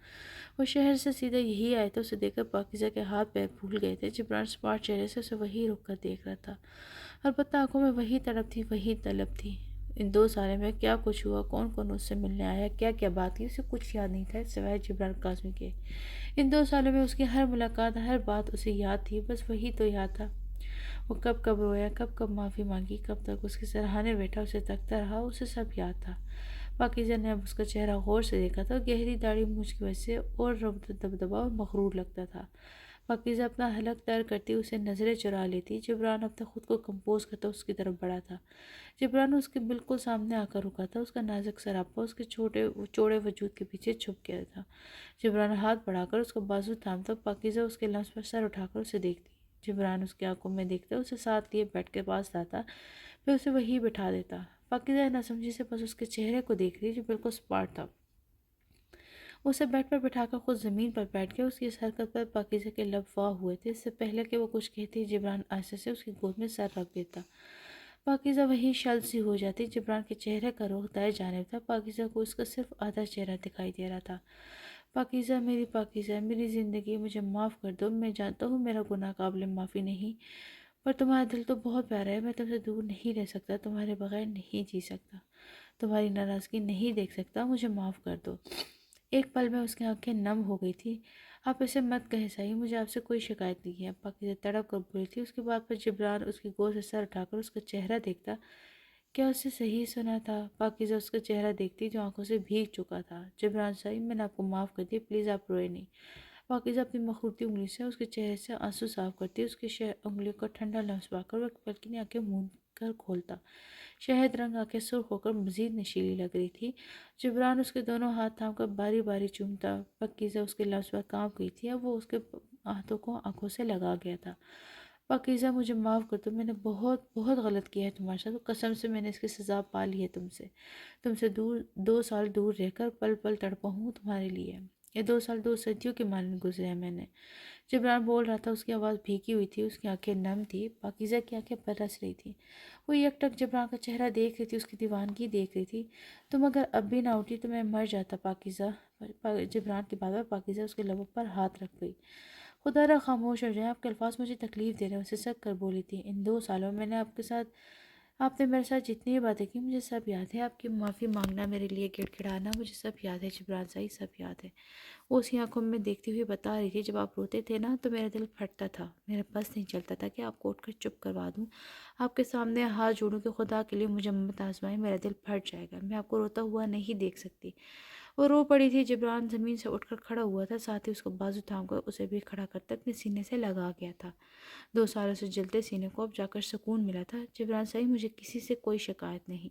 وہ شہر سے سیدھا یہی آیا تھا۔ اسے دیکھ کر پاکیزہ کے ہاتھ پیر پھول گئے تھے۔ جبران اسمارٹ چہرے سے اسے وہی رک کر دیکھ رہا تھا، البتہ آنکھوں میں وہی تڑپ تھی، وہی طلب تھی۔ ان 2 سالوں میں کیا کچھ ہوا، کون کون اس سے ملنے آیا، کیا کیا بات کی، اسے کچھ یاد نہیں تھا سوائے جبران کاظمی کے۔ ان 2 سالوں میں اس کی ہر ملاقات، ہر بات اسے یاد تھی، بس وہی تو یاد تھا۔ وہ کب کب رویا، کب کب معافی مانگی، کب تک اس کے سرہانے بیٹھا اسے تکتا رہا، اسے سب یاد تھا۔ پاکیزہ نے اب اس کا چہرہ غور سے دیکھا تھا، گہری داڑھی مونچھ کی وجہ سے اور دبدبا اور مغرور لگتا تھا۔ پاکیزہ اپنا حلق تر کرتی اسے نظریں چرا لیتی۔ جبران اپنے خود کو کمپوز کرتا اس کی طرف بڑھا تھا۔ جبران اس کے بالکل سامنے آ کر رکا تھا، اس کا نازک سراپا اس کے چوڑے وجود کے پیچھے چھپ گیا تھا۔ جبران ہاتھ بڑھا کر اس کا بازو تھامتا، پاکیزہ اس کے لمس پر سر اٹھا کر اسے دیکھتی۔ جبران اس کی آنکھوں میں دیکھتا، اسے ساتھ لیے بیڈ کے پاس لاتا، پھر اسے وہیں بٹھا دیتا۔ پاکیزہ ناسمجھی سے بس اس کے چہرے کو دیکھ رہی جو بالکل اسپاٹ تھا۔ اسے بیڈ پر بٹھا کر خود زمین پر بیٹھ گیا۔ اس کی اس حرکت پر پاکیزہ کے لب واہ ہوئے تھے۔ اس سے پہلے کہ وہ کچھ کہتی، جبران آہستہ سے اس کی گود میں سر رکھ دیتا۔ پاکیزہ وہیں شل سی ہو جاتی۔ جبران کے چہرے کا رخ دائیں جانب تھا، پاکیزہ کو اس کا صرف آدھا چہرہ دکھائی دے رہا تھا۔ پاکیزہ، میری زندگی، مجھے معاف کر دو۔ میں جانتا ہوں میرا گناہ قابل معافی نہیں، پر تمہارا دل تو بہت پیارا ہے۔ میں تم سے دور نہیں رہ سکتا، تمہارے بغیر نہیں جی سکتا، تمہاری ناراضگی نہیں دیکھ سکتا، مجھے معاف کر دو۔ ایک پل میں اس کی آنکھیں نم ہو گئی تھی۔ آپ اسے مت کہہ سائی، مجھے آپ سے کوئی شکایت نہیں ہے، پاکیزہ تڑپ کر بولی تھی۔ اس کے بعد پر جبران اس کی گود سے سر اٹھا کر اس کا چہرہ دیکھتا۔ کیا اسے صحیح سنا تھا؟ پاکیزہ اس کا چہرہ دیکھتی جو آنکھوں سے بھیگ چکا تھا۔ جبران سائی، میں نے آپ کو معاف کر دیا، پلیز آپ روئے نہیں۔ پاکیزہ اپنی مخروطی انگلی سے اس کے چہرے سے آنسو صاف کرتی، اس کی انگلیوں کا ٹھنڈا لمس پا کر وہ ایک پل کے لیے آنکھیں موند کر کھولتا۔ شہد رنگ آنکھیں سرخ ہو کر مزید نشیلی لگ رہی تھی۔ جبران اس کے دونوں ہاتھ تھام کر باری باری چومتا۔ پاکیزہ اس کے لمس پر کانپ گئی تھی، اب وہ اس کے ہاتھوں کو آنکھوں سے لگا گیا تھا۔ پاکیزہ مجھے معاف کر دو، میں نے بہت بہت غلط کیا ہے تمہارے ساتھ، قسم سے میں نے اس کی سزا پا لی ہے تم سے دور 2 سال دور رہ کر پل پل تڑپا ہوں تمہارے لیے۔ یہ 2 سال 2 صدیوں کے مانند گزرے ہیں میں نے۔ جبران بول رہا تھا، اس کی آواز بھیگی ہوئی تھی، اس کی آنکھیں نم تھی، پاکیزہ کی آنکھیں برس رہی تھیں۔ وہ یک ٹک جبران کا چہرہ دیکھ رہی تھی، اس کی دیوانگی دیکھ رہی تھی۔ تم اگر اب بھی نہ اٹھی تو میں مر جاتا پاکیزہ۔ جبران کی بات پر پاکیزہ اس کے لبوں پر ہاتھ رکھ گئی۔ خدا را خاموش ہو جائیں، آپ کے الفاظ مجھے تکلیف دے رہے ہیں، اسے سک کر بولی تھی۔ ان 2 سالوں میں نے آپ نے میرے ساتھ جتنی باتیں کی مجھے سب یاد ہے، آپ کی معافی مانگنا، میرے لیے گڑ گڑانا، مجھے سب یاد ہے جبران صاحب، سب یاد ہے۔ وہ اسی آنکھوں میں دیکھتی ہوئی بتا رہی تھی، جب آپ روتے تھے نا تو میرا دل پھٹتا تھا، میرا بس نہیں چلتا تھا کہ آپ کو اٹھ کر چپ کروا دوں، آپ کے سامنے ہاتھ جوڑوں کہ خدا کے لیے مجھے مت آزمائیں، میرا دل پھٹ جائے گا، میں آپ کو روتا ہوا نہیں دیکھ سکتی۔ وہ رو پڑی تھی۔ جبران زمین سے اٹھ کر کھڑا ہوا تھا، ساتھ ہی اس کو بازو تھام کر اسے بھی کھڑا کرتے اپنے سینے سے لگا گیا تھا۔ 2 سالوں سے جلتے سینے کو اب جا کر سکون ملا تھا۔ جبران صاحب، مجھے کسی سے کوئی شکایت نہیں،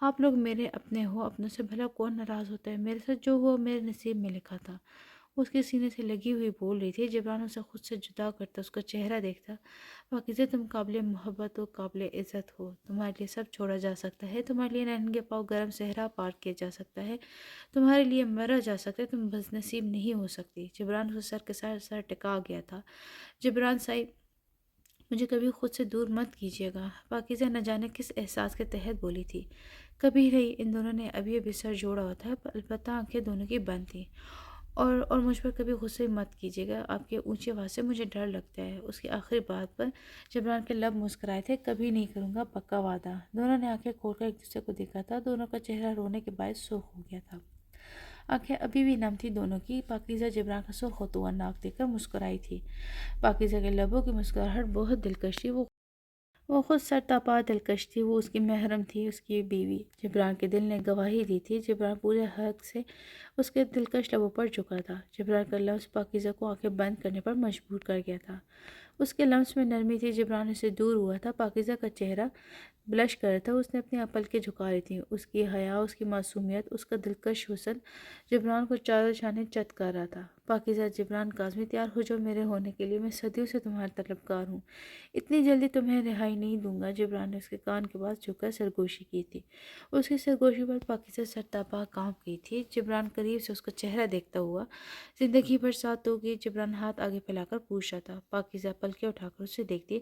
آپ لوگ میرے اپنے ہو، اپنوں سے بھلا کون ناراض ہوتا ہے، میرے ساتھ جو ہوا میرے نصیب میں لکھا تھا۔ اس کے سینے سے لگی ہوئی بول رہی تھی۔ جبران اسے خود سے جدا کرتا اس کا چہرہ دیکھتا۔ پاکیزہ، تم قابل محبت ہو، قابل عزت ہو، تمہارے لیے سب چھوڑا جا سکتا ہے، تمہارے لیے ننگے پاؤں گرم صحرا پار کیا جا سکتا ہے، تمہارے لیے مرا جا سکتا ہے، تم بس نصیب نہیں ہو سکتی۔ جبران اس سر کے سر ٹکا گیا تھا۔ جبران صاحب، مجھے کبھی خود سے دور مت کیجیے گا، پاکیزہ نہ جانے کس احساس کے تحت بولی تھی۔ کبھی نہیں، ان دونوں نے ابھی ابھی سر جوڑا ہوا تھا، البتہ آنکھیں دونوں کی بند تھیں۔ اور مجھ پر کبھی غصے مت کیجیے گا، آپ کے اونچی آواز سے مجھے ڈر لگتا ہے۔ اس کی آخری بات پر جبران کے لب مسکرائے تھے۔ کبھی نہیں کروں گا، پکا وعدہ۔ دونوں نے آنکھیں کھول کر ایک دوسرے کو دیکھا تھا، دونوں کا چہرہ رونے کے باعث سرخ ہو گیا تھا۔ آنکھیں ابھی بھی نم تھی دونوں کی۔ پاکیزہ جبران کا سرخ ہوتا ہوا ناک دیکھ کر مسکرائی تھی۔ پاکیزہ کے لبوں کی مسکراہٹ بہت دلکش تھی، وہ خود سرتاپا دلکش تھی، وہ اس کی محرم تھی، اس کی بیوی۔ جبران کے دل نے گواہی دی تھی، جبران پورے حق سے اس کے دلکش لبوں پر جھکا تھا۔ جبران کا لفظ پاکیزہ کو آنکھیں بند کرنے پر مجبور کر گیا تھا۔ اس کے لمس میں نرمی تھی۔ جبران اسے دور ہوا تھا، پاکیزہ کا چہرہ بلش کر رہا تھا، اس نے اپنی پلکیں جھکا لی تھیں۔ اس کی حیا، اس کی معصومیت، اس کا دلکش حسن جبران کو چاروں جانے چت کر رہا تھا۔ پاکیزہ، جبران کاظمی، تیار ہو جاؤ میرے ہونے کے لیے، میں صدیوں سے تمہارا طلبگار ہوں، اتنی جلدی تمہیں رہائی نہیں دوں گا۔ جبران نے اس کے کان کے پاس جھک کر سرگوشی کی تھی۔ اس کی سرگوشی پر پاکیزہ سرتاپا کانپ گئی تھی۔ جبران قریب سے اس کا چہرہ دیکھتا ہوا، زندگی بھر ساتھ دو گی؟ جبران ہاتھ آگے پھیلا کر پوچھ رہا تھا۔ پاکیزہ پلکیں اٹھا کر اسے دیکھتی۔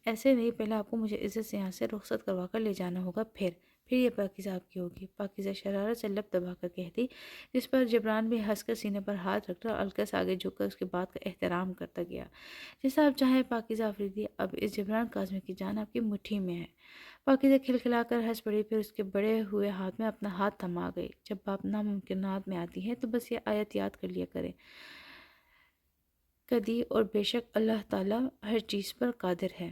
ایسے نہیں، پہلے آپ کو مجھے عزت سے یہاں سے رخصت کروا کر لے جانا ہوگا، پھر یہ پاکیزہ آپ کی ہوگی۔ پاکیزہ شرارت سے لب دبا کر کہتی، جس پر جبران بھی ہنس کر سینے پر ہاتھ رکھ کر الکس آگے جھک کر اس کی بات کا احترام کرتا گیا۔ جیسا آپ چاہیں پاکیزہ آفریدی، اب اس جبران کاظمی کی جان آپ کی مٹھی میں ہے۔ پاکیزہ کھلکھلا کر ہنس پڑی، پھر اس کے بڑے ہوئے ہاتھ میں اپنا ہاتھ تھما گئی۔ جب بات ناممکنات میں آتی ہے تو بس یہ آیت یاد کر لیا کریں، کدی اور بے شک اللہ تعالیٰ ہر چیز پر قادر ہے۔